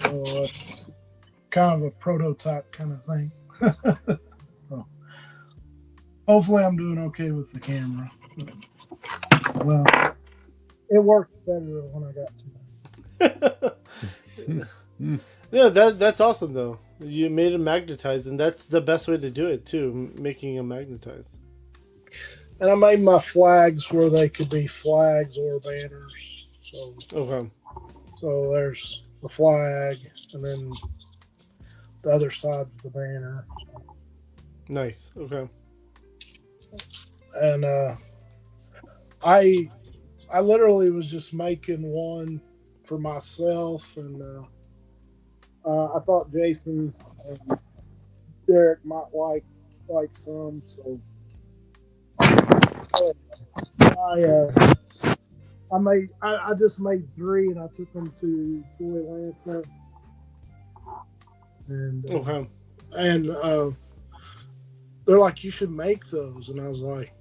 it's kind of a prototype kind of thing. So hopefully I'm doing okay with the camera. Well, it works better when I got to. Yeah, that's awesome though. You made it magnetized, and that's the best way to do it too, making them magnetized. And I made my flags where they could be flags or banners. Okay. So there's the flag, and then the other side's the banner. Nice. Okay. And I literally was just making one for myself, and I thought Jason and Derek might like some, so I just made 3, and I took them to Toy Lancer, and Okay. they're like, you should make those, and I was like,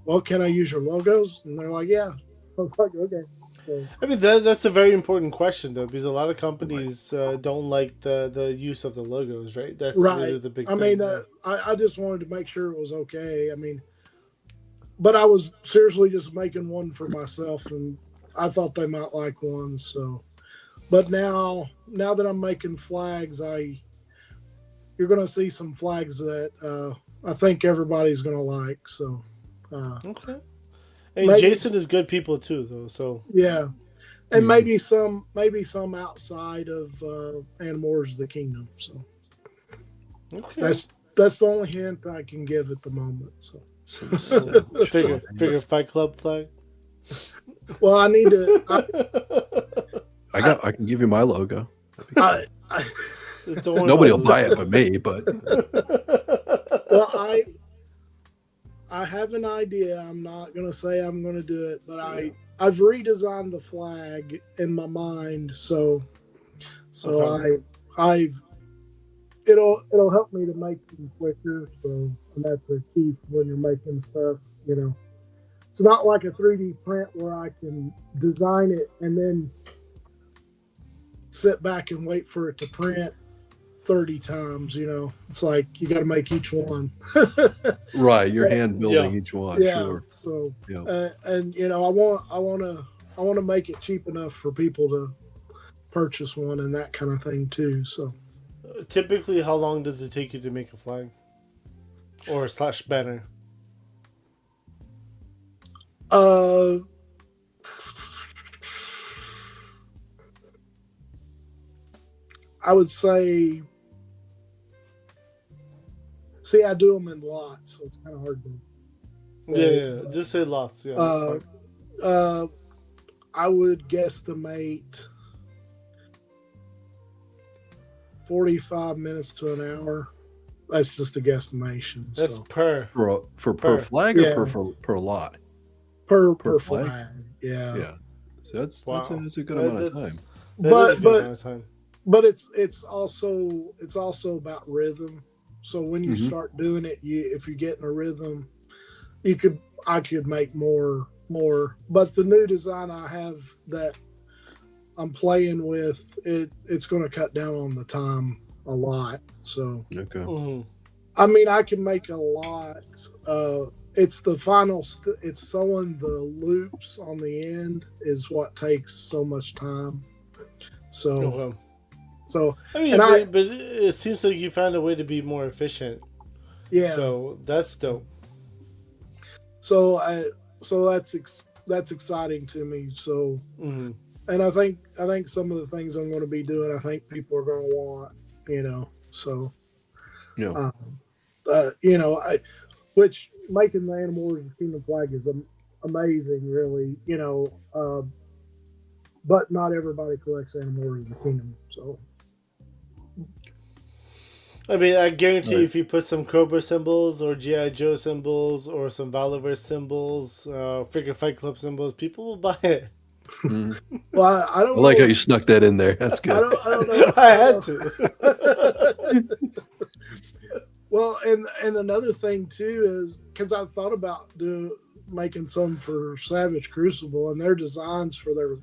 well, can I use your logos? And they're like, yeah. I was like, okay. So, I mean that's a very important question though, because a lot of companies don't like the use of the logos, right? That's really the big I thing. mean, I just wanted to make sure it was okay. I mean, but I was seriously just making one for myself, and I thought they might like one. So, but now that I'm making flags, you're going to see some flags that I think everybody's gonna like. So Okay. And maybe- Jason is good people too, though. So yeah, and maybe some outside of Animorphs of the Kingdom. So okay. that's the only hint I can give at the moment. So Figure Fight Club flag. well, I need to. I can give you my logo. I Don't worry Nobody will about buy it but me, but well, I have an idea. I'm not gonna say I'm gonna do it, but I've redesigned the flag in my mind, so Okay. it'll help me to make them quicker. So and that's a key when you're making stuff. You know, it's not like a 3D print where I can design it and then sit back and wait for it to print 30 times. You know, it's like you got to make each one. right, you're hand building Yeah. each one. Yeah. Sure. So Yeah. and you know, I want to make it cheap enough for people to purchase one and that kind of thing too. So Typically, how long does it take you to make a flag or / banner? I would say, see, I do them in lots, so it's kind of hard to. Yeah. Just say lots. Yeah. that's fine. I would guesstimate 45 minutes to an hour. That's just a guesstimation. That's So. per. Per flag or Yeah. per lot? per per flag. flag? Yeah. Yeah. So that's Wow. that's a good amount of That's- time. That But- is a good but- amount of time. But it's also about rhythm. So when you Mhm. start doing it, if you get in a rhythm, I could make more. But the new design I have that I'm playing with, it's going to cut down on the time a lot. So Okay. Mhm. I mean, I can make a lot. It's the final. It's sewing the loops on the end is what takes so much time. So Okay. so I mean, And but it seems like you found a way to be more efficient. yeah. So that's dope. So that's exciting to me. So Hmm. and I think some of the things I'm going to be doing, I think people are going to want. You know. So Yeah. you know, which making the Animorphs Kingdom flag is amazing, really. You know, but not everybody collects Animorphs Kingdom, so I mean, I guarantee Right. if you put some Cobra symbols or GI Joe symbols or some Valiverse symbols, Figure Fight Club symbols, people will buy it. Mhm. well, I I don't like know. how you snuck that in there. That's I good. don't know. I had to. Well, and another thing too is because I thought about making some for Savage Crucible, and their designs for their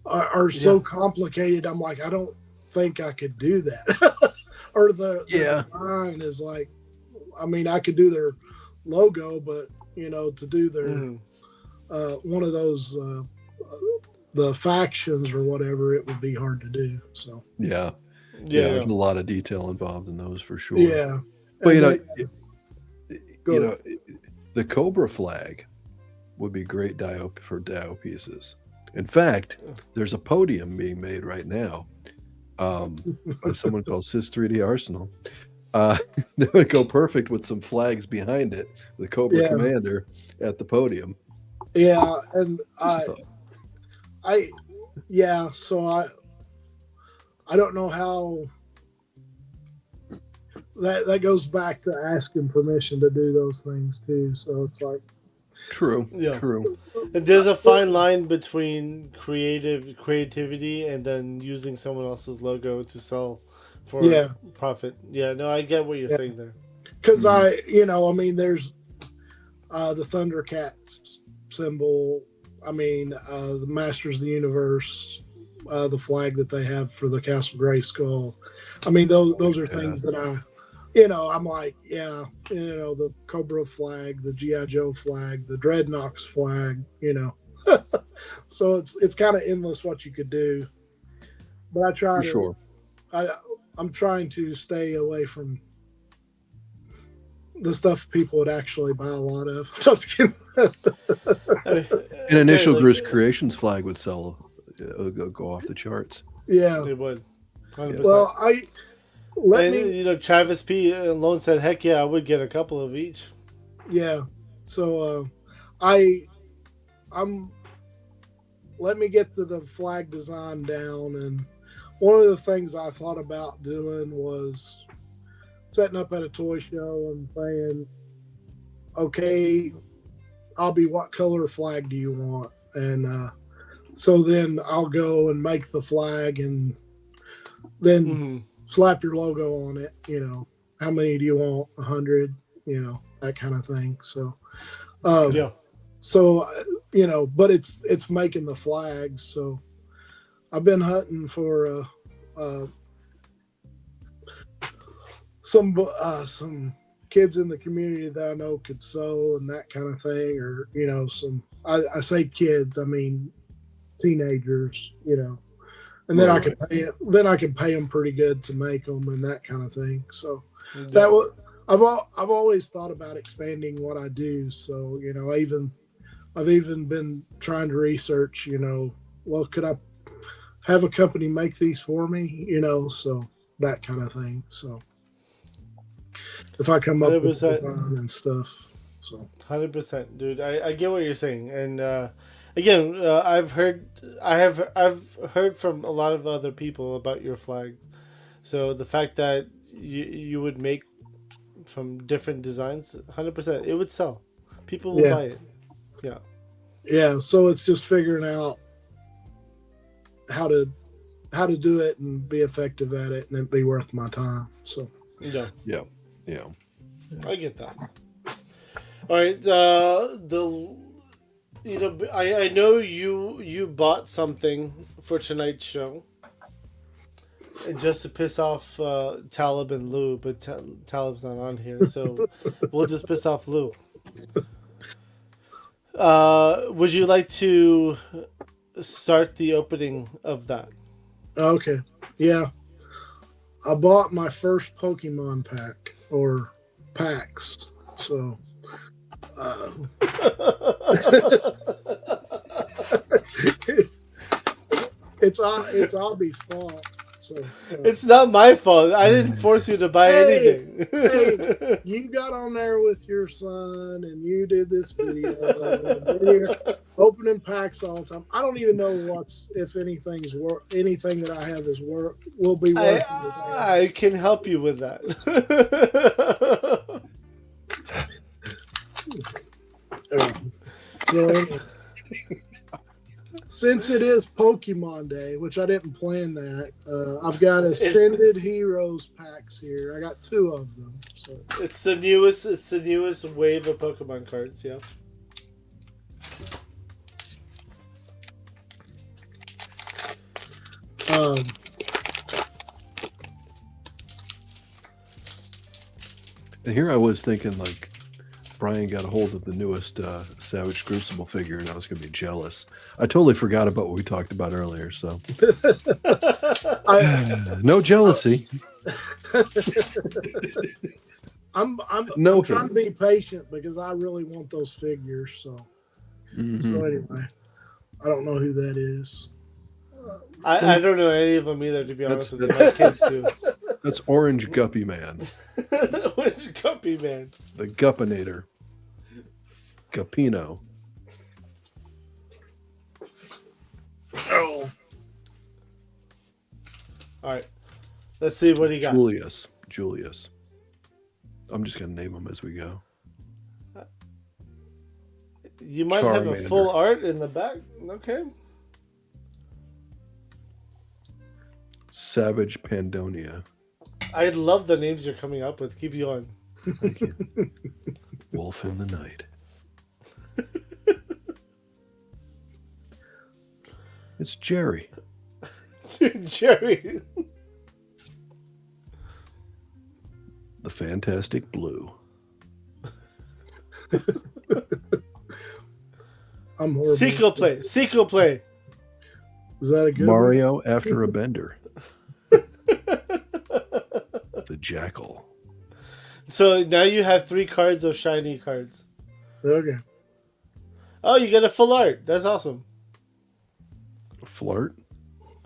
are so complicated. I'm like, I don't think I could do that. Or the design is like, I mean, I could do their logo, but you know, to do their Mhm. one of those the factions or whatever, it would be hard to do. So Yeah. Yeah. There's a lot of detail involved in those for sure. yeah, But And the Cobra flag would be great for Dio pieces. In fact, there's a podium being made right now by someone called Sys 3D Arsenal. That would go perfect with some flags behind it. The Cobra Yeah. Commander at the podium. yeah, and Just a thought. So I don't know how that goes back to asking permission to do those things too. So it's like, True. Yeah. True. And there's a fine line between creativity and then using someone else's logo to sell for profit. Yeah, no, I get what you're Yeah. saying there. because I mean, there's the Thundercats symbol. I mean, the Masters of the Universe, the flag that they have for the Castle Grayskull. I mean, those are things that I'm like, the Cobra flag, the G.I. Joe flag, the Dreadnoks flag, So it's kind of endless what you could do. But I try For to, sure. I'm trying to stay away from the stuff people would actually buy a lot of. I'm just kidding. An initial like, Groose Creations flag would sell, go off the charts. Yeah. They would. 100%. Well, Travis P. alone said, "Heck yeah, I would get a couple of each." Yeah. So let me get the flag design down, and one of the things I thought about doing was setting up at a toy show and saying, okay, I'll be, what color flag do you want? And so then I'll go and make the flag and then slap your logo on it. How many do you want? 100, that kind of thing. So yeah. So, but it's making the flags. So I've been hunting for some kids in the community that I know could sew and that kind of thing, or I say kids, I mean teenagers, and then Right. I can pay them pretty good to make them and that kind of thing. So that was, I've always thought about expanding what I do. So I've even been trying to research, well, could I have a company make these for me, so that kind of thing. So if I come up with design and stuff, so 100%, dude. I get what you're saying, and again, I've heard from a lot of other people about your flag. So the fact that you would make from different designs, 100%, it would sell. People will buy it. Yeah. Yeah. So it's just figuring out how to do it and be effective at it and it be worth my time. So Yeah. I get that. All right. I know you bought something for tonight's show, just to piss off Talib and Lou, but Talib's not on here, so we'll just piss off Lou. Would you like to start the opening of that? Okay. Yeah. I bought my first Pokemon pack or packs. So it's Obby's fault. So it's not my fault. I didn't force you to buy anything. Hey, you got on there with your son and you did this video. And you're opening packs all the time. I don't even know if anything's anything that I have will be worth. I can help you with that. Since it is Pokemon Day, which I didn't plan that, I've got Ascended Heroes packs here. I got 2 of them. So it's the newest wave of Pokemon cards. Yeah. And here I was thinking, like, Brian got a hold of the newest Savage Crucible figure, and I was going to be jealous. I totally forgot about what we talked about earlier, so no jealousy. I'm trying to be patient because I really want those figures. So, so anyway, I don't know who that is. I don't know any of them either, to be honest with you. My kids do. That's Orange Guppy Man. Orange Guppy Man. The Guppinator. Guppino. Oh. All right. Let's see what he got. Julius. I'm just going to name them as we go. You might have a full art in the back. Okay. Savage Pandonia. I love the names you're coming up with. Keep going. Thank you. Wolf in the Night. It's Jerry. Jerry. The Fantastic Blue. I'm horrible. Sequel play. Is that a good Mario after a bender. The Jackal. So now you have 3 cards of shiny cards. Okay. Oh, you get a full art. That's awesome. Flirt.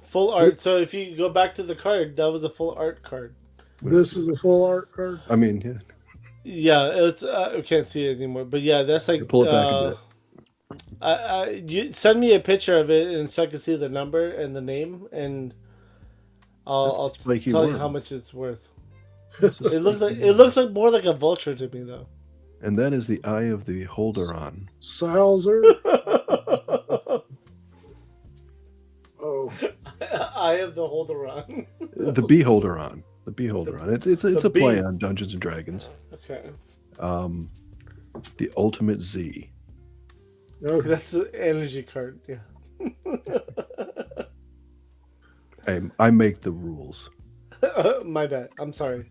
Full art. So if you go back to the card, that was a full art card. This is a full art card. I mean, yeah. Yeah, it's I can't see it anymore. But yeah, that's like Pull it back a bit. you send me a picture of it, and so I can see the number and the name, and I'll That's flaky tell you worm. how much it's worth. It looks like more like a vulture to me, though. And that is the eye of the Holderon. Salzer. Oh, I have the holder on. The Beholderon. The Beholderon. It's a bee. play on Dungeons and Dragons. Okay, The Ultimate Z. okay. that's an energy card. Yeah. I make the rules. My bad. I'm sorry.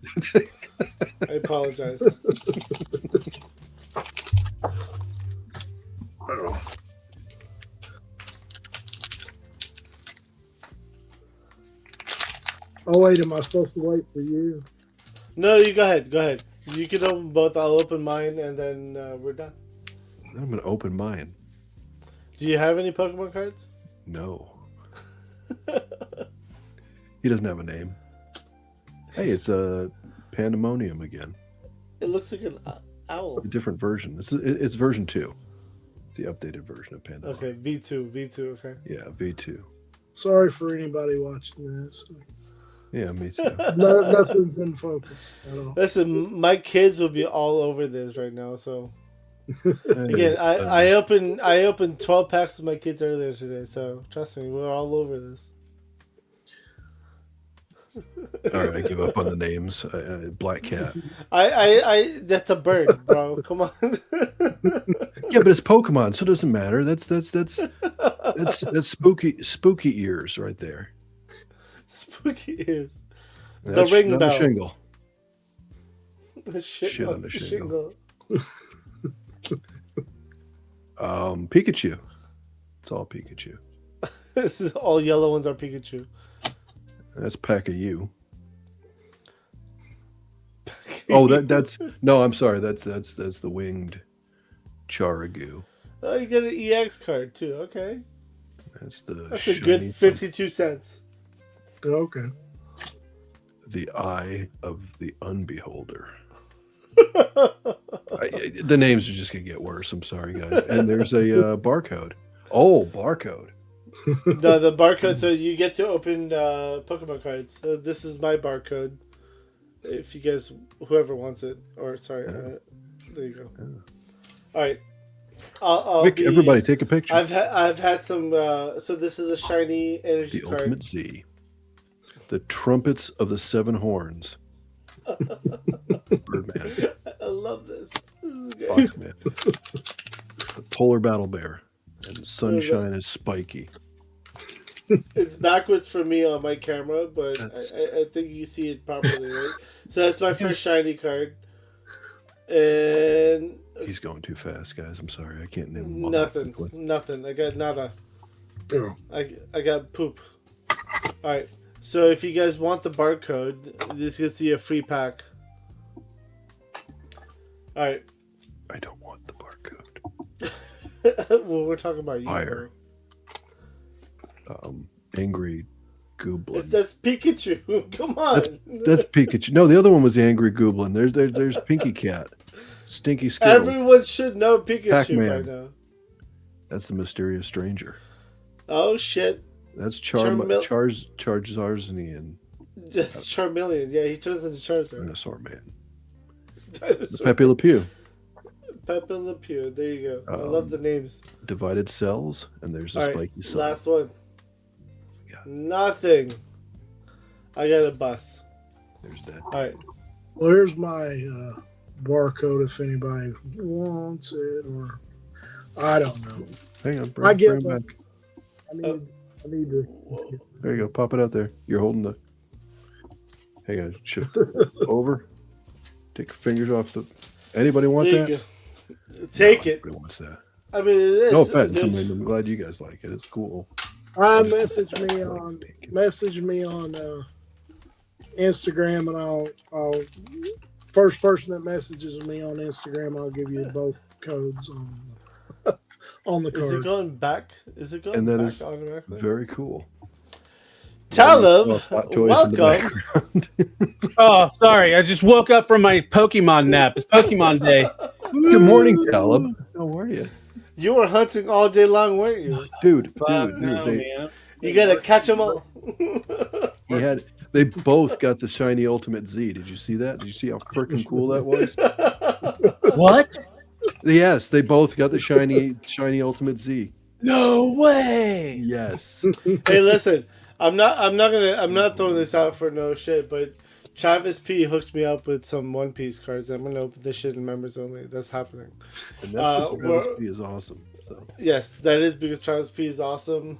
I apologize. Oh wait, am I supposed to wait for you? No, you go ahead. Go ahead. You can open both. I'll open mine, and then we're done. I'm going to open mine. Do you have any Pokemon cards? No. He doesn't have a name. Hey, it's a Pandemonium again. It looks like an owl. A different version. It's version 2. It's the updated version of Pandemonium. Okay, V2. Okay. Yeah, V2. Sorry for anybody watching this. Yeah, me too. Nothing's in focus at all. Listen, my kids will be all over this right now. So And again, it's, I opened 12 packs with my kids earlier today. So trust me, we're all over this. all right, I give up on the names. Black Cat. I that's a bird, bro. Come on. Yeah, but it's Pokemon, so it doesn't matter. That's spooky ears right there. Spooky ears. That's ring on bell. the shingle. The Shit on the shingle. shingle. Pikachu. It's all Pikachu. This is all yellow ones are Pikachu. That's Pack of You. Oh, that's no. I'm sorry. That's the winged Charagoo. Oh, you get an EX card too. Okay, That's the. that's a shiny good 52 cents. Okay. The Eye of the Unbeholder. The names are just gonna get worse. I'm sorry, guys. And there's a barcode. Oh, barcode. the barcode, so you get to open Pokemon cards. So this is my barcode. If you guys, whoever wants it, or sorry, there you go. All right, Quick, everybody, take a picture. I've had some. So this is a shiny energy The card. Ultimate Z. The Trumpets of the Seven Horns. Birdman. I love this. This is great. Foxman. The Polar Battle Bear. And Sunshine is Spiky. It's backwards for me on my camera, but I think you see it properly, right? So that's my first shiny card. And He's going too fast, guys. I'm sorry. I can't name them all. nothing. I got nada. Yeah. I got poop. All right. So if you guys want the barcode, this gives you a free pack. All right. I don't want the barcode. Well, we're talking about you. Fire. Angry Goblin. That's Pikachu. Come on. That's Pikachu. No, the other one was the Angry Goblin. There's Pinky Cat. Stinky Skittle. Everyone should know Pikachu Pac-Man. right now. That's the Mysterious Stranger. Oh shit. That's Charmeleon. Charizardnian. That's Charmeleon. Yeah, he turns into Charizard. Dinosaur Man. Dinosaur. Pepe Le Pew. Pepe Le Pew. There you go. I love the names. Divided Cells, and there's a All right, Spiky Sun. last one. Yeah. Nothing. I got a bus. There's that. All right. Well, here's my barcode if anybody wants it, or I don't know. Hang on, I get bring it one. back. I need to. There you go. Pop it out there. You're holding the. Hang on. Shift over. Take your fingers off the. Anybody want There that? you go. Take No, it. nobody wants that. I mean, it's, No offense. I there's- mean, I'm glad you guys like it. It's cool. Message me on Instagram, and I'll first person that messages me on Instagram, I'll give you both codes on the card. Is it going back? Is it going And that back is automatically? very cool. Talib, Hot toys in the welcome. background. Oh, sorry. I just woke up from my Pokemon nap. It's Pokemon Day. Good morning, Talib. How are you? You were hunting all day long, weren't you? Dude, No, they, man. You gotta catch them all. they both got the shiny Ultimate Z. Did you see that? Did you see how freaking cool that was? What? Yes, they both got the shiny Ultimate Z. No way. Yes. Hey, listen, I'm not throwing this out for no shit, but Travis P hooked me up with some One Piece cards. I'm gonna open this shit in members only. That's happening. And that's because Travis P is awesome. So. Yes, that is because Travis P is awesome.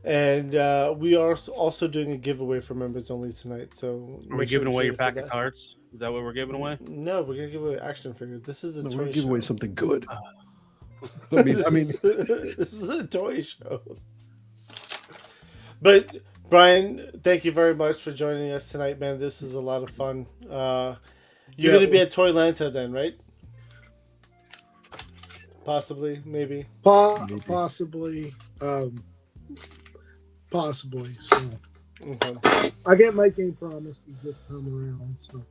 And we are also doing a giveaway for members only tonight. So Are we giving away your pack of cards? Is that what we're giving away? No, we're gonna give away action figures. This is a toy We're gonna show. give away something good. I mean, this is a toy show. But Brian, thank you very much for joining us tonight, man. This is a lot of fun. You're gonna be at Toylanta then, right? Possibly, maybe. Possibly. Possibly. So Okay. I can't make any promises this time around. So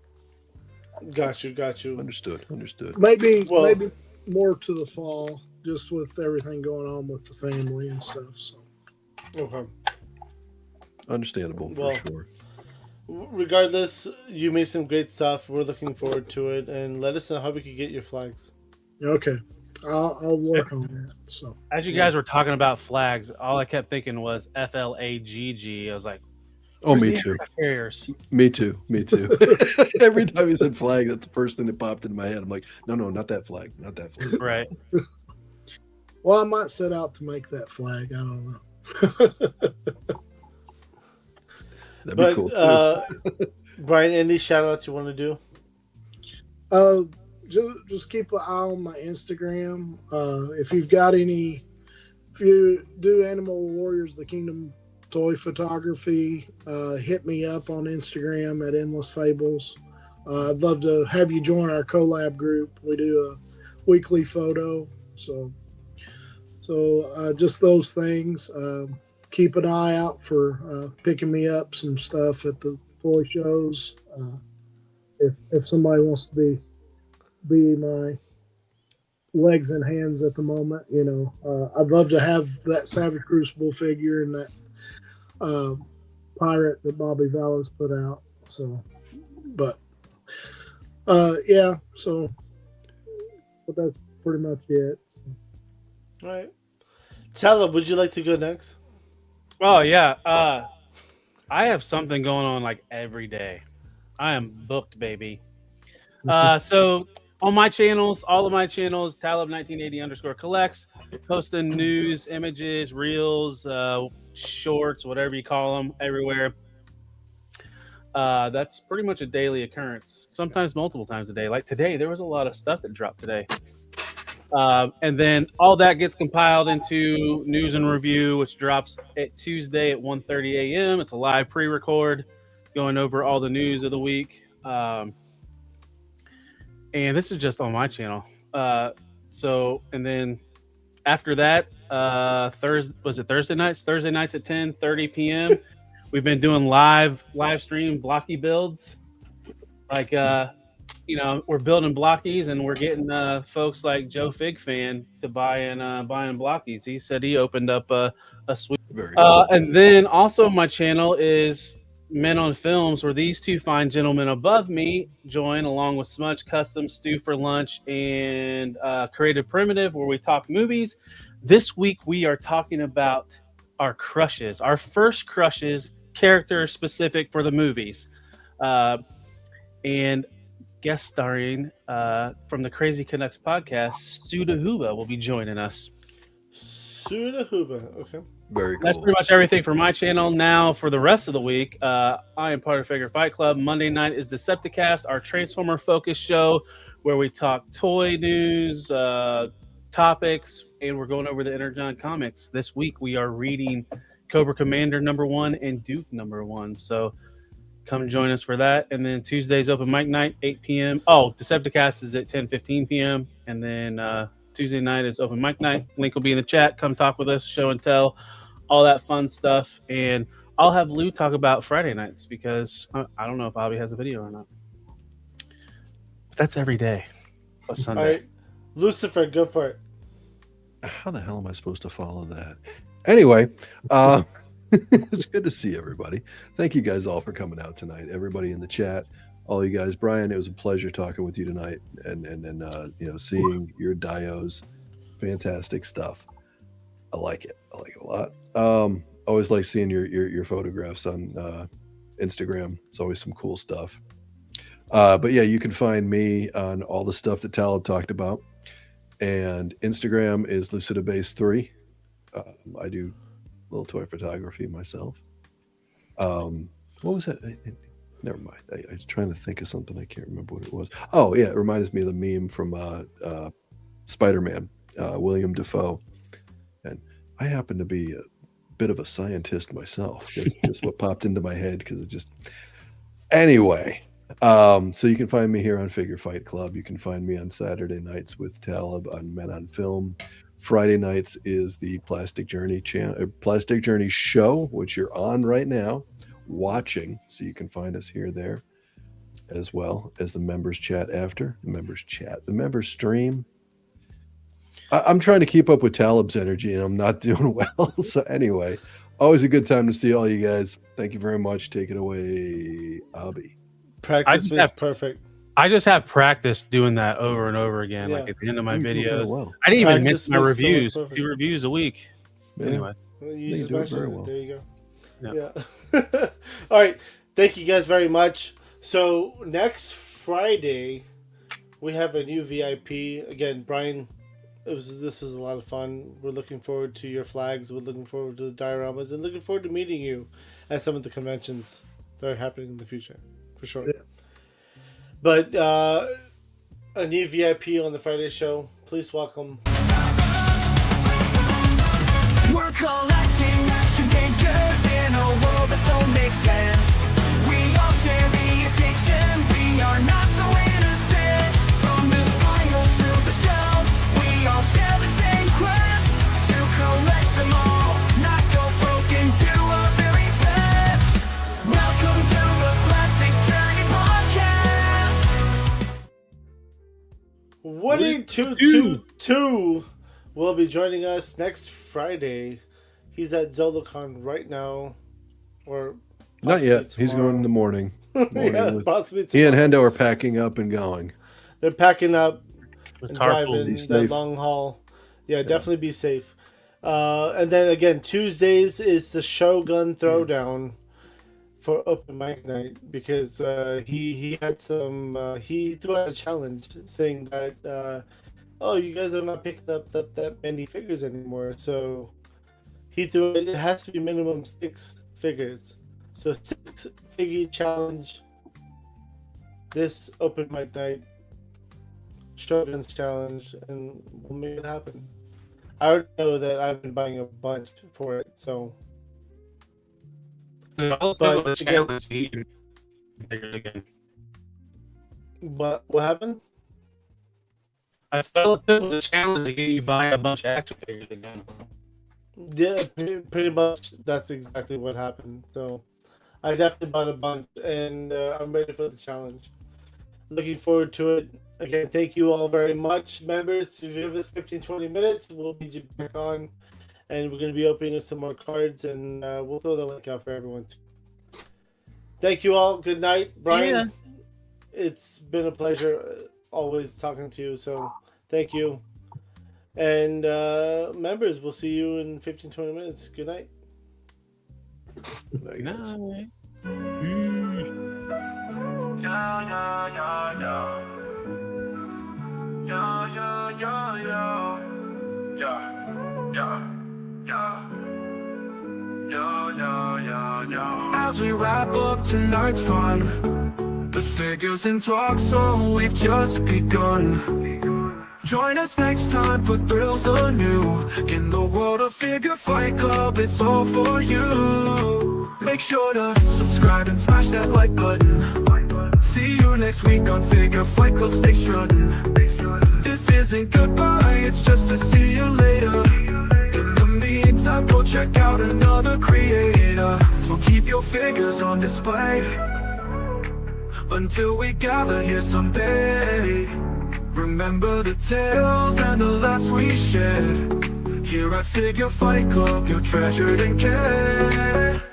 Got you. Understood. maybe more to the fall, just with everything going on with the family and stuff. So Okay. Understandable for Well, sure. Regardless, you made some great stuff. We're looking forward to it, and let us know how we can get your flags. okay, I'll work on that. So As you guys were talking about flags, all I kept thinking was FLAGG. I was like, Oh, where's me the too. aircraft carriers? Me too. Every time he said flag, that's the first thing that popped in my head. I'm like, no, not that flag. Not that flag. Right. well, I might set out to make that flag. I don't know. That'd be cool. Brian, any shout outs you want to do? Just keep an eye on my Instagram. If you do Animal Warriors, the Kingdom toy photography, hit me up on Instagram at Endless Fables. I'd love to have you join our collab group. We do a weekly photo. So just those things. Keep an eye out for picking me up some stuff at the toy shows. If somebody wants to be my legs and hands at the moment, I'd love to have that Savage Crucible figure and that pirate that Bobby Vallis put out. So, but that's pretty much it. All right. Talib, would you like to go next? Oh, yeah. I have something going on like every day. I am booked, baby. So on my channels, all of my channels, Talib1980_collects, posting news, images, reels, shorts, whatever you call them, everywhere. That's pretty much a daily occurrence, sometimes multiple times a day. Like today, there was a lot of stuff that dropped today. And then all that gets compiled into news and review, which drops at Tuesday at 1:30 a.m. It's a live pre-record going over all the news of the week. And this is just on my channel. And then after that, Thursday nights? Thursday nights at 10:30 p.m. We've been doing live stream blocky builds. Like, we're building blockies and we're getting folks like Joe Fig Fan to buying blockies. He said he opened up a suite. Very cool. And then also my channel is Men on Films, where these two fine gentlemen above me join, along with Smudge Custom, Stew for Lunch, and Creative Primitive, where we talk movies. This week we are talking about our crushes, our first crushes, character specific for the movies. And guest starring from the Crazy Canucks podcast, Suda Huba will be joining us. Suda Huba, okay. Very cool. That's pretty much everything for my channel. Now, for the rest of the week, I am part of Figure Fight Club. Monday night is Decepticast, our Transformer focus show, where we talk toy news, topics, and we're going over the Energon comics. This week, we are reading Cobra Commander #1 and Duke #1. So Come join us for that. And then Tuesday's open mic night, 8 p.m. Oh, Decepticast is at 10:15 p.m. And then Tuesday night is open mic night. Link will be in the chat. Come talk with us, show and tell, all that fun stuff. And I'll have Lou talk about Friday nights because I don't know if Bobby has a video or not. But that's every day. But Sunday. All right, Lucifer, go for it. How the hell am I supposed to follow that? Anyway, it's good to see everybody. Thank you guys all for coming out tonight. Everybody in the chat, all you guys. Brian, it was a pleasure talking with you tonight, and seeing your dios. Fantastic stuff. I like it. I like it a lot. Always like seeing your photographs on Instagram. It's always some cool stuff. But yeah, you can find me on all the stuff that Talib talked about. And Instagram is LucidaBase3. I do a little toy photography myself. What was that? Never mind. I was trying to think of something. I can't remember what it was. Oh, yeah. It reminds me of the meme from Spider-Man, William Dafoe. And I happen to be a bit of a scientist myself. That's just what popped into my head because it just... Anyway... so you can find me here on Figure Fight Club. You can find me on Saturday nights with Talib on Men on Film. Friday nights is the Plastic Journey show, which you're on right now, watching. So you can find us here, there, as well as the members chat after. The members stream. I'm trying to keep up with Talib's energy, and I'm not doing well. So anyway, always a good time to see all you guys. Thank you very much. Take it away, Abby. Practice is perfect. I just have practice doing that over and over again, like at the end of my videos. Well. I didn't even miss Practice my makes reviews. so much 2 reviews a week. Yeah. Anyway. You just do it mentioned very it. well. There you go. Yeah. Yeah. All right. Thank you guys very much. So next Friday, we have a new VIP. Again, Brian, this was a lot of fun. We're looking forward to your flags. We're looking forward to the dioramas and looking forward to meeting you at some of the conventions that are happening in the future, for sure. Yeah. But a new VIP on the Friday show. Please welcome. We're collecting action figures in a world that don't make sense. We all share the addiction. We are not so innocent. From the aisles to the shelves, we all share the same quest to collect them all, not go broke and do our very best. Welcome to the Plastic Journey Podcast. Woody222 will be joining us next Friday. He's at Zolocon right now, or not yet. Tomorrow. He's going in the morning. Possibly tomorrow. He and Hendo are packing up and going. They're packing up and carpool. driving the long haul. Yeah, definitely be safe. And then again, Tuesdays is the Shogun Throwdown for open mic night because he had some he threw out a challenge saying that you guys are not picking up that many figures anymore. So he threw it has to be minimum 6 figures. So 6 figure challenge this open mic night, Shogun's challenge, and we'll make it happen. I already know that I've been buying a bunch for it, so. But again, what happened? I felt it was a challenge to get you buy a bunch of action figures again. Yeah, pretty much that's exactly what happened. So I definitely bought a bunch, and I'm ready for the challenge. Looking forward to it. Again, thank you all very much, members. To give us 15-20 minutes, we'll need you back on, and we're going to be opening some more cards, and we'll throw the link out for everyone. Thank you all. Good night, Brian. Yeah. It's been a pleasure always talking to you, so thank you. And members, we'll see you in 15-20 minutes. Good night. Good night. As we wrap up tonight's fun, the figures in talk, so we've just begun. Join us next time for thrills anew. In the world of Figure Fight Club, it's all for you. Make sure to subscribe and smash that like button. See you next week on Figure Fight Club, stay strutting. This isn't goodbye, it's just to see you later. In the meantime, go check out another creator. So keep your figures on display until we gather here someday. Remember the tales and the laughs we shared. Here at Figure Fight Club, you're treasured and cared.